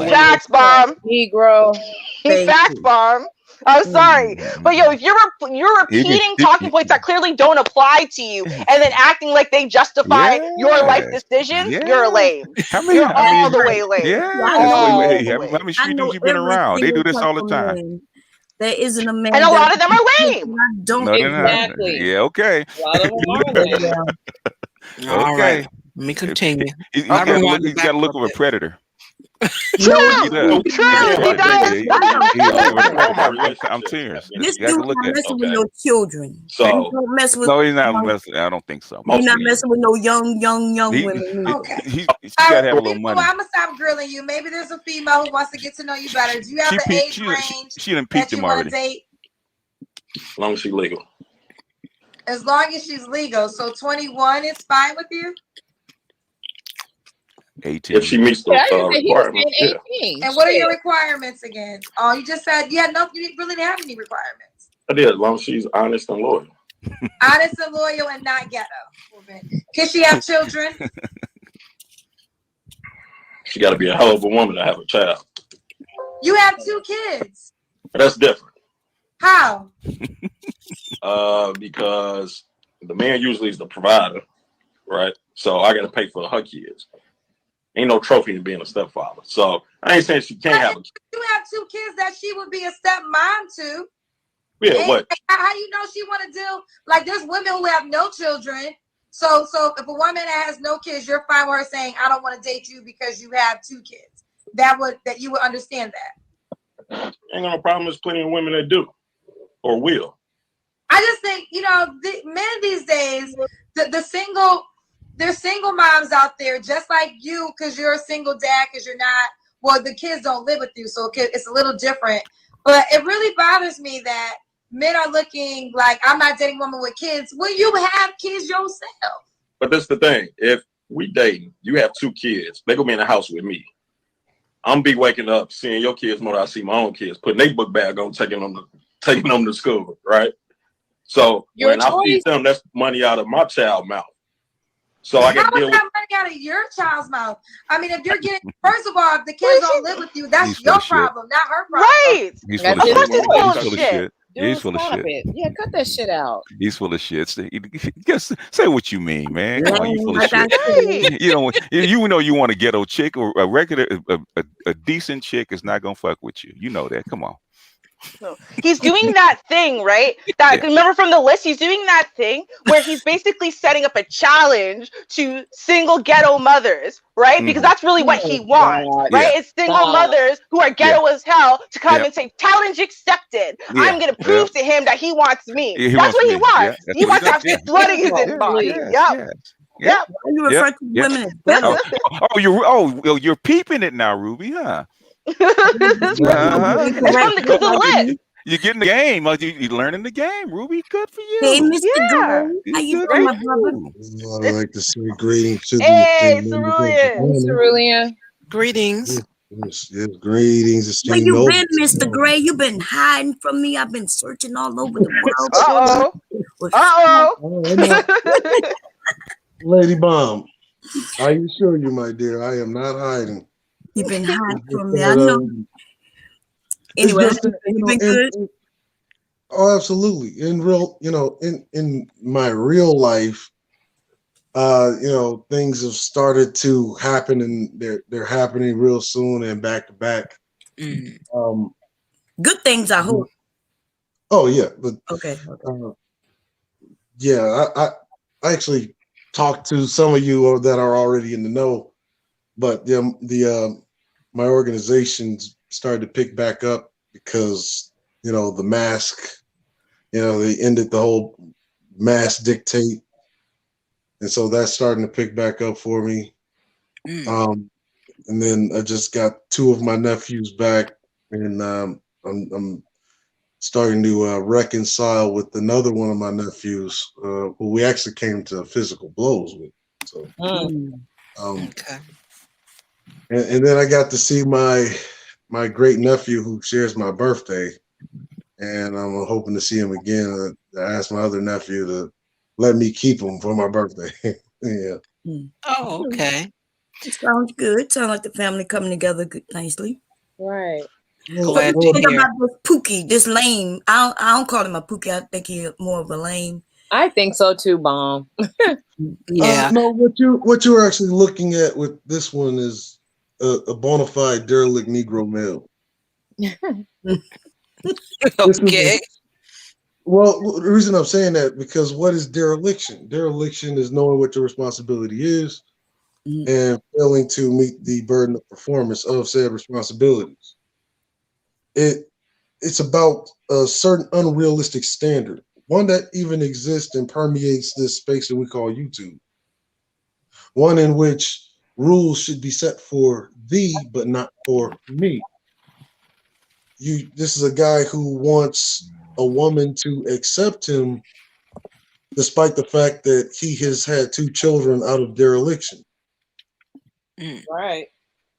Facts bomb. Negro. Facts bomb. I'm sorry, but if you're repeating talking points that clearly don't apply to you, and then acting like they justify your life decisions, you're lame. You're all the way lame. How many street dudes you been around? They do this all the time. There isn't a man, and a lot of them are lame. Exactly. Yeah. Okay. A lot of them are lame. All right. Let me continue. He's got to look of a predator. True. He does. I'm serious. This dude's not messing with no children. So don't mess with. No, he's not messing. I don't think so. He's not messing with no young women. Okay. He's got to have a little money. I'm gonna stop grilling you. Maybe there's a female who wants to get to know you better. Do you have the age range she done that peaked you him want already. to date? As long as she's legal. As long as she's legal. So 21 is fine with you? 18. If she meets the requirements. Yeah. And what are your requirements again? Oh, you just said you really didn't have any requirements. I did, as long as she's honest and loyal. Honest and loyal and not ghetto. Can she have children? She got to be a hell of a woman to have a child. You have 2 kids. That's different. How? Because the man usually is the provider, right? So I got to pay for her kids. Ain't no trophy in being a stepfather. So I ain't saying she can't have a kid. You have 2 kids that she would be a stepmom to. Yeah, what? How you know she want to deal? Like, there's women who have no children. So if a woman that has no kids, you're fine with her saying, I don't want to date you because you have 2 kids. That you would understand that. Ain't no problem. There's plenty of women that do or will. I just think, the men these days, there's single moms out there just like you, because you're a single dad, because you're not, well, the kids don't live with you, so it's a little different. But it really bothers me that men are looking like, I'm not dating women with kids. Will you have kids yourself? But that's the thing. If we dating, you have 2 kids, they gonna be in the house with me. I'm be waking up, seeing your kids more than I see my own kids, putting their book bag on, taking them to school, right? So Your when I feed choice. them, that's money out of my child mouth. So I got How to deal is with. that money out of your child's mouth? I mean, if you're getting, first of all, if the kids don't live with you, that's He's full your of shit. problem, not her problem. Right. He's full That's of Of course shit. he's full He's of full of shit. shit. Dude, He's full of stop shit. it. Yeah, cut that shit out. He's full of shit. Just say what you mean, man. Come on, you full of Like I shit. said, You know, you know you want a ghetto chick or a regular, a decent chick is not gonna fuck with you. You know that. Come on. No. He's doing that thing, right? That Yeah. remember from the list, he's doing that thing where he's basically setting up a challenge to single ghetto mothers, right? Because that's really what he wants, God. right? Yeah. It's single mothers who are ghetto as hell to come and say, challenge accepted. I'm gonna prove to him that he wants me. He That's wants what he me. wants. Yeah, He wants to have yeah. flooding his Yeah, inbox. please. Yep. Yep. why you refer to women as ghetto? You're peeping it now, Ruby, huh? That's It's from the list. You're getting the game. You're learning the game, Ruby. Good for you. Hey, Mr. Yeah. Gray, how you Good doing, for my brother? you. I'd like to say greetings to Hey, the Cerulean. Cerulean. Greetings. yes, greetings, Where esteemed you nobles. been, Mr. Gray? You been hiding from me. I've been searching all over the world. Uh-oh. With- Uh-oh. Lady Bomb, I assure you, my dear, I am not hiding. You've been hiding It's from just me. I that, know. Anyway, it's just that, you been good? Oh, absolutely. In real, in my real life, things have started to happen, and they're happening real soon and back to back. Good things, I hope. Oh yeah, but Okay. yeah, I actually talked to some of you that are already in the know, but my organizations started to pick back up because the mask, they ended the whole mask dictate, and so that's starting to pick back up for me. And then I just got 2 of my nephews back, and I'm starting to reconcile with another one of my nephews, who we actually came to physical blows with. So, Okay. and then I got to see my great nephew who shares my birthday, and I'm hoping to see him again. I asked my other nephew to let me keep him for my birthday. Yeah. Oh, okay. Sounds good. Sounds like the family coming together nicely. Right. Glad What to you think hear. about this Pookie, this lame? I don't call him a Pookie. I think he's more of a lame. I think so too, Bomb. Yeah. No, what you're actually looking at with this one is a bona fide derelict Negro male. Okay. Well, the reason I'm saying that, because what is dereliction? Dereliction is knowing what your responsibility is and failing to meet the burden of performance of said responsibilities. It's about a certain unrealistic standard, one that even exists and permeates this space that we call YouTube. One in which rules should be set for thee, but not for me. This is a guy who wants a woman to accept him despite the fact that he has had 2 children out of dereliction, Right.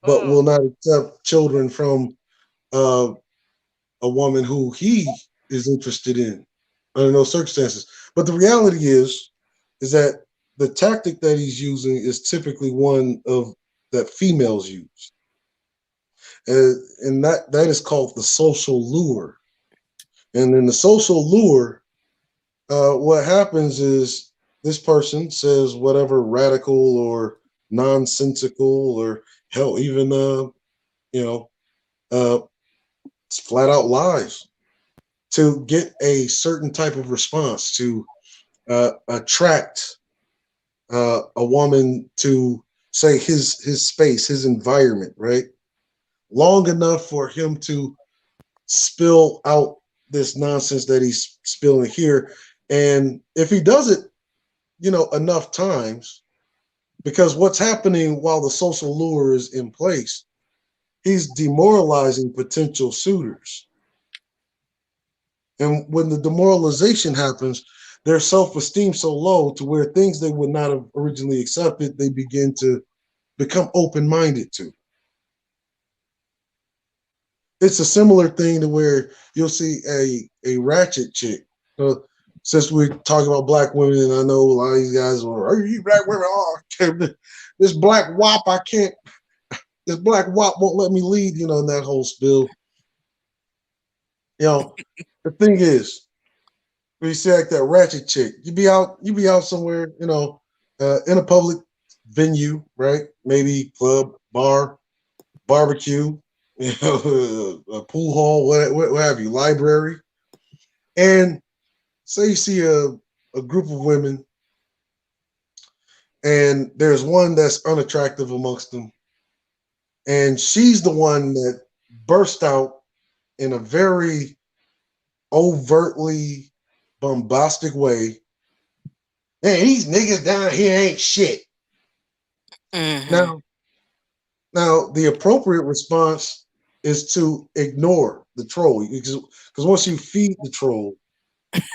but will not accept children from a woman who he is interested in under no circumstances. But the reality is that the tactic that he's using is typically one of that females use, and that is called the social lure. And in the social lure, what happens is this person says whatever radical or nonsensical or hell, even flat out lies to get a certain type of response, to attract a woman to, say, his space, his environment, right? Long enough for him to spill out this nonsense that he's spilling here. And if he does it, enough times, because what's happening while the social lure is in place, he's demoralizing potential suitors. And when the demoralization happens, their self-esteem so low to where things they would not have originally accepted, they begin to become open-minded to. It's a similar thing to where you'll see a ratchet chick. So since we're talking about black women, and I know a lot of these guys are, "Are you black women? Oh, this black WAP, I can't. This black WAP won't let me lead." You know, in that whole spill. You know, the thing is, when you say like that ratchet chick, you be out somewhere, you know, in a public venue, right? Maybe club, bar, barbecue, you know, a pool hall, what have you, library, and say you see a group of women, and there's one that's unattractive amongst them, and she's the one that burst out in a very overtly bombastic way. "Hey, these niggas down here ain't shit." Mm-hmm. Now, the appropriate response is to ignore the troll, because once you feed the troll,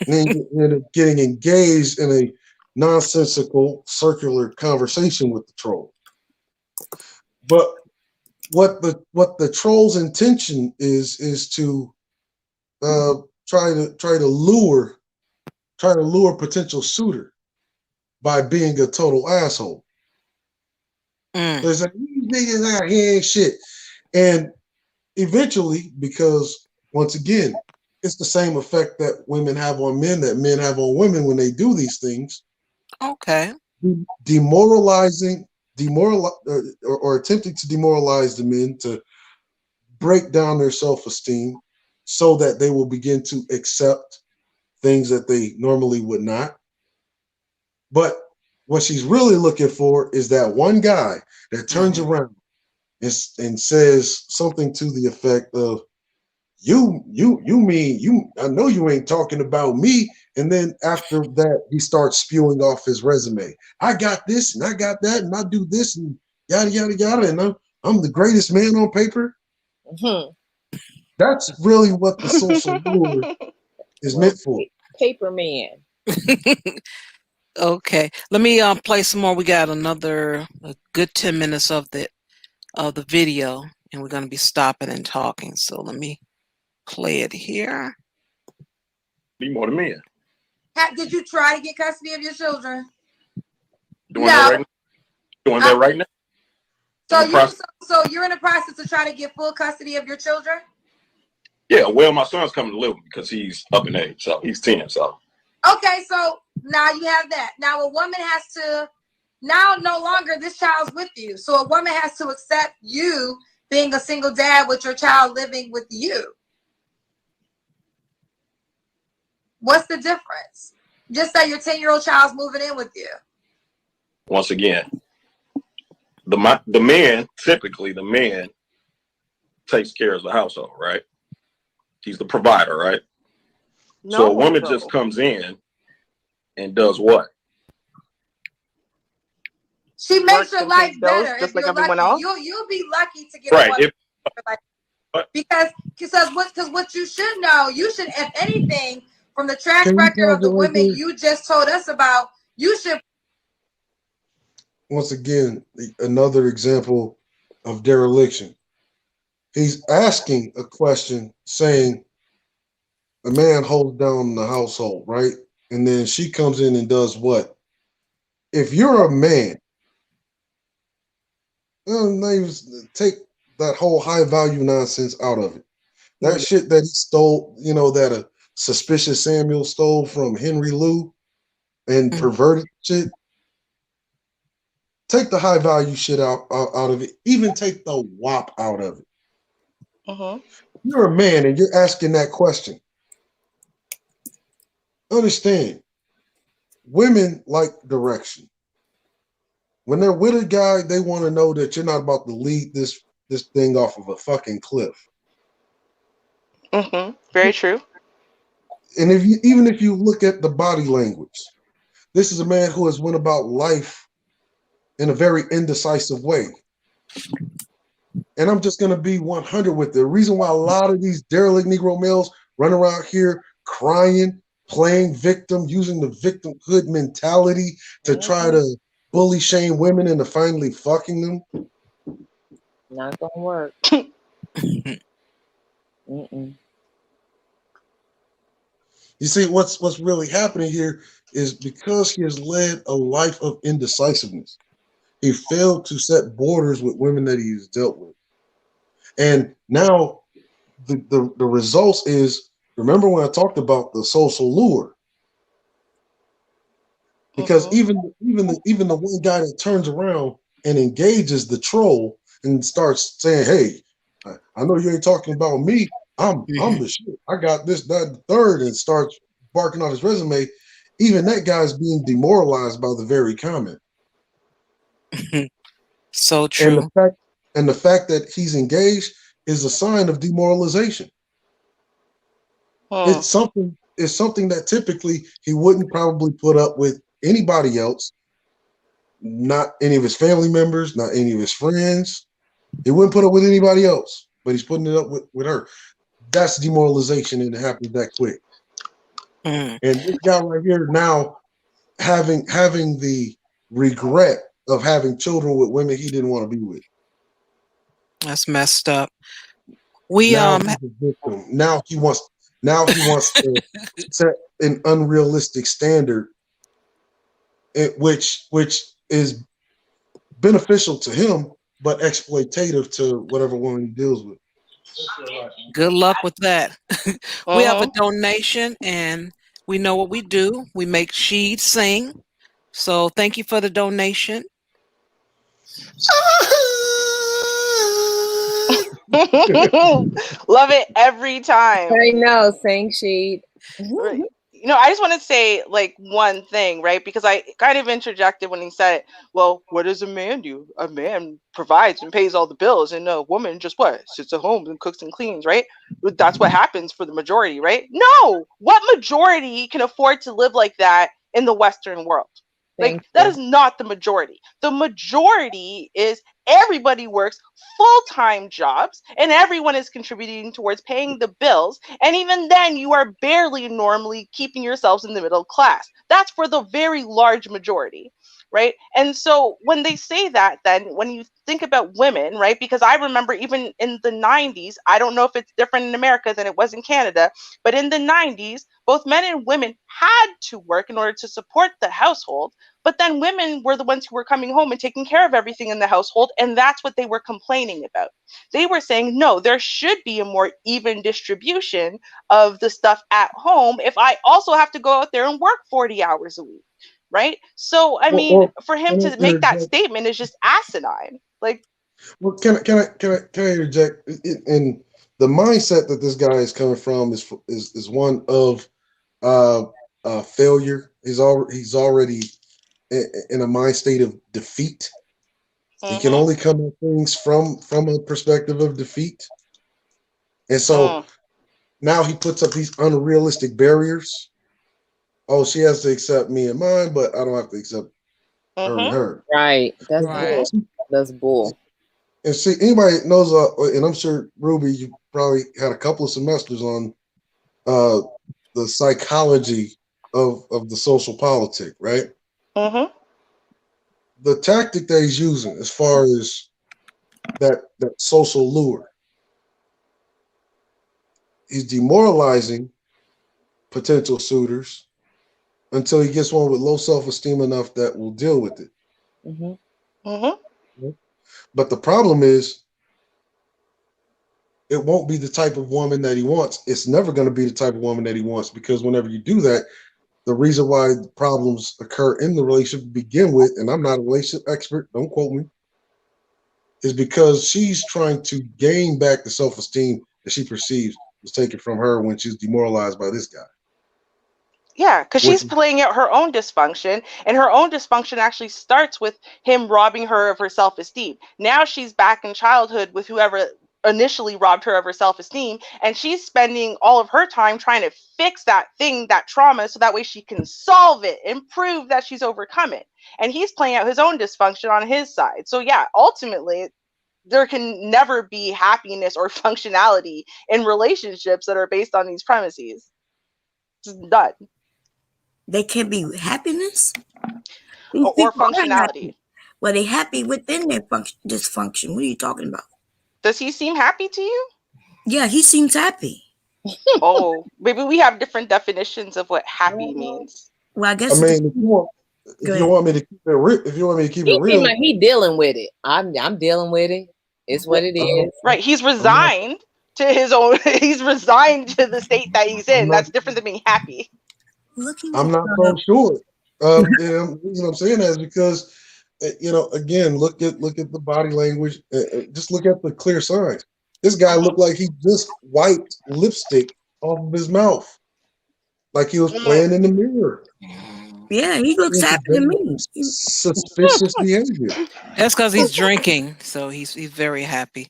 then you end up getting engaged in a nonsensical circular conversation with the troll. But what the troll's intention is to try to lure a potential suitor by being a total asshole. There's like, "These niggas out here ain't shit," and eventually, because once again, it's the same effect that women have on men that men have on women when they do these things. Okay. Demoralizing, or attempting to demoralize the men to break down their self-esteem so that they will begin to accept things that they normally would not. But what she's really looking for is that one guy that turns around and says something to the effect of, you mean you, I know you ain't talking about me. And then after that, he starts spewing off his resume. "I got this and I got that and I do this and yada yada yada, and I'm the greatest man on paper." That's really what the social lure is meant for. Paper man. Okay. Let me play some more. We got a good 10 minutes of the video, and we're going to be stopping and talking. So let me play it here. Be more than men. Did you try to get custody of your children? Doing that right now. Doing that right now. So you're in the process of trying to get full custody of your children? Yeah, well, my son's coming to live with me because he's up in age, so he's 10. So okay, so now you have that. Now a woman has to, now no longer this child's with you. So a woman has to accept you being a single dad with your child living with you. What's the difference? Just say your 10-year-old child's moving in with you. Once again, the man, typically the man takes care of the household, right? He's the provider, right? No, so a woman just comes in and does what? She makes your life better. Just like everyone else. You'll be lucky to get right. Because what you should know, if anything, from the track record of the women you just told us about, you should. Once again, another example of dereliction. He's asking a question saying, a man holds down the household, right? And then she comes in and does what? If you're a man, take that whole high value nonsense out of it. That shit that he stole, that a suspicious Samuel stole from Henry Lou and perverted shit. Take the high value shit out of it. Even take the WAP out of it. You're a man and you're asking that question. Understand, women like direction. When they're with a guy, they want to know that you're not about to lead this thing off of a fucking cliff. Very true. And even if you look at the body language, this is a man who has went about life in a very indecisive way. And I'm just going to be 100 with it. The reason why a lot of these derelict Negro males run around here crying, playing victim, using the victimhood mentality to try to bully shame women into finally fucking them. Not gonna work. Mm-mm. You see, what's really happening here is because he has led a life of indecisiveness. He failed to set borders with women that he's dealt with. And now the results is, remember when I talked about the social lure? Because even the one guy that turns around and engages the troll and starts saying, "Hey, I know you ain't talking about me. I'm the shit. I got this, that, and the third," and starts barking on his resume. Even that guy's being demoralized by the very comment. So true. And the fact that he's engaged is a sign of demoralization. It's something that typically he wouldn't probably put up with anybody else, not any of his family members, not any of his friends. He wouldn't put up with anybody else, but he's putting it up with her. That's demoralization, and it happens that quick. And this guy right here now having the regret of having children with women he didn't want to be with. That's messed up. We Now he's a victim. Now he wants to set an unrealistic standard, which is beneficial to him, but exploitative to whatever woman he deals with. Good luck with that. We have a donation, and we know what we do. We make Sheed sing. So thank you for the donation. Love it every time. I know. Thanks, Sheed. I just want to say like one thing, right? Because I kind of interjected when he said, well, what does a man do? A man provides and pays all the bills, and a woman just sits at home and cooks and cleans, right? That's what happens for the majority, right? No, what majority can afford to live like that in the Western world? Like, that is not the majority. The majority is everybody works full-time jobs and everyone is contributing towards paying the bills. And even then, you are barely normally keeping yourselves in the middle class. That's for the very large majority, right? And so when they say that, then when you think about women, right? Because I remember even in the 90s, I don't know if it's different in America than it was in Canada, but in the 90s, both men and women had to work in order to support the household. But then women were the ones who were coming home and taking care of everything in the household. And that's what they were complaining about. They were saying, no, there should be a more even distribution of the stuff at home if I also have to go out there and work 40 hours a week. Right. So, I mean, for him to make that statement is just asinine. Like, well, can I interject? In the mindset that this guy is coming from is one of failure. He's already in a mind state of defeat. He can only come at things from a perspective of defeat. And so now he puts up these unrealistic barriers. Oh, she has to accept me and mine, but I don't have to accept her and her. Right. That's bull. That's bull. And see, anybody knows, and I'm sure, Ruby, you probably had a couple of semesters on the psychology of the social politic, right? The tactic that he's using as far as that social lure, he's demoralizing potential suitors until he gets one with low self-esteem enough that will deal with it. But the problem is, it won't be the type of woman that he wants. It's never going to be the type of woman that he wants, because whenever you do that, the reason why problems occur in the relationship to begin with, and I'm not a relationship expert, don't quote me, is because she's trying to gain back the self-esteem that she perceives was taken from her when she's demoralized by this guy. Yeah, because she's playing out her own dysfunction, and her own dysfunction actually starts with him robbing her of her self-esteem. Now she's back in childhood with whoever initially robbed her of her self-esteem, and she's spending all of her time trying to fix that thing, that trauma, so that way she can solve it and prove that she's overcome it. And he's playing out his own dysfunction on his side. So yeah, ultimately, there can never be happiness or functionality in relationships that are based on these premises. Just done. They can be happiness Or functionality. Well, they happy within their dysfunction. What are you talking about? Does he seem happy to you? Yeah, he seems happy. Oh, maybe we have different definitions of what happy means. Well, I guess. I mean, if you want me to keep it real, he dealing with it. I'm dealing with it. It's what it is. Right. He's resigned to his own. He's resigned to the state that he's in. That's different than being happy. I'm not so sure. The reason I'm saying that is because, again, look at the body language. Just look at the clear signs. This guy looked like he just wiped lipstick off of his mouth, like he was playing in the mirror. Yeah, he looks happy to me. Suspicious behavior. That's because he's drinking, so he's very happy.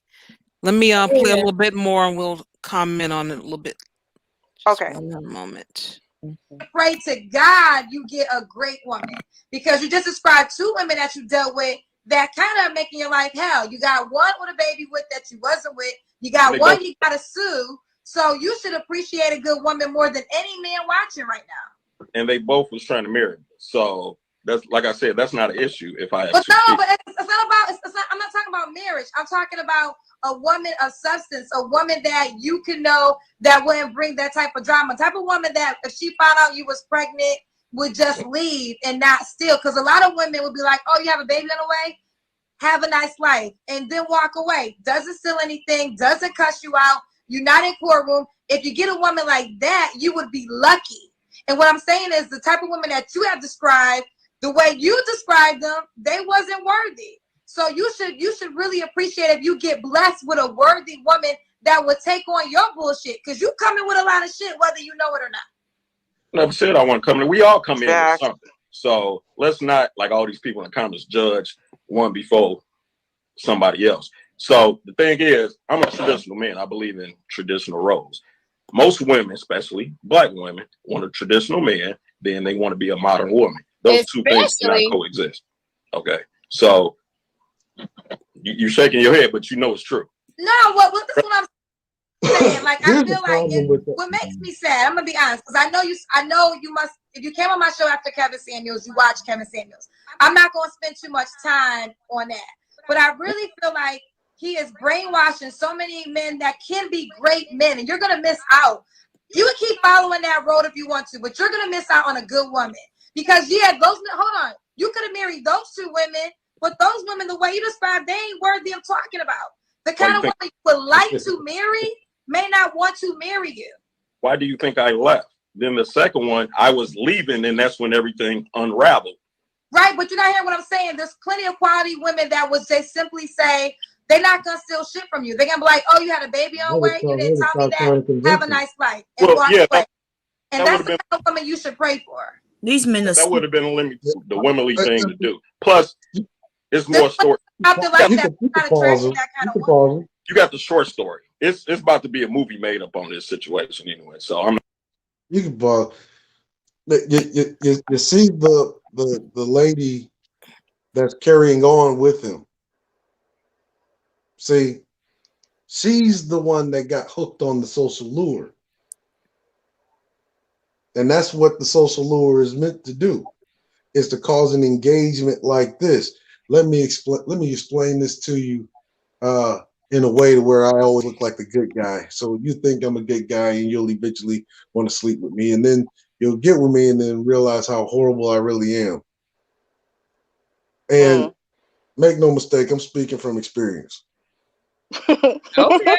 Let me play a little bit more, and we'll comment on it a little bit. Okay. One moment. Pray to God you get a great woman, because you just described 2 women that you dealt with that kind of making your life hell. You got one with a baby with that you wasn't with. You got one you got to sue. So you should appreciate a good woman more than any man watching right now. And they both was trying to marry me. So that's, like I said, that's not an issue. If I have but it's not about. I'm not talking about marriage. I'm talking about a woman of substance, a woman that you can know that wouldn't bring that type of drama. Type of woman that if she found out you was pregnant would just leave and not steal. Because a lot of women would be like, "Oh, you have a baby on the way? Have a nice life," and then walk away. Doesn't steal anything. Doesn't cuss you out. You're not in courtroom. If you get a woman like that, you would be lucky. And what I'm saying is the type of woman that you have described, the way you described them, they wasn't worthy. So you should really appreciate if you get blessed with a worthy woman that would take on your bullshit, because you come in with a lot of shit whether you know it or not. Never said I want to come in. We all come in with something. So let's not, like all these people in the comments, judge one before somebody else. So the thing is, I'm a traditional man. I believe in traditional roles. Most women, especially black women, want a traditional man. Then they want to be a modern woman. Those two things cannot coexist. Okay. So you're shaking your head, but you know it's true. No, this is what I'm saying. Like, I feel like what makes me sad, I'm gonna be honest, because I know you must, if you came on my show after Kevin Samuels, you watch Kevin Samuels. I'm not gonna spend too much time on that. But I really feel like he is brainwashing so many men that can be great men, and you're gonna miss out. You can keep following that road if you want to, but you're gonna miss out on a good woman. Because hold on, you could have married those 2 women, but those women, the way you described, they ain't worthy of talking about. The kind of woman you would like to marry may not want to marry you. Why do you think I left? Then the second one, I was leaving, and that's when everything unraveled. Right, but you're not hearing what I'm saying. There's plenty of quality women that would just simply say they're not gonna steal shit from you. They're gonna be like, "Oh, you had a baby on way. You didn't tell me that. Have a nice life," and walk away. And that's the kind of woman you should pray for. These men are that would have been the womanly thing to do. Plus, it's more story. You got the short story. It's about to be a movie made up on this situation anyway. So I'm. You can pause. You see the lady that's carrying on with him. See, she's the one that got hooked on the social lure. And that's what the social lure is meant to do, is to cause an engagement like this. Let me explain this to you in a way to where I always look like the good guy. So you think I'm a good guy and you'll eventually want to sleep with me, and then you'll get with me and then realize how horrible I really am. And make no mistake, I'm speaking from experience. Okay.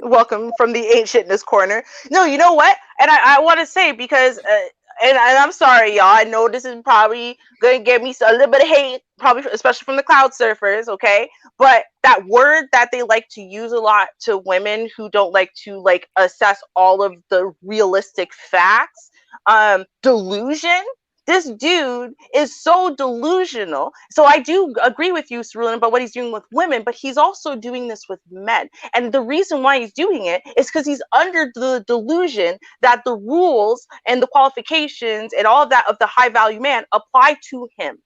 Welcome from the ancientness corner. No, you know what? And I want to say, because and I'm sorry, y'all. I know this is probably going to get me a little bit of hate, probably especially from the cloud surfers, okay? But that word that they like to use a lot to women who don't like to assess all of the realistic facts, delusion. This dude is so delusional. So I do agree with you, Cerulin, about what he's doing with women, but he's also doing this with men. And the reason why he's doing it is because he's under the delusion that the rules and the qualifications and all of that of the high value man apply to him,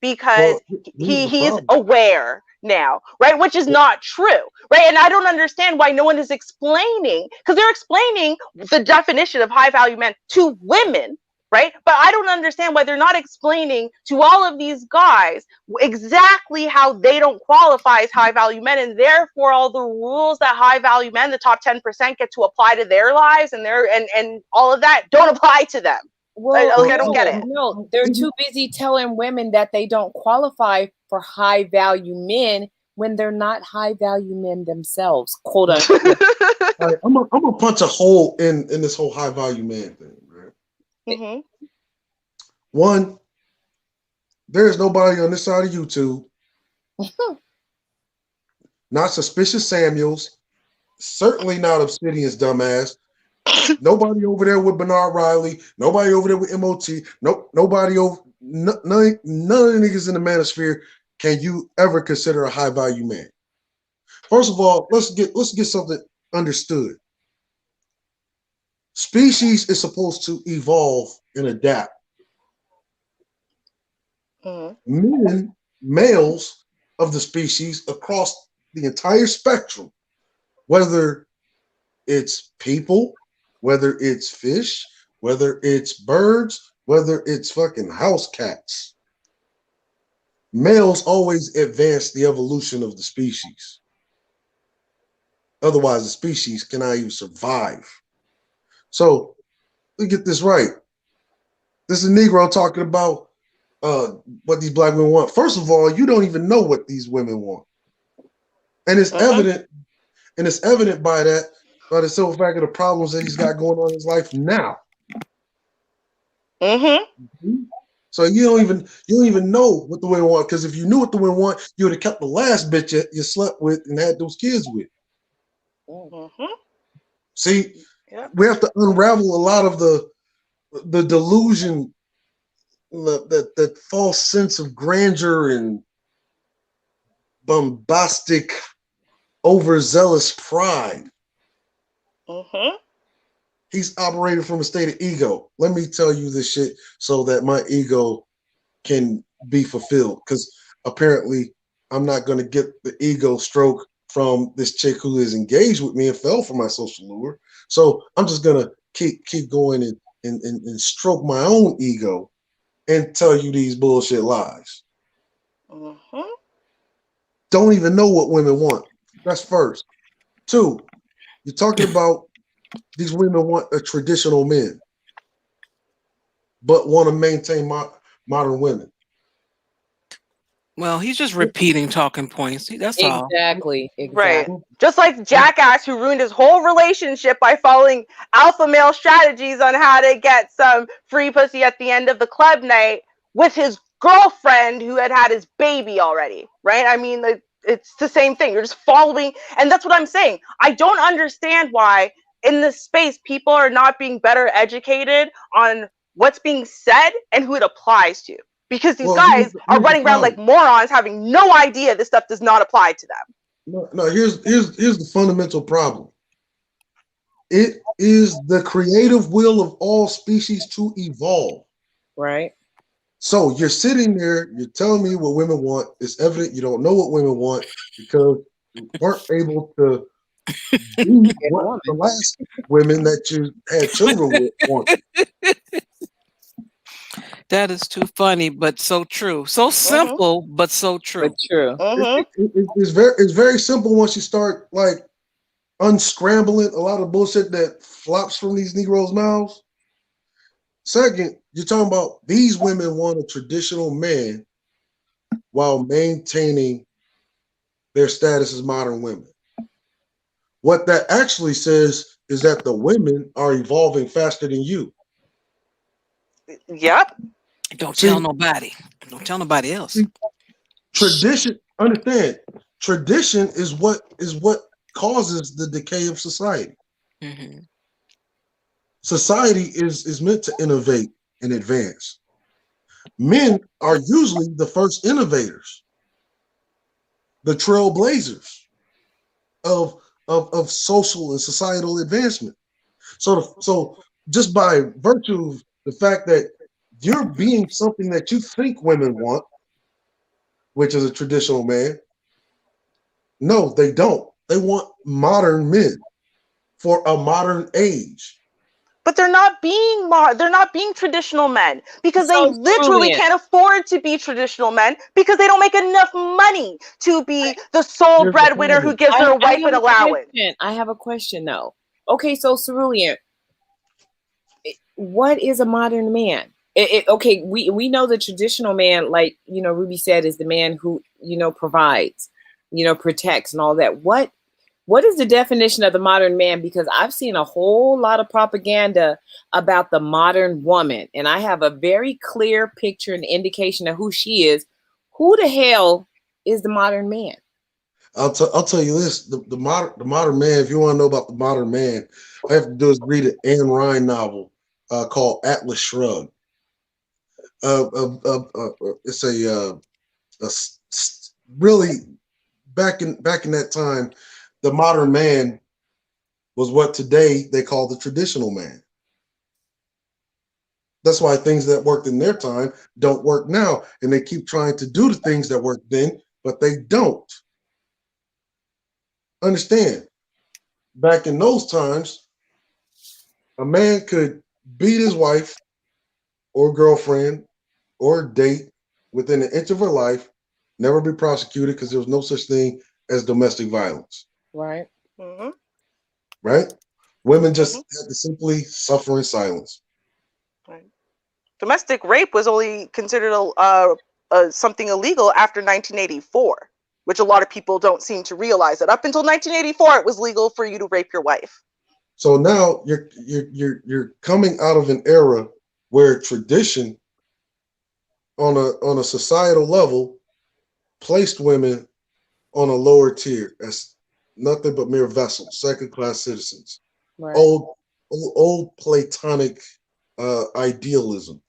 because he is aware. now, right? Which is not true, right? And I don't understand why no one is explaining, because they're explaining the definition of high value men to women, right? But I don't understand why they're not explaining to all of these guys exactly how they don't qualify as high value men, and therefore all the rules that high value men, the top 10%, get to apply to their lives and their and all of that don't apply to them. Well, I don't get it. No, they're too busy telling women that they don't qualify for high value men when they're not high value men themselves, quote unquote. Right, I'm gonna punch a hole in this whole high value man thing, right? Mm-hmm. One, there's nobody on this side of YouTube, not Suspicious Samuels, certainly not Obsidian's dumbass. Nobody over there with Bernard Riley. Nobody over there with MOT. Nobody over. None of the niggas in the manosphere can you ever consider a high value man. First of all, let's get something understood. Species is supposed to evolve and adapt. Men, males of the species across the entire spectrum, whether it's people, whether it's fish, whether it's birds, whether it's fucking house cats. Males always advance the evolution of the species. Otherwise, the species cannot even survive. So, let me get this right. This is a Negro talking about what these black women want. First of all, you don't even know what these women want. And it's evident, by that, by the simple fact of the problems that he's got going on in his life now. So you don't even know what the women want, because if you knew what the women want, you would have kept the last bitch you slept with and had those kids with. See, we have to unravel a lot of the delusion, that false sense of grandeur and bombastic, overzealous pride. He's operating from a state of ego. Let me tell you this shit so that my ego can be fulfilled, because apparently I'm not going to get the ego stroke from this chick who is engaged with me and fell for my social lure. So I'm just going to keep going and stroke my own ego and tell you these bullshit lies. Don't even know what women want. That's first. Two, you're talking about these women want a traditional men, but want to maintain modern women. Well, he's just repeating talking points. That's all. Exactly. Right. Just like Jackass, who ruined his whole relationship by following alpha male strategies on how to get some free pussy at the end of the club night with his girlfriend who had his baby already. Right? I mean, it's the same thing. You're just following. And that's what I'm saying. I don't understand why in this space people are not being better educated on what's being said and who it applies to. Because these guys are running around like morons, having no idea this stuff does not apply to them. No, here's the fundamental problem. It is the creative will of all species to evolve. Right. So you're sitting there, you're telling me what women want. It's evident you don't know what women want because you weren't able to do what the last women that you had children with wanted. That is too funny, but so true. So simple, but so true. But true. It's very simple once you start like unscrambling a lot of bullshit that flops from these Negroes' mouths. Second, you're talking about these women want a traditional man while maintaining their status as modern women. What that actually says is that the women are evolving faster than you. Yep. Don't tell nobody. Don't tell nobody else. Tradition, understand, tradition is what causes the decay of society. Society is meant to innovate and advance. Men are usually the first innovators, the trailblazers of social and societal advancement. So just by virtue of the fact that you're being something that you think women want, which is a traditional man, No, they don't. They want modern men for a modern age. But they're not being traditional men because they So literally brilliant. can't afford to be traditional men because they don't make enough money to be the sole Here's the breadwinner who problem. gives their I wife have an a allowance. question. I have a question though. Okay, so Cerulean, what is a modern man? Okay, we know the traditional man, like Ruby said, is the man who provides, protects and all that. What is the definition of the modern man? Because I've seen a whole lot of propaganda about the modern woman, and I have a very clear picture and indication of who she is. Who the hell is the modern man? I'll tell you this: the modern man. If you want to know about the modern man, all you have to do is read an Anne Ryan novel called Atlas Shrugged. It's really back in that time, the modern man was what today they call the traditional man. That's why things that worked in their time don't work now, and they keep trying to do the things that worked then, but they don't. Understand? Back in those times, a man could beat his wife or girlfriend or date within an inch of her life, never be prosecuted because there was no such thing as domestic violence. Right. Mm-hmm. Right? Women just had to simply suffer in silence. Right. Domestic rape was only considered something illegal after 1984, which a lot of people don't seem to realize that up until 1984 it was legal for you to rape your wife. So now you're coming out of an era where tradition on a societal level placed women on a lower tier as nothing but mere vessels, second class citizens. Right. Old Platonic idealism.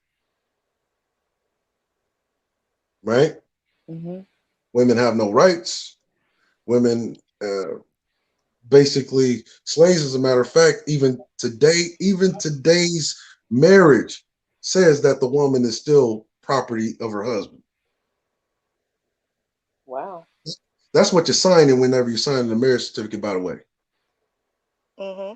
Right? Mm-hmm. Women have no rights. Women basically slaves. As a matter of fact, even today's marriage says that the woman is still property of her husband. Wow. That's what you're signing whenever you're signing a marriage certificate, by the way. Mm-hmm.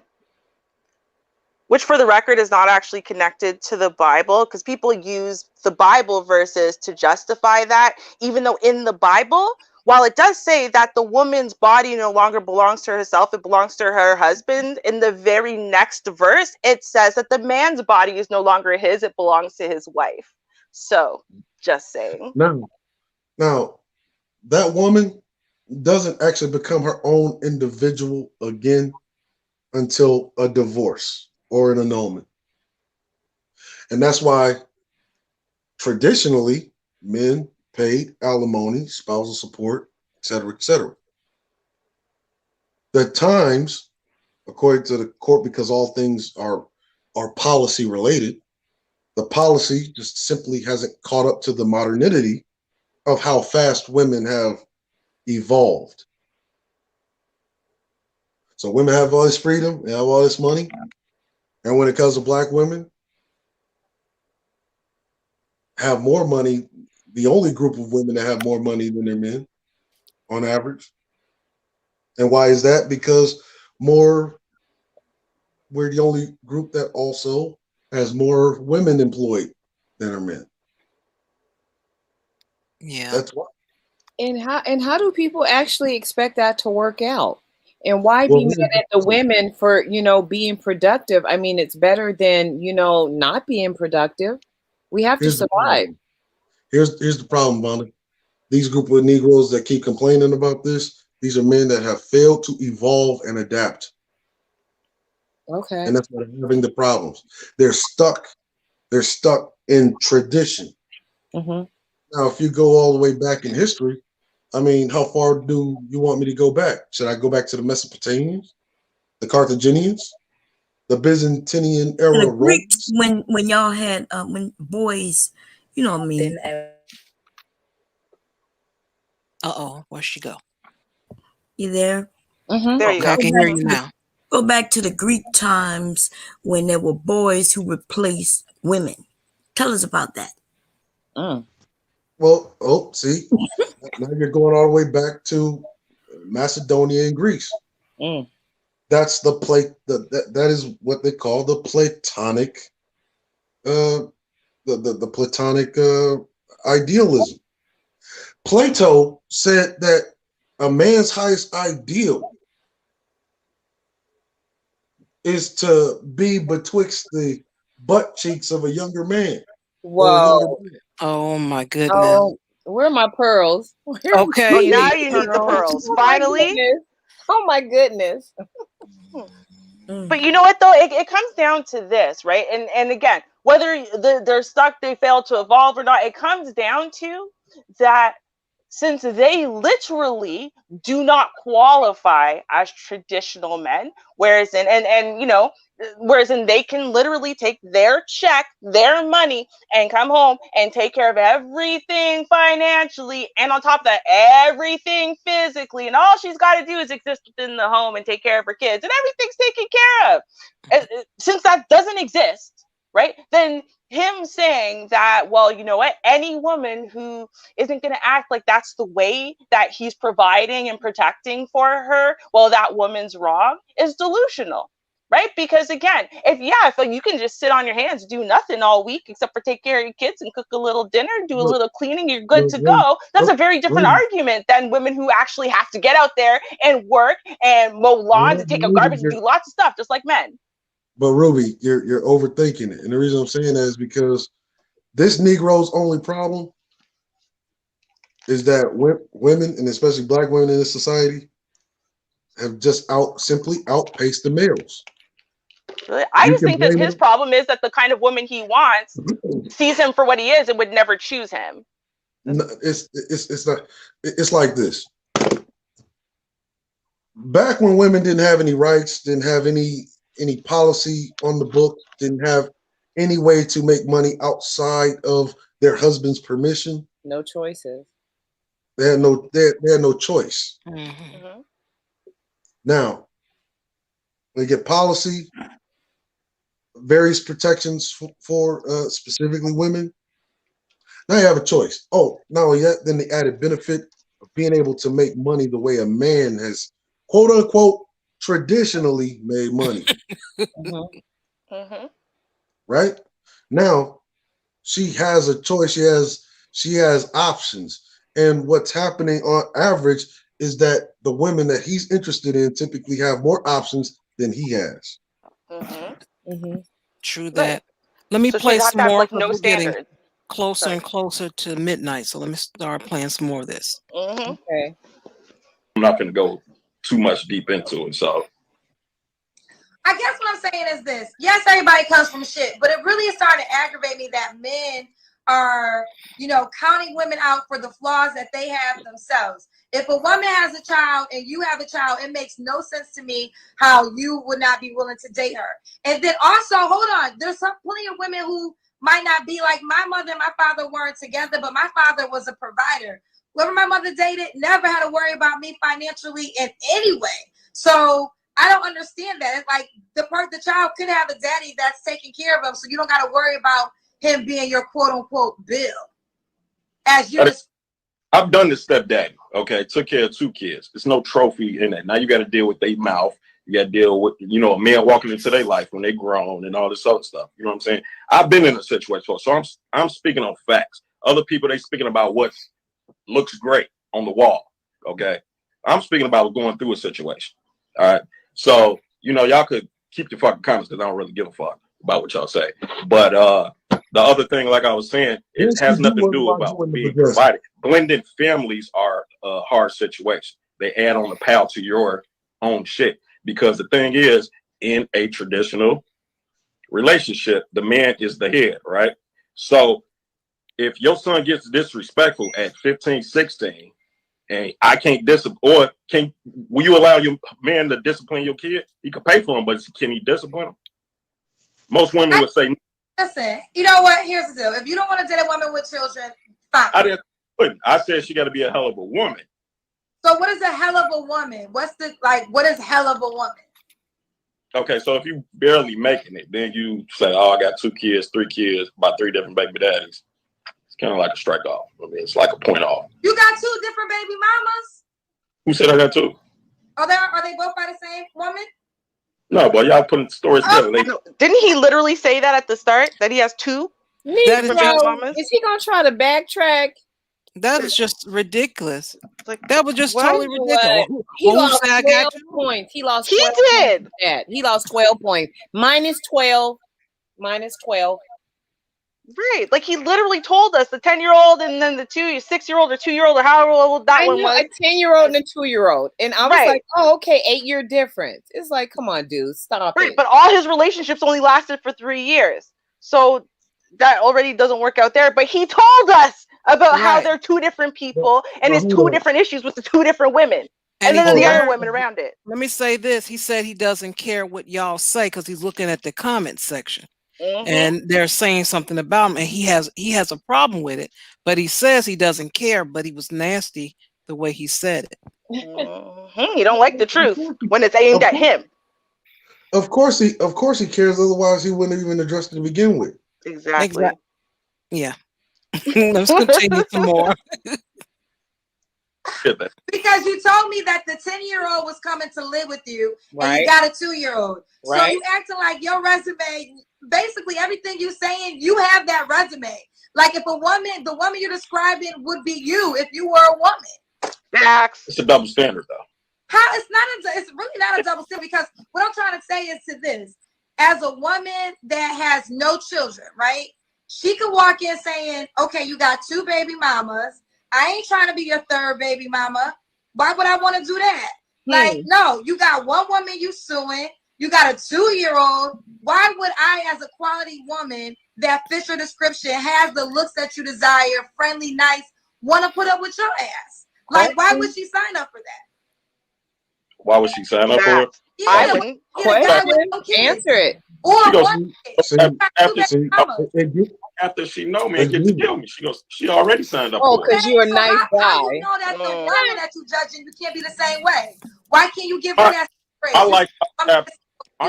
Which, for the record, is not actually connected to the Bible, because people use the Bible verses to justify that, even though in the Bible, while it does say that the woman's body no longer belongs to herself, it belongs to her husband, in the very next verse, it says that the man's body is no longer his, it belongs to his wife. So, just saying. Now, that woman doesn't actually become her own individual again until a divorce or an annulment. And that's why traditionally men paid alimony, spousal support, et cetera, et cetera. The times, according to the court, because all things are policy related, the policy just simply hasn't caught up to the modernity of how fast women have evolved. So women have all this freedom, they have all this money. And when it comes to black women, have more money, the only group of women that have more money than their men on average. And why is that? Because we're the only group that also has more women employed than our men. Yeah. That's why. And how do people actually expect that to work out? And why Well, be mad at the women for being productive? I mean, it's better than not being productive. We have to survive. Here's the problem, Bonnie. These group of Negroes that keep complaining about this, these are men that have failed to evolve and adapt. Okay. And that's why they're having the problems. They're stuck in tradition. Mm-hmm. Now, if you go all the way back in history, I mean, how far do you want me to go back? Should I go back to the Mesopotamians, the Carthaginians, the Byzantine era? The Greeks, when y'all had when boys, you know what I mean. Where'd she go? You there? Mm-hmm. There you go. I can hear you now. Go back to the Greek times when there were boys who replaced women. Tell us about that. Well, see, now you're going all the way back to Macedonia and Greece. That's that is what they call the Platonic the Platonic idealism. Plato said that a man's highest ideal is to be betwixt the butt cheeks of a younger man. Whoa. Oh my goodness. Oh, where are my pearls? Okay. Now you need the pearls. Finally. Oh my goodness. But you know what though? It comes down to this, right? And again, whether they're stuck, they fail to evolve or not, it comes down to that since they literally do not qualify as traditional men, whereas they can literally take their check, their money, and come home and take care of everything financially, and on top of that, everything physically, and all she's got to do is exist within the home and take care of her kids, and everything's taken care of. Since that doesn't exist, right, then him saying that, well, you know what, any woman who isn't going to act like that's the way that he's providing and protecting for her, well, that woman's wrong, is delusional, right? Because again, if you can just sit on your hands, do nothing all week except for take care of your kids and cook a little dinner, do a little cleaning, you're good to go. That's a very different argument than women who actually have to get out there and work and mow lawns and take out garbage and do lots of stuff, just like men. But Ruby, you're overthinking it. And the reason I'm saying that is because this Negro's only problem is that women, and especially black women in this society, have just simply outpaced the males. I just think that his problem is that the kind of woman he wants sees him for what he is and would never choose him. No, it's not. It's like this. Back when women didn't have any rights, didn't have any policy on the book, didn't have any way to make money outside of their husband's permission. No choices. They had no choice. Mm-hmm. Now, they get policy, various protections for specifically women. Now you have a choice. Oh, not only that, then the added benefit of being able to make money the way a man has, quote unquote, traditionally made money. Right? Now, she has a choice. She has options. And what's happening on average is that the women that he's interested in typically have more options than he has. True that. Let me play some more. Like no getting standard. Closer and closer to midnight. So let me start playing some more of this. Okay. I'm not going to go too much deep into it. So I guess what I'm saying is this. Yes, everybody comes from shit, but it really is starting to aggravate me that men are, counting women out for the flaws that they have themselves. If a woman has a child and you have a child, it makes no sense to me how you would not be willing to date her. And then also, hold on, there's plenty of women who might not be like my mother and my father weren't together, but my father was a provider. Whoever my mother dated never had to worry about me financially in any way. So I don't understand that. It's like the child could have a daddy that's taking care of him, so you don't got to worry about him being your quote unquote bill. I've done this stepdaddy. Okay, took care of 2 kids. There's no trophy in that. Now you got to deal with their mouth. You got to deal with a man walking into their life when they grown and all this other stuff. You know what I'm saying? I've been in a situation, so I'm speaking on facts. Other people, they speaking about what looks great on the wall. Okay, I'm speaking about going through a situation. All right. So, y'all could keep your fucking comments because I don't really give a fuck about what y'all say. But the other thing, like I was saying, it has nothing to do about being provided. Blended families are a hard situation. They add on the pile to your own shit. Because the thing is, in a traditional relationship, the man is the head, right? So if your son gets disrespectful at 15, 16, and I can't will you allow your man to discipline your kid? He could pay for him, but can he discipline him? Most women would say no. Listen, you know what? Here's the deal. If you don't want to date a woman with children, fine. I said she got to be a hell of a woman. So what is a hell of a woman? What is hell of a woman? Okay, so if you barely making it, then you say, oh, I got 2 kids, 3 kids, by 3 different baby daddies. It's kind of like a strike off. I mean, it's like a point off. You got 2 different baby mamas? Who said I got two? Are they both by the same woman? No, but y'all putting stories together. They, Didn't he literally say that at the start that he has two? That is Negro, mamas? is he gonna try to backtrack? That is just ridiculous. Like, That was just what? totally ridiculous. He Well, who lost said I 12 got you? points. He lost He 12 did. points. That. He lost 12 points. Minus 12. Minus 12. Right. Like he literally told us the 10-year-old and then the 6-year-old or 2-year-old or however old that I one knew was. a 10-year-old and a 2-year-old. And I was Right. like, oh, okay, 8-year difference. It's like, come on, dude, stop Right. it. But all his relationships only lasted for 3 years. So that already doesn't work out there. But he told us about how Right. they're two different people and his hold two on. different issues with the two different women. And he then the cared. other women around it. Let me say this. He said he doesn't care what y'all say because he's looking at the comment section. And they're saying something about him, and he has a problem with it, but he says he doesn't care, but he was nasty the way he said it. He don't like the truth when it's aimed at him. Of course he cares. Otherwise, he wouldn't have even addressed it to begin with. Exactly. Yeah. Let's continue some more. Because you told me that the 10-year-old was coming to live with you, and Right. you got a 2-year-old. So Right. you acting like your resume, basically everything you saying, you have that resume. Like if the woman you're describing would be you if you were a woman. Facts. it's a double standard, though. It's really not a double standard, because what I'm trying to say is to this: as a woman that has no children, right? She could walk in saying, okay, you got 2 baby mamas. I ain't trying to be your 3rd baby mama. Why would I want to do that? Like, no, you got one woman you suing. You got a 2-year-old. Why would I, as a quality woman that fits your description, has the looks that you desire, friendly, nice, want to put up with your ass? Like, why would she sign up for that? Why would she sign up for it? Yeah, I wouldn't. Answer it. Or She goes, one after she know me and get to kill me, she goes, she already signed up Oh, for it. because you're a nice guy. How you know that the woman that you judging, you can't be the same way? Why can't you give her that praise? I like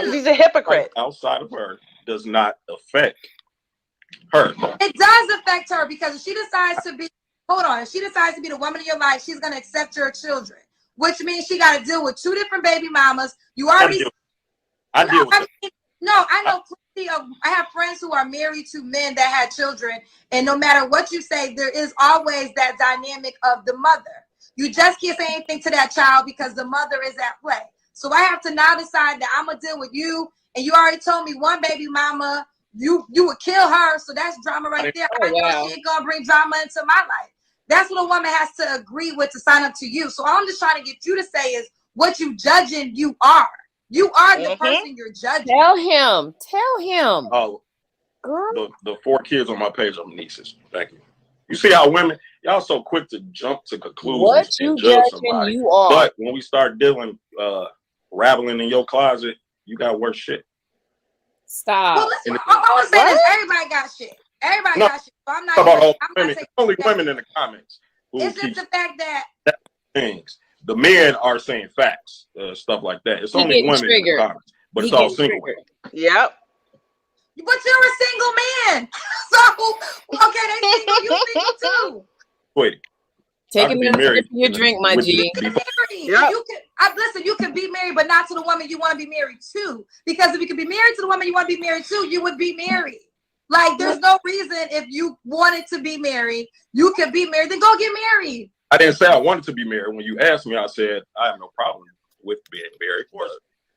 He's a hypocrite. Outside of her does not affect her. It does affect her, because if she decides to be, if she decides to be the woman of your life, she's going to accept your children, which means she got to deal with 2 different baby mamas. You already. I deal with it. No, I know plenty of. I have friends who are married to men that had children, and no matter what you say, there is always that dynamic of the mother. You just can't say anything to that child because the mother is at play. So I have to now decide that I'm gonna deal with you, and you already told me one baby mama, you would kill her, so that's drama right there. I know she ain't gonna bring drama into my life. That's what a woman has to agree with to sign up to you. So all I'm just trying to get you to say is what you judging you are. You are the person you're judging. Tell him. Oh, the 4 kids on my page are nieces. Thank you. You see how women, y'all so quick to jump to conclusions What you and judge judging, somebody. you are. But when we start dealing, rattling in your closet, you got worse shit. Stop. Well, listen, I'm gonna say this: everybody got shit. Everybody got shit. So I'm not about all I'm women. It's only women in the comments who it's keep just the fact that things. The men are saying facts, stuff like that. It's He only getting women in the triggered. comments, but He it's all getting single triggered. women. Yep. but you're a single man. So okay, they single, you single too. Wait. Take a minute to sip your drink, my G. You can listen, you can be married, but not to the woman you want to be married to. Because if you could be married to the woman you want to be married to, you would be married. Like, there's no reason if you wanted to be married, you could be married, then go get married. I didn't say I wanted to be married. When you asked me, I said I have no problem with being married. But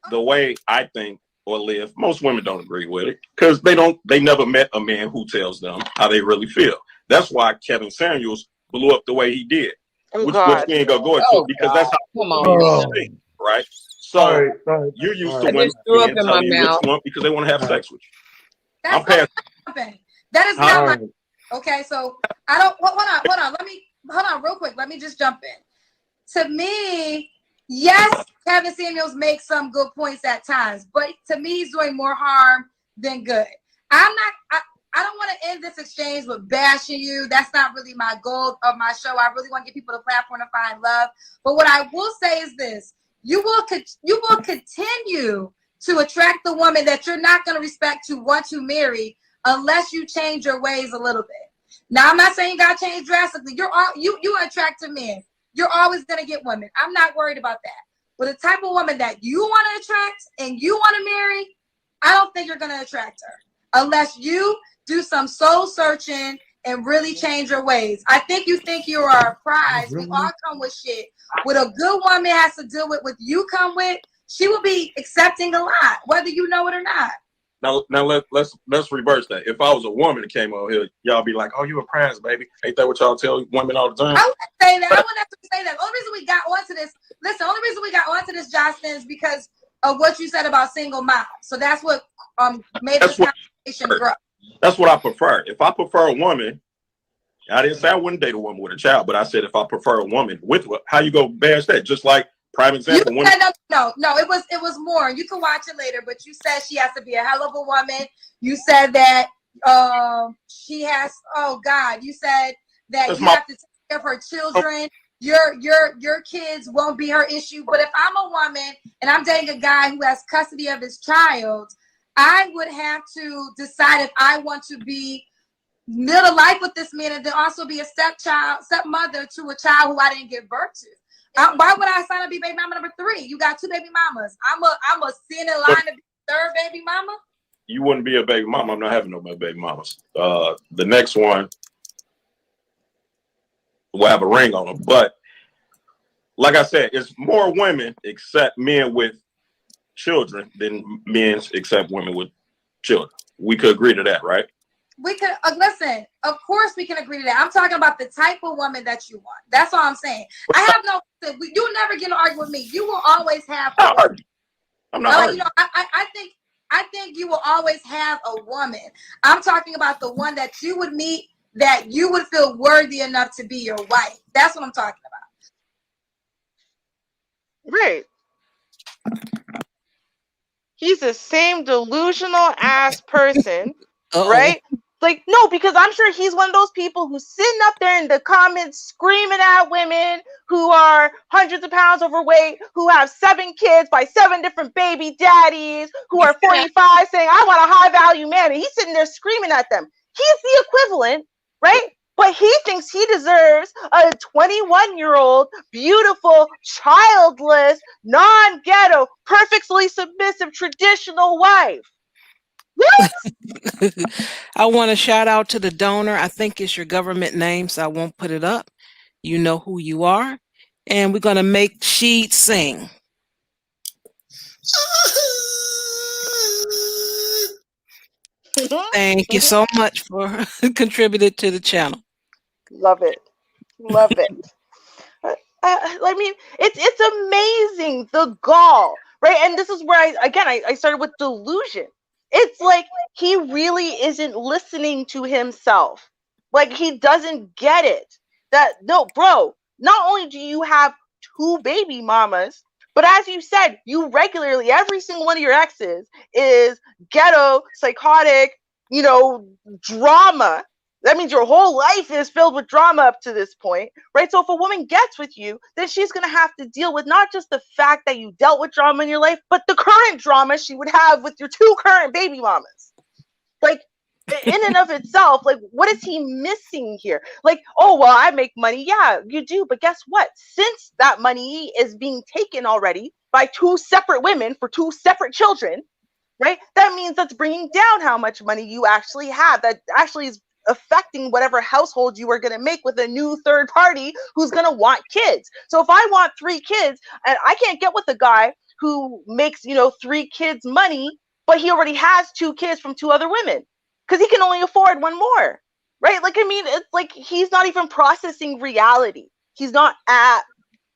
the way I think or live, most women don't agree with it because they never met a man who tells them how they really feel. That's why Kevin Samuels blew up the way he did. Which we ain't gonna go into because that's how think, right? So you're used to women being telling you what you want because they want to have sex with you. I'm past. That is not my okay. So I don't hold on. Hold on real quick. Let me just jump in. To me, yes, Kevin Samuels makes some good points at times, but to me, he's doing more harm than good. I don't want to end this exchange with bashing you. That's not really my goal of my show. I really want to give people the platform to find love. But what I will say is this: you will continue to attract the woman that you're not going to respect to want to marry unless you change your ways a little bit. Now, I'm not saying you got to change drastically. You attract a man. you're always going to get women. I'm not worried about that. But the type of woman that you want to attract and you want to marry, I don't think you're going to attract her unless you do some soul searching and really change your ways. I think you are a prize. We all come with shit. What a good woman has to deal with, what you come with, she will be accepting a lot, whether you know it or not. Now let's reverse that. If I was a woman that came over here, y'all be like, "Oh, you a prize, baby." Ain't that what y'all tell women all the time? I wouldn't say that. I wouldn't have to say that. The only reason we got onto this, Justin, is because of what you said about single moms. So that's what made this conversation grow. That's what I prefer. If I prefer a woman, I didn't say I wouldn't date a woman with a child, but I said if I prefer a woman with how you go bash that? Just like prime example. You said, no, it was more. You can watch it later, but you said she has to be a hell of a woman. You said that she has. Oh God, you said that you have to take care of her children. Your kids won't be her issue. But if I'm a woman and I'm dating a guy who has custody of his child, I would have to decide if I want to live a life with this man and then also be a stepmother to a child who I didn't give birth to. Why would I sign up to be baby mama number 3? You got 2 baby mamas. I'm a sin in line to be 3rd baby mama. You wouldn't be a baby mama. I'm not having no more baby mamas. The next one will have a ring on them. But like I said, it's more women accept men with children than men accept women with children. We could agree to that, right? We could listen. Of course, we can agree to that. I'm talking about the type of woman that you want. That's all I'm saying. I have no. You'll never get an argument with me. You will always have. I'm not arguing. I think you will always have a woman. I'm talking about the one that you would meet that you would feel worthy enough to be your wife. That's what I'm talking about. Right. He's the same delusional ass person, right? Like, no, because I'm sure he's one of those people who's sitting up there in the comments screaming at women who are hundreds of pounds overweight, who have 7 kids by 7 different baby daddies, who are 45 saying, I want a high value man. And he's sitting there screaming at them. He's the equivalent, right? But he thinks he deserves a 21-year-old, beautiful, childless, non-ghetto, perfectly submissive, traditional wife. What? I want to shout out to the donor. I think it's your government name, so I won't put it up. You know who you are. And we're going to make Sheed sing. Thank you so much for contributing to the channel. Love it. Love it. I mean, it's amazing, the gall, right? And this is where I started with delusion. It's like he really isn't listening to himself. Like he doesn't get it. No, bro, not only do you have 2 baby mamas, but as you said, you regularly, every single one of your exes is ghetto, psychotic, drama. That means your whole life is filled with drama up to this point, right? So if a woman gets with you, then she's going to have to deal with not just the fact that you dealt with drama in your life, but the current drama she would have with your 2 current baby mamas. Like, in and of itself, like, what is he missing here? Like, oh, well, I make money. Yeah, you do. But guess what? Since that money is being taken already by 2 separate women for 2 separate children, right? That means that's bringing down how much money you actually have. That actually is affecting whatever household you are going to make with a new third party who's going to want kids. So if I want 3 kids and I can't get with a guy who makes, 3 kids money, but he already has 2 kids from 2 other women because he can only afford 1 more, right? Like, I mean, it's like he's not even processing reality. He's not at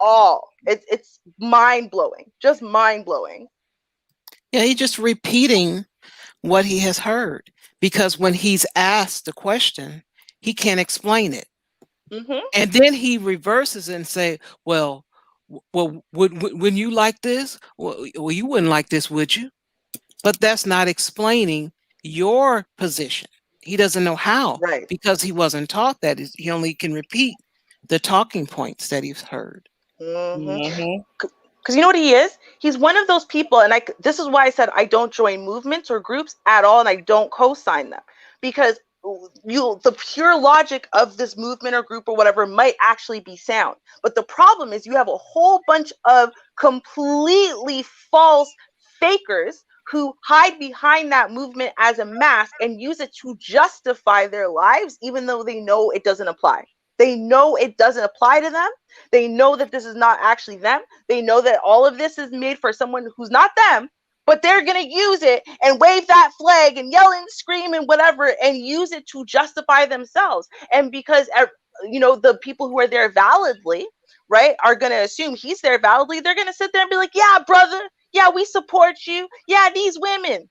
all. It's mind-blowing, just mind-blowing. Yeah, he's just repeating what he has heard. Because when he's asked the question, he can't explain it. Mm-hmm. And then he reverses and say, well, wouldn't you like this? Well, you wouldn't like this, would you? But that's not explaining your position. He doesn't know how, right? Because he wasn't taught that. He only can repeat the talking points that he's heard. Mm-hmm. Because you know what he is? He's one of those people, and this is why I said I don't join movements or groups at all, and I don't co-sign them. Because the pure logic of this movement or group or whatever might actually be sound. But the problem is you have a whole bunch of completely false fakers who hide behind that movement as a mask and use it to justify their lives, even though they know it doesn't apply. They know it doesn't apply to them. They know that this is not actually them. They know that all of this is made for someone who's not them, but they're going to use it and wave that flag and yell and scream and whatever and use it to justify themselves. And because, the people who are there validly, right, are going to assume he's there validly, they're going to sit there and be like, yeah, brother, yeah, we support you. Yeah, these women.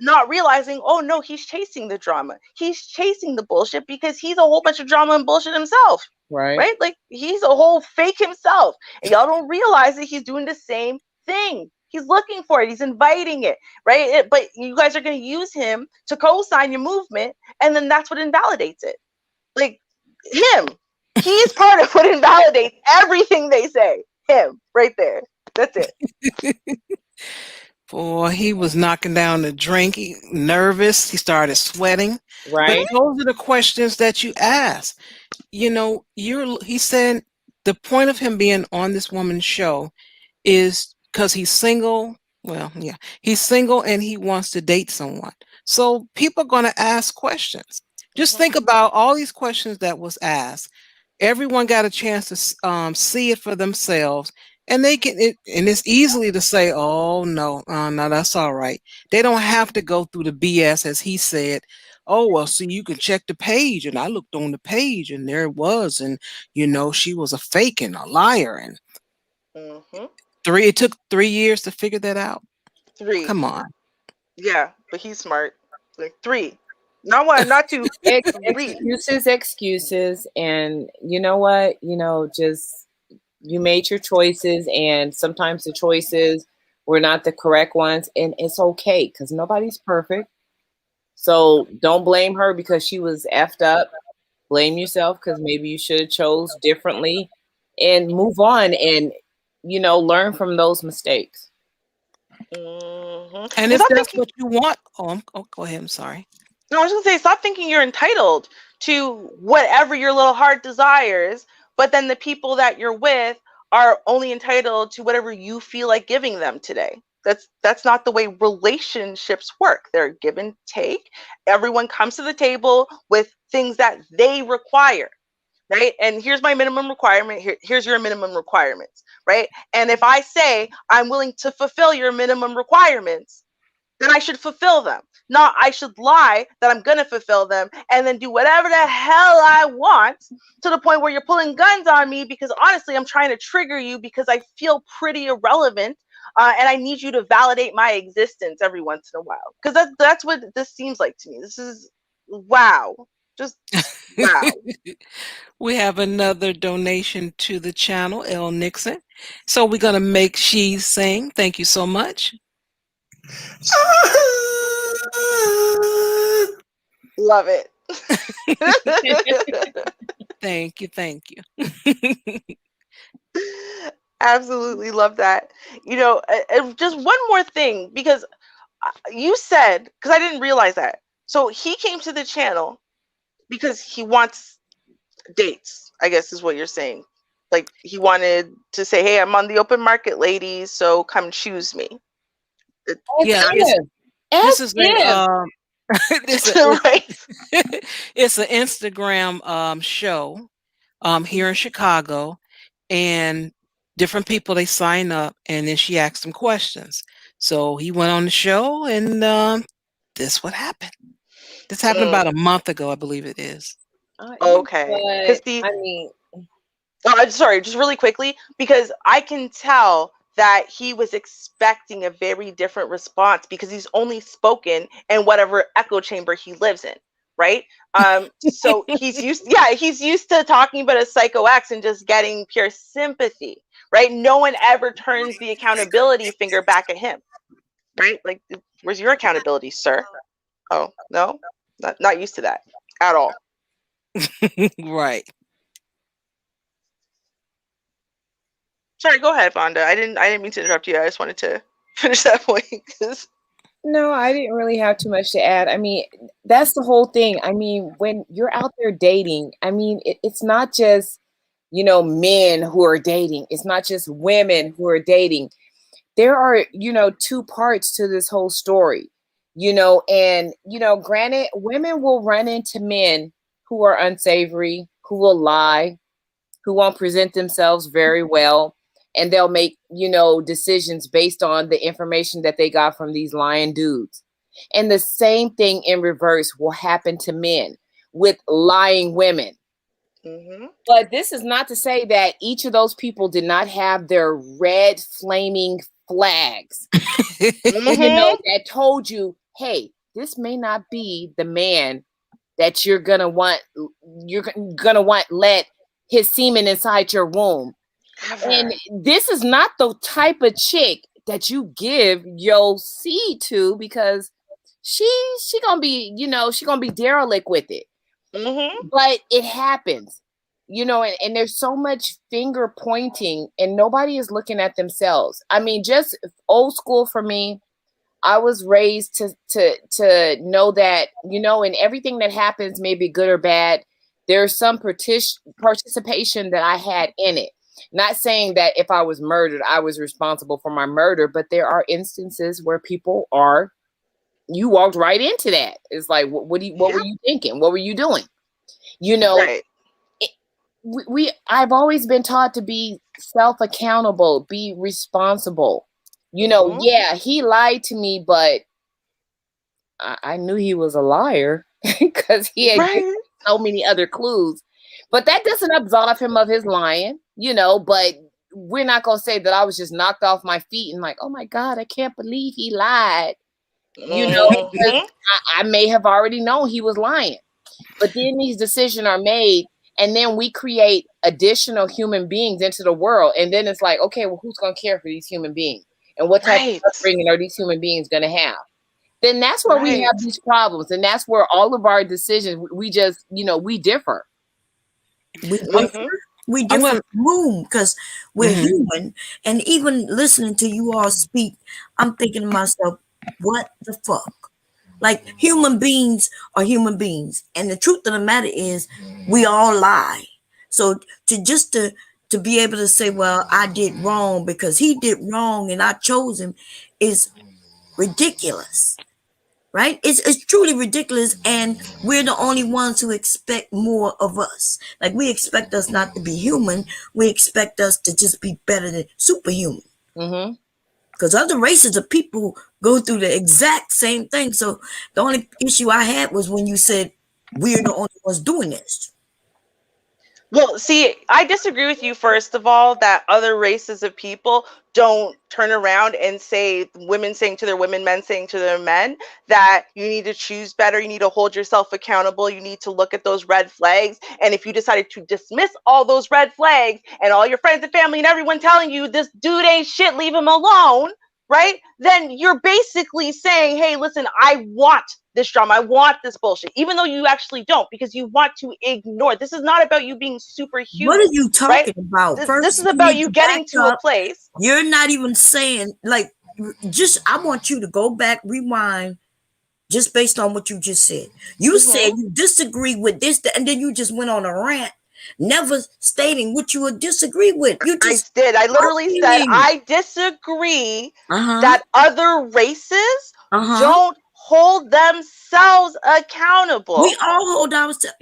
Not realizing, oh no, he's chasing the drama. He's chasing the bullshit because he's a whole bunch of drama and bullshit himself. Right? Like he's a whole fake himself. And y'all don't realize that he's doing the same thing. He's looking for it. He's inviting it, right? But you guys are going to use him to co-sign your movement, and then that's what invalidates it. Like him. He's part of what invalidates everything they say. Him, right there. That's it. Boy, he was knocking down the drink. He nervous. He started sweating. Right. But those are the questions that you ask. He said the point of him being on this woman's show is because he's single. Well, yeah, he's single and he wants to date someone. So people are going to ask questions. Just think about all these questions that was asked. Everyone got a chance to see it for themselves. And they can, and it's easily to say, oh, no, that's all right. They don't have to go through the BS, as he said. Oh, well, see, you can check the page. And I looked on the page and there it was. And, she was a fake and a liar. And it took 3 years to figure that out. 3. Come on. Yeah, but he's smart. Like 3. Not 1, not 2. Excuses. And you know what? Just... you made your choices, and sometimes the choices were not the correct ones, and it's okay because nobody's perfect. So don't blame her because she was effed up. Blame yourself because maybe you should have chose differently, and move on and learn from those mistakes. And if that's what you want, go ahead. I'm sorry. No, I was gonna say, stop thinking you're entitled to whatever your little heart desires, but then the people that you're with are only entitled to whatever you feel like giving them today. That's not the way relationships work. They're give and take. Everyone comes to the table with things that they require, right? And here's my minimum requirement. Here's your minimum requirements, right? And if I say I'm willing to fulfill your minimum requirements, then I should fulfill them. Not I should lie that I'm going to fulfill them and then do whatever the hell I want to the point where you're pulling guns on me because honestly, I'm trying to trigger you because I feel pretty irrelevant and I need you to validate my existence every once in a while. Because that's what this seems like to me. This is wow. Just wow. We have another donation to the channel, L. Nixon. So we're going to make she sing. Thank you so much. Love it. Thank you. Absolutely love that. Just one more thing, because you said, because I didn't realize that. So he came to the channel because he wants dates, I guess is what you're saying. Like he wanted to say, hey, I'm on the open market, ladies, so come choose me. Yeah, this is it's an Instagram show here in Chicago, and different people, they sign up and then she asked them questions. So he went on the show and this what happened. This happened about a month ago, I believe it is. Okay. I'm sorry, just really quickly, because I can tell that he was expecting a very different response because he's only spoken in whatever echo chamber he lives in, right? So he's used to talking about a psycho ex and just getting pure sympathy, right? No one ever turns the accountability finger back at him, right? Like, where's your accountability, sir? Oh, no, not used to that at all. Right. Sorry, go ahead, Vonda. I didn't mean to interrupt you. I just wanted to finish that point. No, I didn't really have too much to add. I mean, that's the whole thing. I mean, when you're out there dating, I mean, it's not just, men who are dating. It's not just women who are dating. There are, two parts to this whole story, and, granted, women will run into men who are unsavory, who will lie, who won't present themselves very well, and they'll make, decisions based on the information that they got from these lying dudes. And the same thing in reverse will happen to men with lying women. Mm-hmm. But this is not to say that each of those people did not have their red flaming flags, that told you, hey, this may not be the man that you're gonna want let his semen inside your womb. And this is not the type of chick that you give your seed to, because she gonna be, she gonna be derelict with it. Mm-hmm. But it happens, and there's so much finger pointing and nobody is looking at themselves. I mean, just old school for me. I was raised to know that, in everything that happens, maybe good or bad, there's some participation that I had in it. Not saying that if I was murdered, I was responsible for my murder, but there are instances where people are, you walked right into that. It's like, what were you thinking? What were you doing? Right. I've always been taught to be self-accountable, be responsible. Yeah, he lied to me, but I knew he was a liar because he had given so many other clues. But that doesn't absolve him of his lying, but we're not going to say that I was just knocked off my feet and like, oh my God, I can't believe he lied. Because I may have already known he was lying. But then these decisions are made, and then we create additional human beings into the world. And then it's like, okay, well, who's going to care for these human beings? And what type of upbringing are these human beings going to have? Then that's where we have these problems. And that's where all of our decisions, we just, we differ. We differ room because we're human. And even listening to you all speak, I'm thinking to myself, what the fuck? Like, human beings are human beings. And the truth of the matter is we all lie. So to be able to say, well, I did wrong because he did wrong and I chose him is ridiculous. Right? It's truly ridiculous. And we're the only ones who expect more of us. Like, we expect us not to be human. We expect us to just be better than superhuman. Because other races of people go through the exact same thing. So the only issue I had was when you said we're the only ones doing this. Well, see, I disagree with you, first of all, that other races of people don't turn around and say, women saying to their women, men saying to their men, that you need to choose better, you need to hold yourself accountable, you need to look at those red flags. And if you decided to dismiss all those red flags and all your friends and family and everyone telling you this dude ain't shit, leave him alone, right? Then you're basically saying, hey, listen, I want this drama, I want this bullshit, even though you actually don't, because you want to ignore. This is not about you being superhuman. What are you talking about? This is about you getting to a place. You're not even saying, like, I want you to go back, rewind, just based on what you just said. You said you disagree with this, and then you just went on a rant, never stating what you would disagree with. I did. I literally said I disagree that other races don't hold themselves accountable. We all hold ourselves.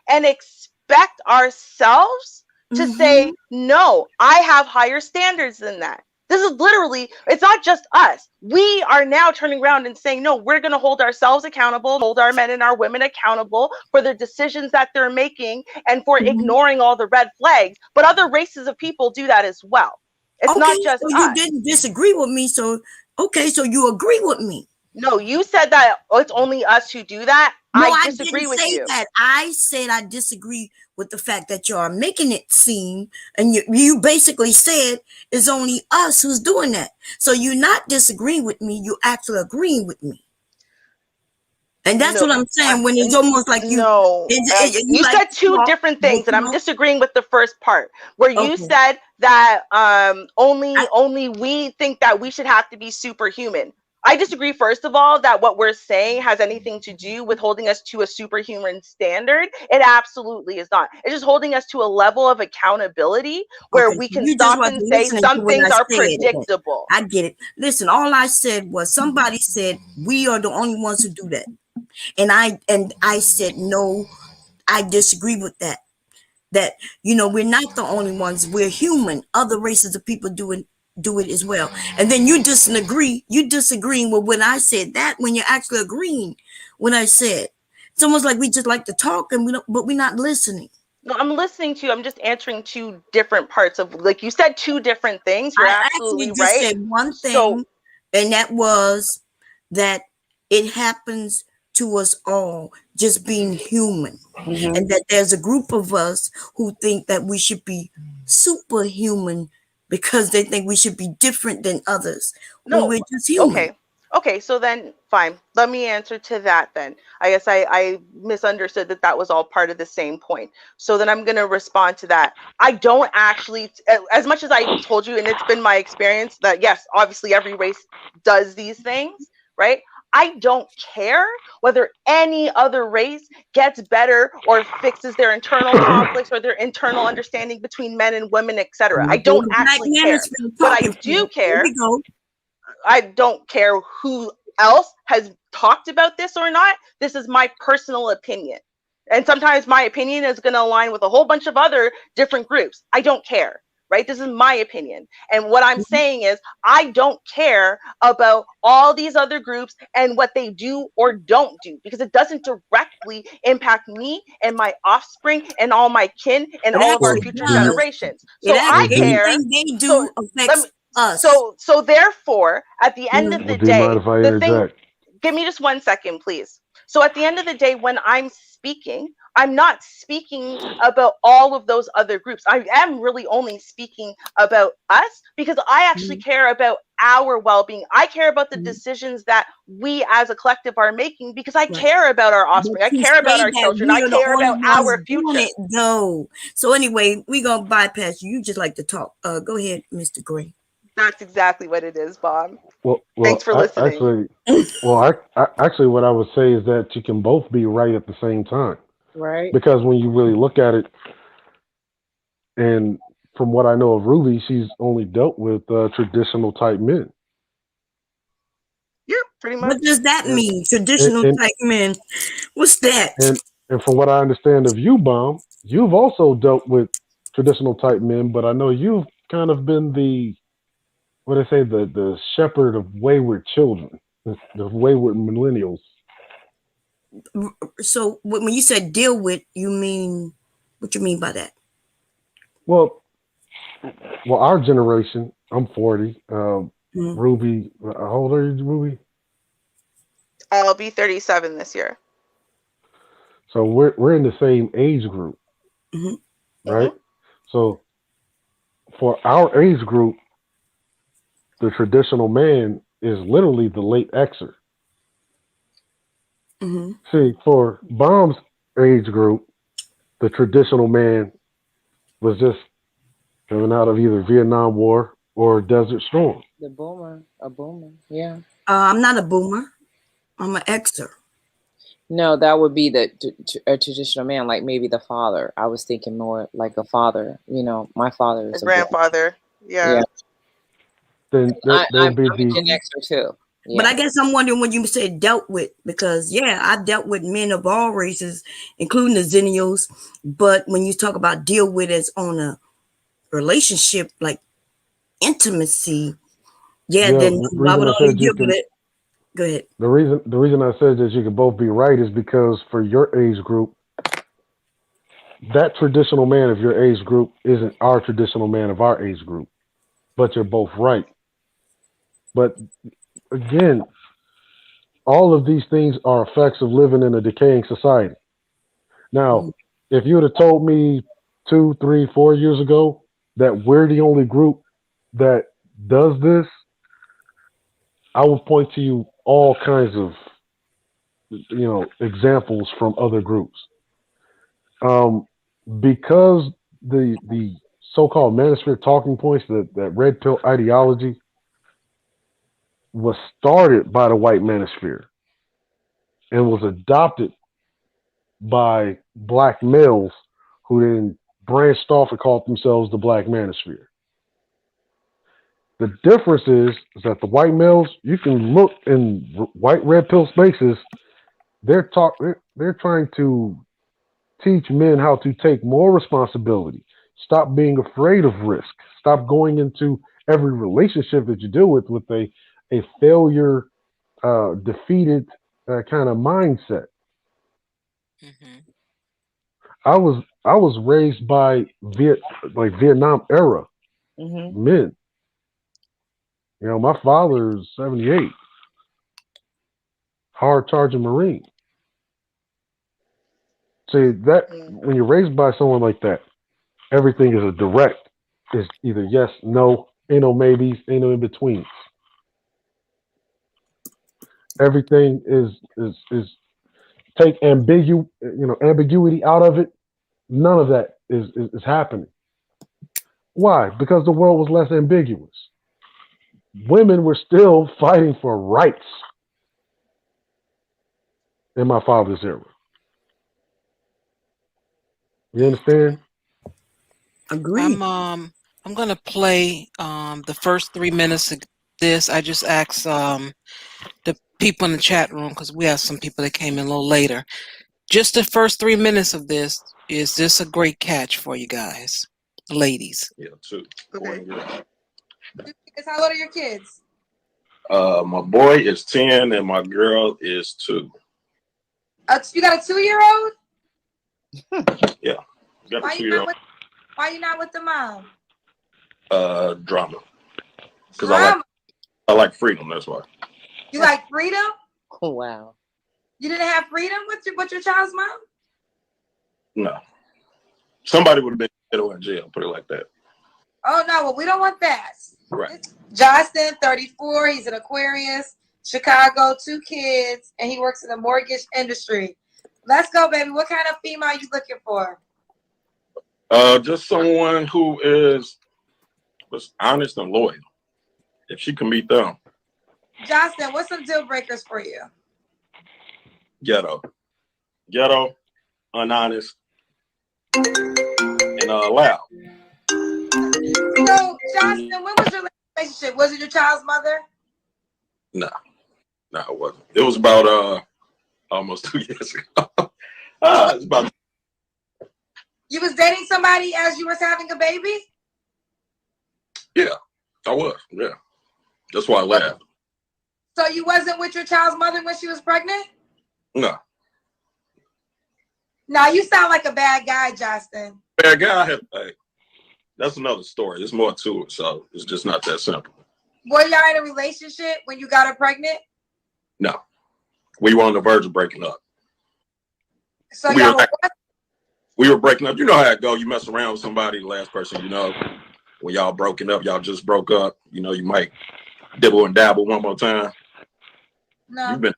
And expect ourselves to say, no, I have higher standards than that. This is literally, it's not just us. We are now turning around and saying, no, we're going to hold ourselves accountable, hold our men and our women accountable for the decisions that they're making and for ignoring all the red flags. But other races of people do that as well. It's not just us. You didn't disagree with me. So you agree with me. No, you said that it's only us who do that. No, I disagree with you. That. I said I disagree with the fact that you are making it seem, and you basically said it's only us who's doing that. So you're not disagreeing with me. You're actually agreeing with me. And that's what I'm saying. When it's almost like you, you said two different things, and I'm disagreeing with the first part where you said that only we think that we should have to be superhuman. I disagree, first of all, that what we're saying has anything to do with holding us to a superhuman standard. It absolutely is not. It's just holding us to a level of accountability where we can stop and say some things are predictable. I get it. Listen, all I said was somebody said we are the only ones who do that. And I said, no, I disagree with that. That, we're not the only ones. We're human. Other races of people do it as well. And then you disagree. You disagreeing with when I said that when you're actually agreeing when I said. It's almost like we just like to talk but we're not listening. No, I'm listening to you. I'm just answering two different parts of, like you said, two different things. You're absolutely right. I said one thing, and that was that it happens to us all, just being human, and that there's a group of us who think that we should be superhuman because they think we should be different than others. No, we're just human. Okay, so then fine. Let me answer to that then. I guess I misunderstood that was all part of the same point. So then I'm going to respond to that. I don't actually, as much as I told you, and it's been my experience that yes, obviously every race does these things, right? I don't care whether any other race gets better or fixes their internal conflicts or their internal understanding between men and women, etc. I don't actually care. But I do care. I don't care who else has talked about this or not. This is my personal opinion. And sometimes my opinion is going to align with a whole bunch of other different groups. I don't care. Right? This is my opinion. And what I'm saying is I don't care about all these other groups and what they do or don't do because it doesn't directly impact me and my offspring and all my kin and all of our future generations. So I care. They do affects us. So therefore, at the end of the day, give me just 1 second, please. So at the end of the day, when I'm speaking, I'm not speaking about all of those other groups. I am really only speaking about us because I actually care about our well-being. I care about the decisions that we as a collective are making because I care about our offspring. I care about our children. I care about our future. So anyway, we're going to bypass you. You just like to talk. Go ahead, Mr. Gray. That's exactly what it is, Bob. Well, thanks for listening. Actually, what I would say is that you can both be right at the same time. Right. Because when you really look at it, and from what I know of Ruby, she's only dealt with traditional type men. Yeah, pretty much. What does that mean? Traditional type men. What's that? And from what I understand of you, Bomb, you've also dealt with traditional type men, but I know you've kind of been the shepherd of wayward children, the wayward millennials. So when you said deal with, you mean, what you mean by that? Well, our generation, I'm 40. Ruby, how old are you, Ruby? I'll be 37 this year. So we're in the same age group, right? So for our age group, the traditional man is literally the late Xer. See, for Bomb's age group, the traditional man was just coming out of either Vietnam War or Desert Storm. A boomer, yeah. I'm not a boomer. I'm an Xer. No, that would be a traditional man, like maybe the father. I was thinking more like a father. My father is a grandfather. Yeah. Then I'm a Gen Xer too. Yeah. But I guess I'm wondering when you said dealt with, because I dealt with men of all races, including the Zennials. But when you talk about deal with as on a relationship, like intimacy, then why would I deal with it? Go ahead. The reason I said that you could both be right is because for your age group, that traditional man of your age group isn't our traditional man of our age group, but you're both right. But again, all of these things are effects of living in a decaying society. Now, if you would have told me 2, 3, 4 years ago that we're the only group that does this, I would point to you all kinds of examples from other groups. Because the so-called manosphere talking points, that red pill ideology was started by the white manosphere and was adopted by black males who then branched off and called themselves the black manosphere. The difference is that the white males, you can look in white red pill spaces, they're trying to teach men how to take more responsibility, stop being afraid of risk, stop going into every relationship that you deal with a failure, defeated kind of mindset. Mm-hmm. I was raised by Vietnam era men. My father is 78, hard charging Marine. See that when you're raised by someone like that, everything is a direct. It's either yes, no, ain't no maybes, ain't no in betweens. Everything is take ambiguity out of it. None of that is happening. Why? Because the world was less ambiguous. Women were still fighting for rights in my father's era. You understand? Agreed. I'm gonna play the first 3 minutes of this. I just asked the people in the chat room, because we have some people that came in a little later. Just the first 3 minutes of this. Is this a great catch for you guys, ladies? Yeah, 2. Okay. How old are your kids? My boy is 10 and my girl is 2. You got a 2-year-old? Yeah, got a 2-year-old. Why you not with the mom? Drama. Because I like freedom. That's why. You like freedom? Oh, wow. You didn't have freedom with your child's mom? No. Somebody would have been in jail. Put it like that. Oh no, well we don't want that. Right. Justin, 34. He's an Aquarius, Chicago, 2 kids, and he works in the mortgage industry. Let's go, baby. What kind of female are you looking for? Just someone who was honest and loyal. If she can meet them. Justin, what's some deal breakers for you? Ghetto, unhonest, and loud. So, Justin, when was your relationship? Was it your child's mother? No, it wasn't. It was about almost 2 years ago. It's about. You was dating somebody as you was having a baby? Yeah, I was. Yeah, that's why I laughed. So you wasn't with your child's mother when she was pregnant? No. No, you sound like a bad guy, Justin. Bad guy. Hey, that's another story. There's more to it, so it's just not that simple. Were y'all in a relationship when you got her pregnant? No, we were on the verge of breaking up. So we were breaking up. You know how it go. You mess around with somebody, the last person you know. When y'all broken up, y'all just broke up. You know, you might dibble and dabble one more time. No. You've been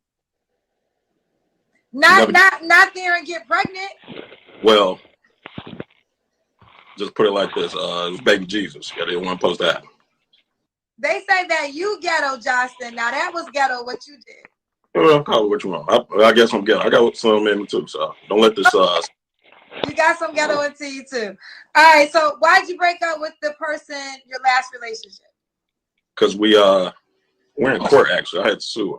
not there and get pregnant. Well, just put it like this: it was baby Jesus. Yeah, they weren't supposed to happen. They say that you ghetto, Justin. Now that was ghetto. What you did? Well, call it what you want. I guess I'm ghetto. I got some in me too. So don't let this. You got some ghetto into you too. All right. So why'd you break up with the person your last relationship? Because we're in court. Actually, I had to sue her.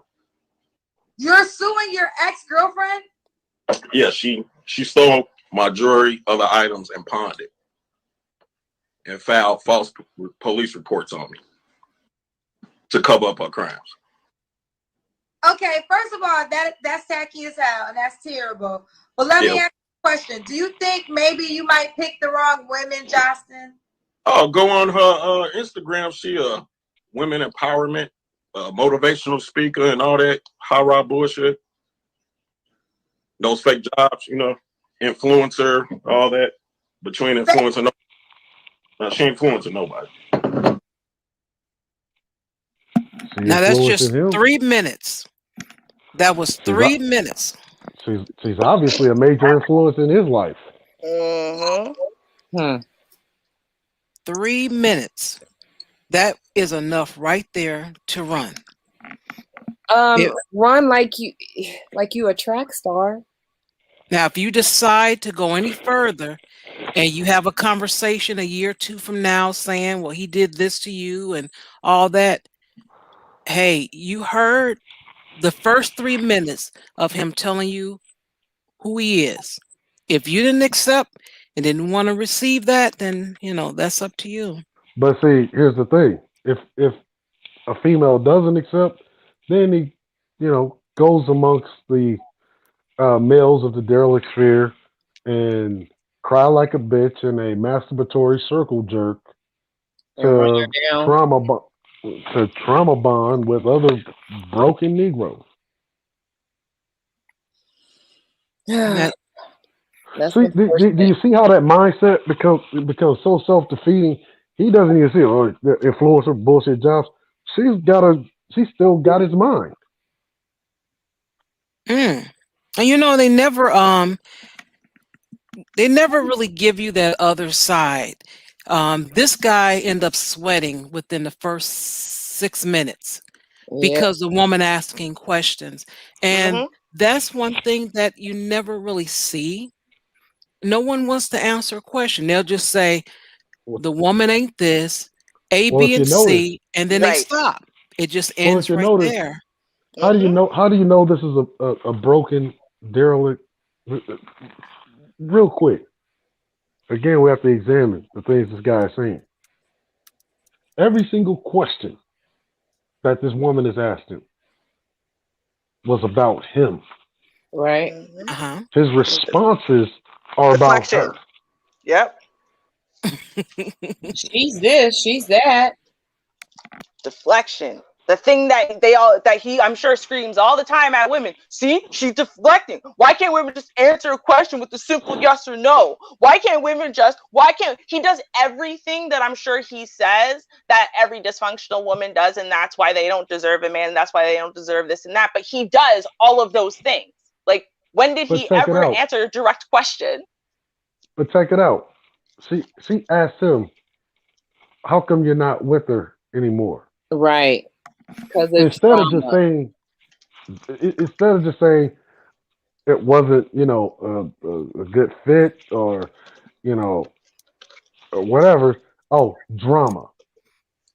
You're suing your ex-girlfriend? Yeah, she stole my jewelry, other items, and pawned it, and filed false police reports on me to cover up her crimes. Okay, first of all, that's tacky as hell, and that's terrible. But let me ask you a question. Do you think maybe you might pick the wrong women, Justin? Oh, go on her Instagram. She women empowerment, motivational speaker, and all that high bullshit. Those fake jobs, you know, influencer, all that. Between influencer, no, she influencing nobody. Now that's just 3 minutes. That was 3 minutes. She's obviously a major influence in his life. Hmm. 3 minutes. That is enough right there to run. Run like you a track star. Now, if you decide to go any further and you have a conversation a year or two from now saying, well, he did this to you and all that, hey, you heard the first 3 minutes of him telling you who he is. If you didn't accept and didn't want to receive that, then, that's up to you. But see, here's the thing. If a female doesn't accept, then he, goes amongst the males of the derelict sphere and cry like a bitch in a masturbatory circle jerk to trauma bond with other broken Negroes. See, do you see how that mindset becomes so self-defeating? He doesn't even see the influencer bullshit jobs. She's still got his mind. And they never really give you that other side. This guy ended up sweating within the first 6 minutes because the woman asking questions. And that's one thing that you never really see. No one wants to answer a question. They'll just say, the woman ain't this, A, B, and C, and then they stop. It just ends right there. How do you know this is a broken derelict? Real quick. Again, we have to examine the things this guy is saying. Every single question that this woman is asking was about him. Right. His responses are about her. Yep. She's this, she's that. Deflection. The thing that he I'm sure screams all the time at women. See, she's deflecting. Why can't women just answer a question with a simple yes or no? Why can't he does everything that I'm sure he says that every dysfunctional woman does, and that's why they don't deserve a man, and that's why they don't deserve this and that. But he does all of those things. Like, when did he ever answer a direct question? But check it out. She asked him, how come you're not with her anymore? Right. Because instead of just saying it wasn't, a good fit or or whatever. Oh, drama.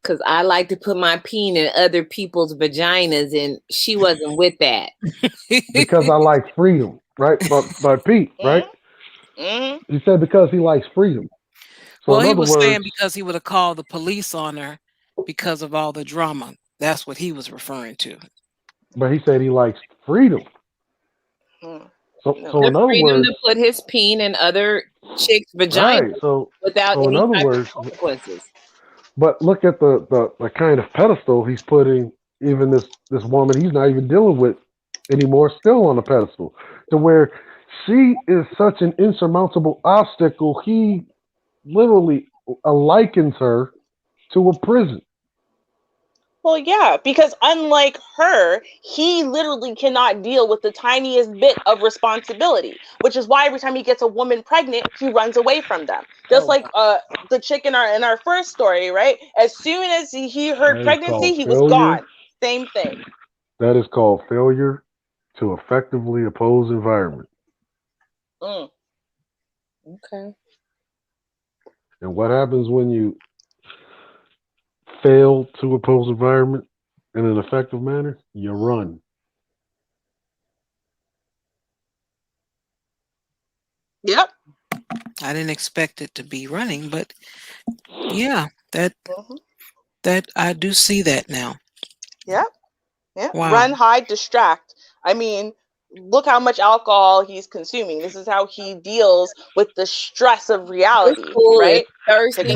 Because I like to put my peen in other people's vaginas, and she wasn't with that. Because I like freedom, right? But Pete, right? He said because he likes freedom. So well, he was saying because he would have called the police on her because of all the drama. That's what he was referring to. But he said he likes freedom. So in other words, to put his peen in other chicks' vaginas, right? Without any type of consequences. But look at the kind of pedestal he's putting even this woman he's not even dealing with anymore, still on a pedestal, to where she is such an insurmountable obstacle. He literally likens her to a prison. Well, yeah, because unlike her, he literally cannot deal with the tiniest bit of responsibility, which is why every time he gets a woman pregnant, he runs away from them. Just like the chick in our first story, right? As soon as he heard pregnancy, he was gone. Same thing. That is called failure to effectively oppose environment. Okay. And what happens when you fail to oppose environment in an effective manner? You run. Yep. I didn't expect it to be running, but yeah, that I do see that now. Yep. Yeah. Wow. Run, hide, distract. I mean, look how much alcohol he's consuming. This is how he deals with the stress of reality, right? Thirsty.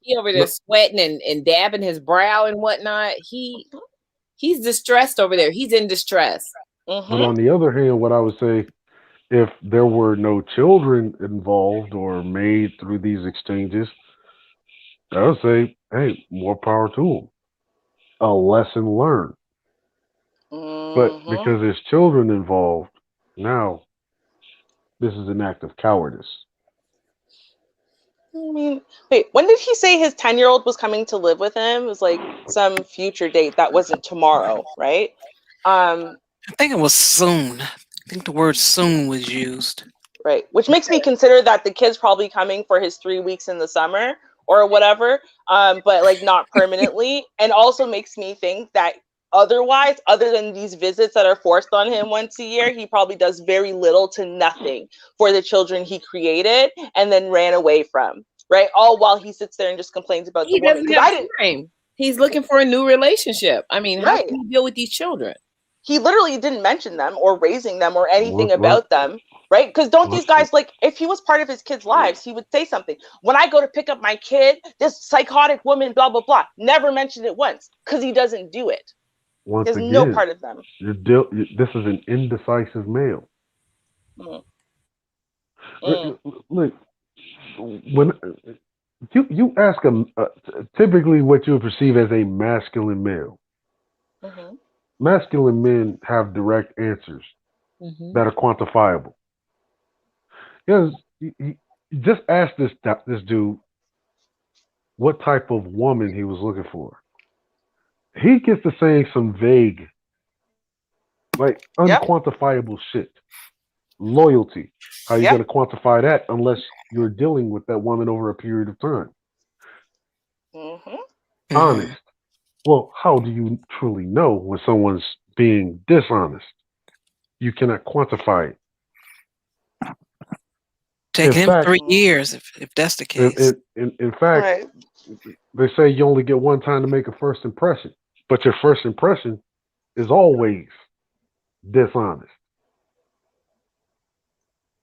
He over there sweating and dabbing his brow and whatnot. He's distressed over there. He's in distress. But on the other hand, what I would say, if there were no children involved or made through these exchanges, I would say, hey, more power to them. A lesson learned. But because there's children involved, now this is an act of cowardice. I mean, wait, when did he say his 10-year-old was coming to live with him? It was like some future date that wasn't tomorrow, right? I think it was soon. I think the word soon was used. Right, which makes me consider that the kid's probably coming for his 3 weeks in the summer or whatever, but like not permanently, and also makes me think that otherwise, other than these visits that are forced on him once a year, he probably does very little to nothing for the children he created and then ran away from, right? All while he sits there and just complains about He the woman. doesn't have time. He's looking for a new relationship. I mean, how Right. can he deal with these children? He literally didn't mention them or raising them or anything about them, right? Because don't these guys, like, if he was part of his kids' lives, he would say something. When I go to pick up my kid, this psychotic woman, blah, blah, blah. Never mentioned it once because he doesn't do it. Once There's again, no part of them. This is an indecisive male. Look, when you ask him, typically what you would perceive as a masculine male. Masculine men have direct answers that are quantifiable. Because you just ask this dude what type of woman he was looking for. He gets to saying some vague, like unquantifiable shit. Loyalty. How are you going to quantify that unless you're dealing with that woman over a period of time? Honest. Well, how do you truly know when someone's being dishonest? You cannot quantify it. Take him 3 years if that's the case. In fact, they say you only get one time to make a first impression, but your first impression is always dishonest.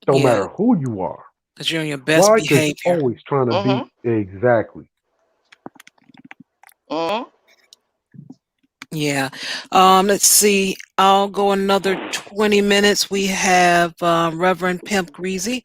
Don't matter who you are. Because you're in your best behavior. You're always trying to be exactly. Yeah. Let's see. I'll go another 20 minutes. We have Reverend Pimp Greasy.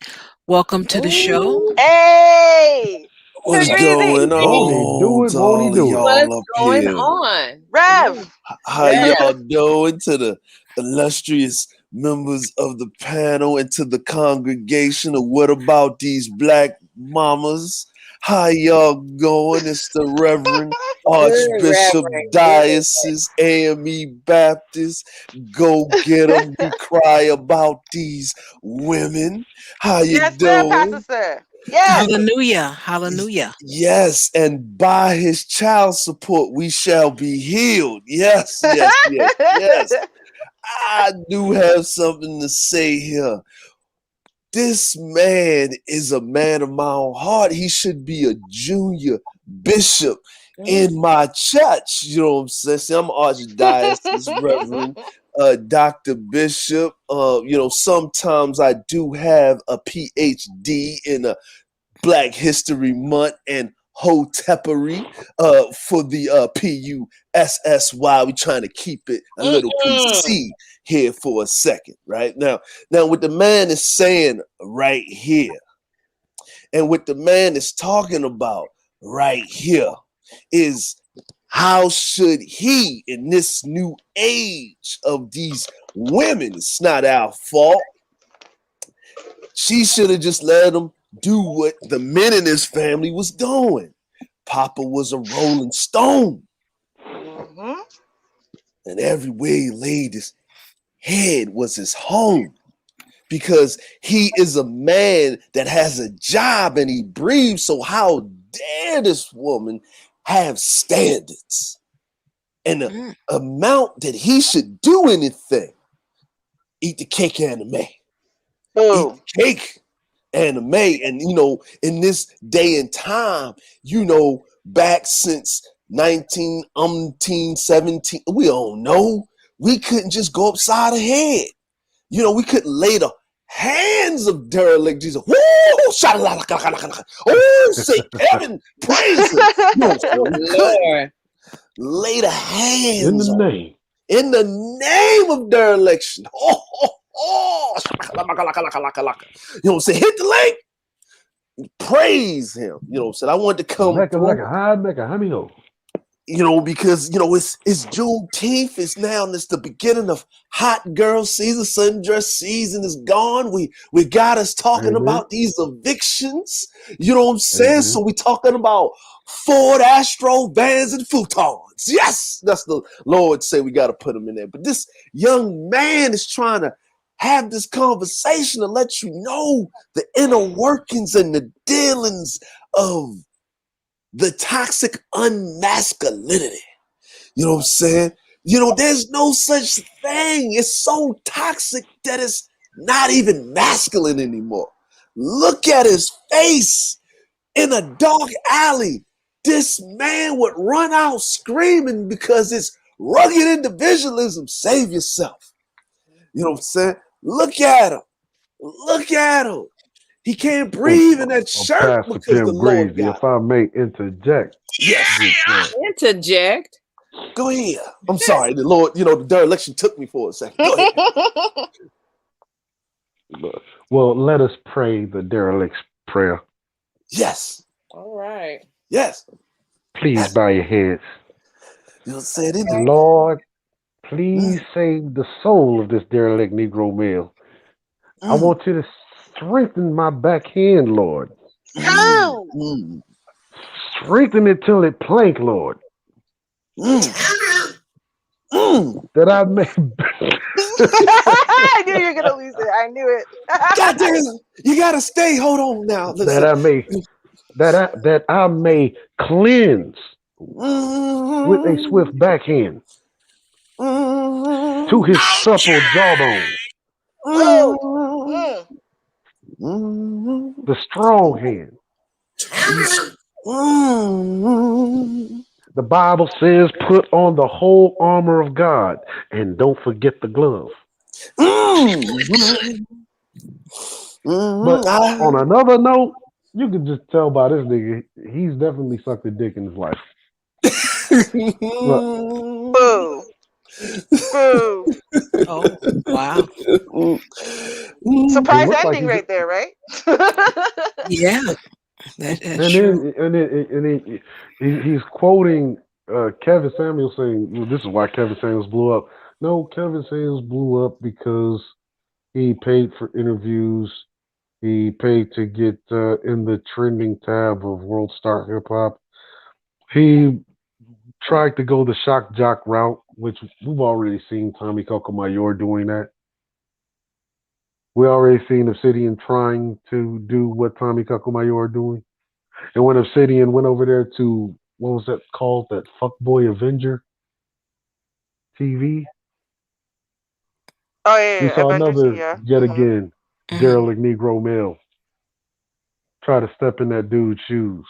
Welcome to the show. Hey! What's going on to all of y'all up What's going here? on? Rev! How y'all doing? To the illustrious members of the panel and to the congregation of What About These Black Mamas? How y'all going? It's the Reverend Archbishop Diocese AME Baptist. Go get 'em. We cry about these women. How you doing? Pastor Sir. Yes. Hallelujah. Hallelujah. Yes, and by his child support we shall be healed. Yes, yes, yes, yes. I do have something to say here. This man is a man of my own heart. He should be a junior bishop in my church. You know what I'm saying? See, I'm Archdiocese Reverend Dr. Bishop. Sometimes I do have a PhD in a Black History Month and Hotepery for the PUSSY. We're trying to keep it a little PC here for a second, right? Now what the man is saying right here, and what the man is talking about right here is how should he, in this new age of these women, it's not our fault. She should have just let him do what the men in his family was doing. Papa was a Rolling Stone. And everywhere he laid his head was his home. Because he is a man that has a job and he breathes. So how dare this woman have standards? And the amount that he should do anything. Eat the cake anime. Eat the cake anime. And in this day and time, back since 1917, we don't know. We couldn't just go upside the head. We couldn't lay the hands of derelict Jesus. Woo! Oh, say Kevin, praise him. Lay the hands in the name of dereliction. Say hit the link. Praise him. I wanted to come. because it's Juneteenth. It's the beginning of hot girl season. Sundress season is gone. We got us talking about these evictions. You know what I'm saying? So we talking about Ford Astro vans and futons. Yes, that's the Lord say we got to put them in there. But this young man is trying to have this conversation to let you know the inner workings and the dealings of the toxic unmasculinity. You know what I'm saying? There's no such thing. It's so toxic that it's not even masculine anymore. Look at his face in a dark alley. This man would run out screaming because it's rugged individualism. Save yourself. You know what I'm saying? Look at him. Look at him. He can't breathe in that shirt Pastor because the Tim Lord Grazy, got if I may interject. Yes. Interject. Go ahead. I'm sorry. The Lord, the dereliction took me for a second. Go ahead. Well, let us pray the derelict prayer. Yes. All right. Yes. Please bow your heads. You know what I'm saying? Lord, please save the soul of this derelict Negro male. I want you to strengthen my backhand, Lord. Strengthen it till it plank, Lord. That I may. I knew you were gonna lose it. I knew it. God damn it. You gotta stay. Hold on now. Listen. That I may cleanse with a swift backhand to his supple jawbone. The strong hand. The Bible says, put on the whole armor of God and don't forget the glove. But on another note, you can just tell by this nigga, he's definitely sucked a dick in his life. Boo. Boo. Oh, wow. Surprise ending right there, right? Yeah. That's true. He's quoting Kevin Samuels saying, well, this is why Kevin Samuels blew up. No, Kevin Samuels blew up because he paid for interviews. He paid to get in the trending tab of World Star Hip Hop. He tried to go the shock jock route, which we've already seen Tommy Sotomayor doing that. We already seen Obsidian trying to do what Tommy Sotomayor doing. And when Obsidian went over there to, what was that called? That Fuckboy Avenger TV? Oh, yeah. We saw Avengers, another, yeah. yet again, derelict Negro male try to step in that dude's shoes.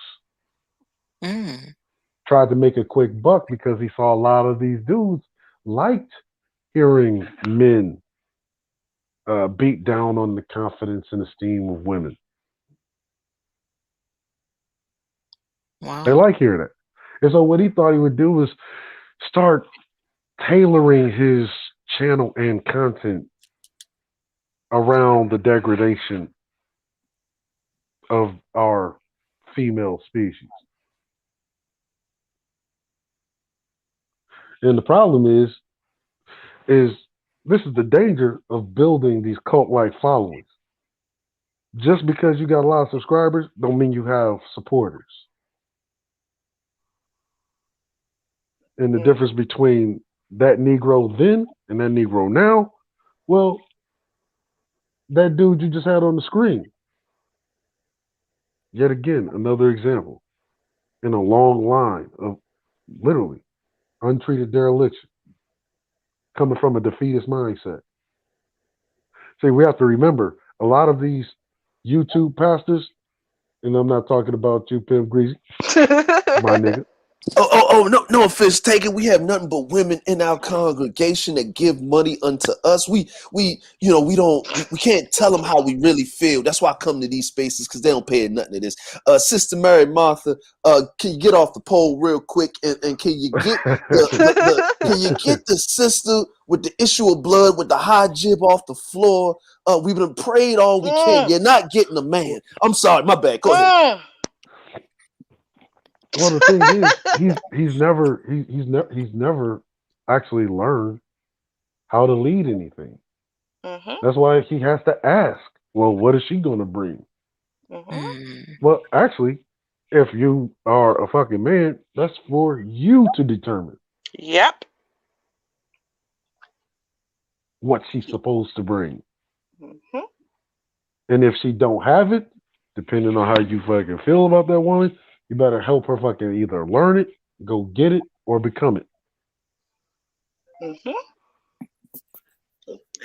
Tried to make a quick buck because he saw a lot of these dudes liked hearing men beat down on the confidence and esteem of women. Wow. They like hearing that. And so what he thought he would do was start tailoring his channel and content around the degradation of our female species. And the problem is this is the danger of building these cult-like followings. Just because you got a lot of subscribers don't mean you have supporters. And the difference between that Negro then and that Negro now, well, that dude you just had on the screen. Yet again, another example in a long line of literally untreated dereliction coming from a defeatist mindset. See, we have to remember a lot of these YouTube pastors, and I'm not talking about you, Pimp Greasy, my nigga. No offense taken. We have nothing but women in our congregation that give money unto us. We can't tell them how we really feel. That's why I come to these spaces, because they don't pay nothing to this. Sister Mary Martha, can you get off the pole real quick and can you get the sister with the issue of blood with the high jib off the floor? We've been prayed all we can. You're not getting a man. I'm sorry, my bad. Go ahead. Well, the thing is, he's never actually learned how to lead anything. Mm-hmm. That's why he has to ask. Well, what is she going to bring? Mm-hmm. Mm. Well, actually, if you are a fucking man, that's for you to determine Yep. what she's supposed to bring. Mm-hmm. And if she don't have it, depending on how you fucking feel about that woman, you better help her fucking either learn it, go get it, or become it. Mm-hmm.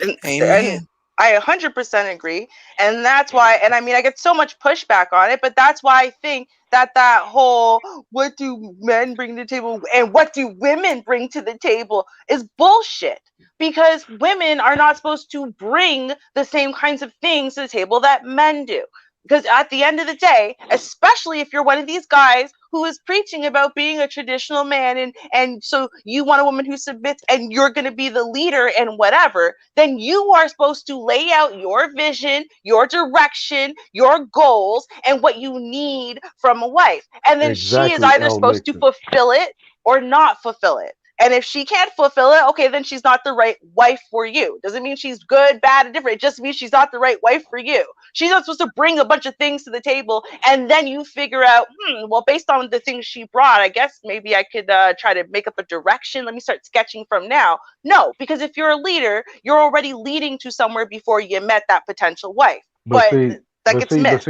And Amen. I 100% agree. And that's why, and I mean, I get so much pushback on it, but that's why I think that that whole what do men bring to the table and what do women bring to the table is bullshit. Because women are not supposed to bring the same kinds of things to the table that men do. Because at the end of the day, especially if you're one of these guys who is preaching about being a traditional man, and so you want a woman who submits and you're going to be the leader and whatever, then you are supposed to lay out your vision, your direction, your goals, and what you need from a wife. And then she is Exactly, either L. supposed to Nixon. fulfill it or not fulfill it. And if she can't fulfill it, okay, then she's not the right wife for you. Doesn't mean she's good, bad, and different. It just means she's not the right wife for you. She's not supposed to bring a bunch of things to the table, and then you figure out, well, based on the things she brought, I guess maybe I could try to make up a direction. Let me start sketching from now. No, because if you're a leader, you're already leading to somewhere before you met that potential wife. But But see, that gets missed.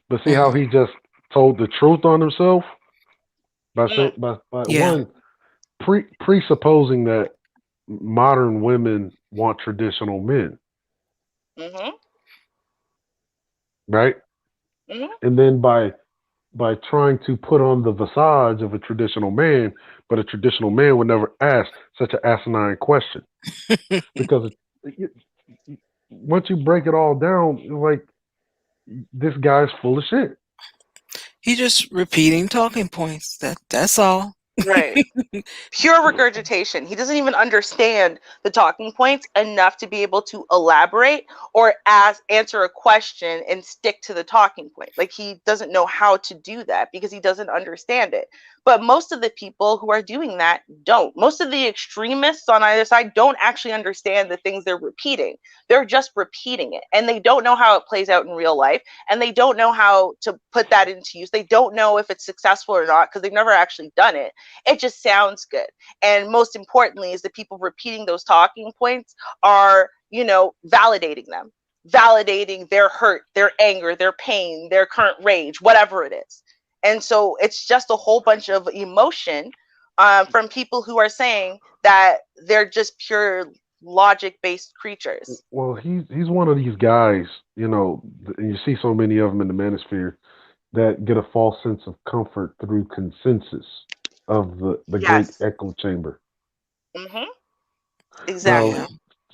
but see how he just told the truth on himself by saying, by Yeah. one presupposing that modern women want traditional men, Mm-hmm. right? Mm-hmm. And then by trying to put on the visage of a traditional man, but a traditional man would never ask such an asinine question because once you break it all down, like this guy's full of shit. He's just repeating talking points. That's all. Right. Pure regurgitation. He doesn't even understand the talking points enough to be able to elaborate or answer a question and stick to the talking point. Like he doesn't know how to do that because he doesn't understand it. But most of the people who are doing that don't. Most of the extremists on either side don't actually understand the things they're repeating. They're just repeating it, and they don't know how it plays out in real life, and they don't know how to put that into use. They don't know if it's successful or not because they've never actually done it. It just sounds good. And most importantly is the people repeating those talking points are, validating them, validating their hurt, their anger, their pain, their current rage, whatever it is. And so it's just a whole bunch of emotion from people who are saying that they're just pure logic-based creatures. Well, he's one of these guys, and you see so many of them in the manosphere that get a false sense of comfort through consensus of the great Yes. echo chamber. Mm-hmm. Exactly. Now,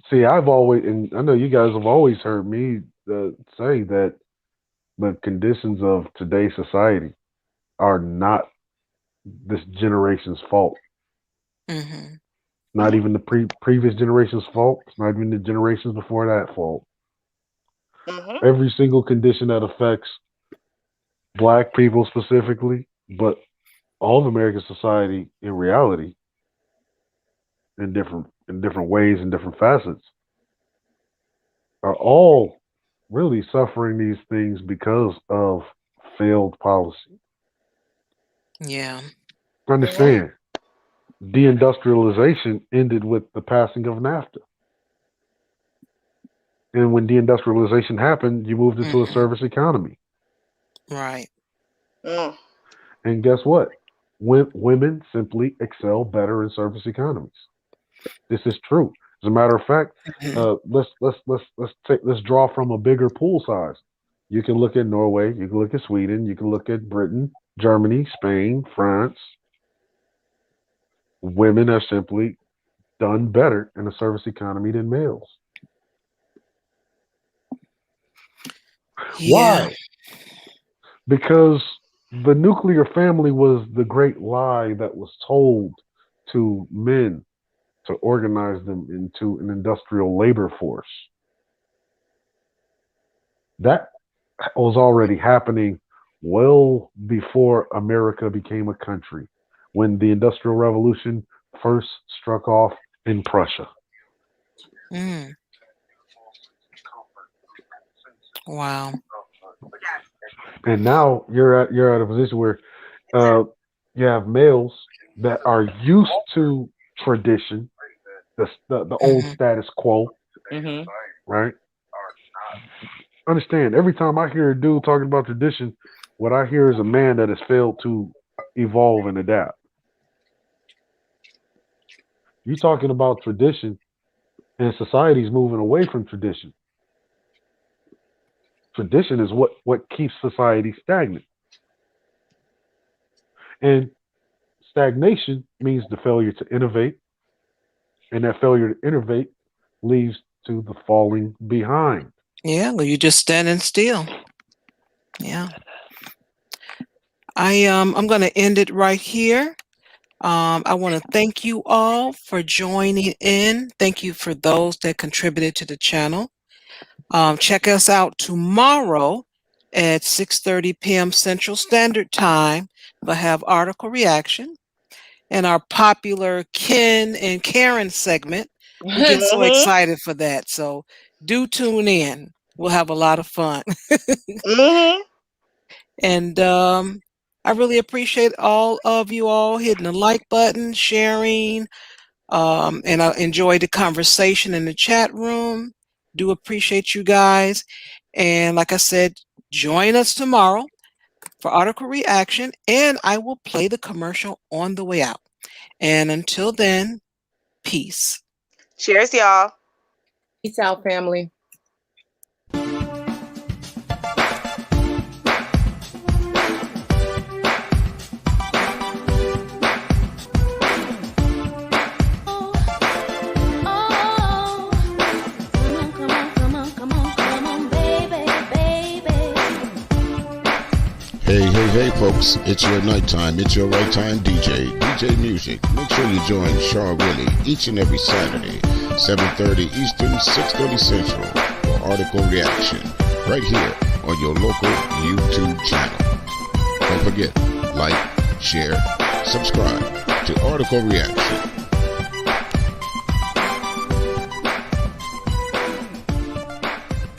see, I've always, and I know you guys have always heard me say that the conditions of today's society are not this generation's fault. Mm-hmm. Not even the previous generation's fault. It's not even the generations before that fault. Mm-hmm. Every single condition that affects Black people specifically, but all of American society in reality, in different ways and different facets, are all really suffering these things because of failed policy. Yeah. Understand, deindustrialization ended with the passing of NAFTA. And when deindustrialization happened, you moved into a service economy. Right. Mm. And guess what? Women simply excel better in service economies. This is true. As a matter of fact, let's draw from a bigger pool size. You can look at Norway, you can look at Sweden, you can look at Britain, Germany, Spain, France. Women have simply done better in a service economy than males. Yeah. Why? Because the nuclear family was the great lie that was told to men to organize them into an industrial labor force. That was already happening well before America became a country, when the Industrial Revolution first struck off in Prussia. Mm. Wow. And now you're at a position where you have males that are used to tradition, the old status quo, right? Understand, every time I hear a dude talking about tradition, what I hear is a man that has failed to evolve and adapt. You're talking about tradition, and society's moving away from tradition. Tradition is what keeps society stagnant. And stagnation means the failure to innovate, and that failure to innovate leads to the falling behind. Yeah, well, you're just standing still. Yeah. I'm going to end it right here. I want to thank you all for joining in. Thank you for those that contributed to the channel. Check us out tomorrow at 6:30 p.m. Central Standard Time. We'll have article reaction and our popular Ken and Karen segment. We get so excited for that. So do tune in. We'll have a lot of fun. And I really appreciate all of you all hitting the like button, sharing, and I enjoyed the conversation in the chat room. Do appreciate you guys. And like I said, join us tomorrow for article reaction, and I will play the commercial on the way out. And until then, peace. Cheers, y'all. Peace out, family. Hey, folks, it's your nighttime, it's your right time DJ Music. Make sure you join Char Willie each and every Saturday, 7:30 Eastern, 6:30 Central, for article reaction, right here on your local YouTube channel. Don't forget, like, share, subscribe to Article Reaction.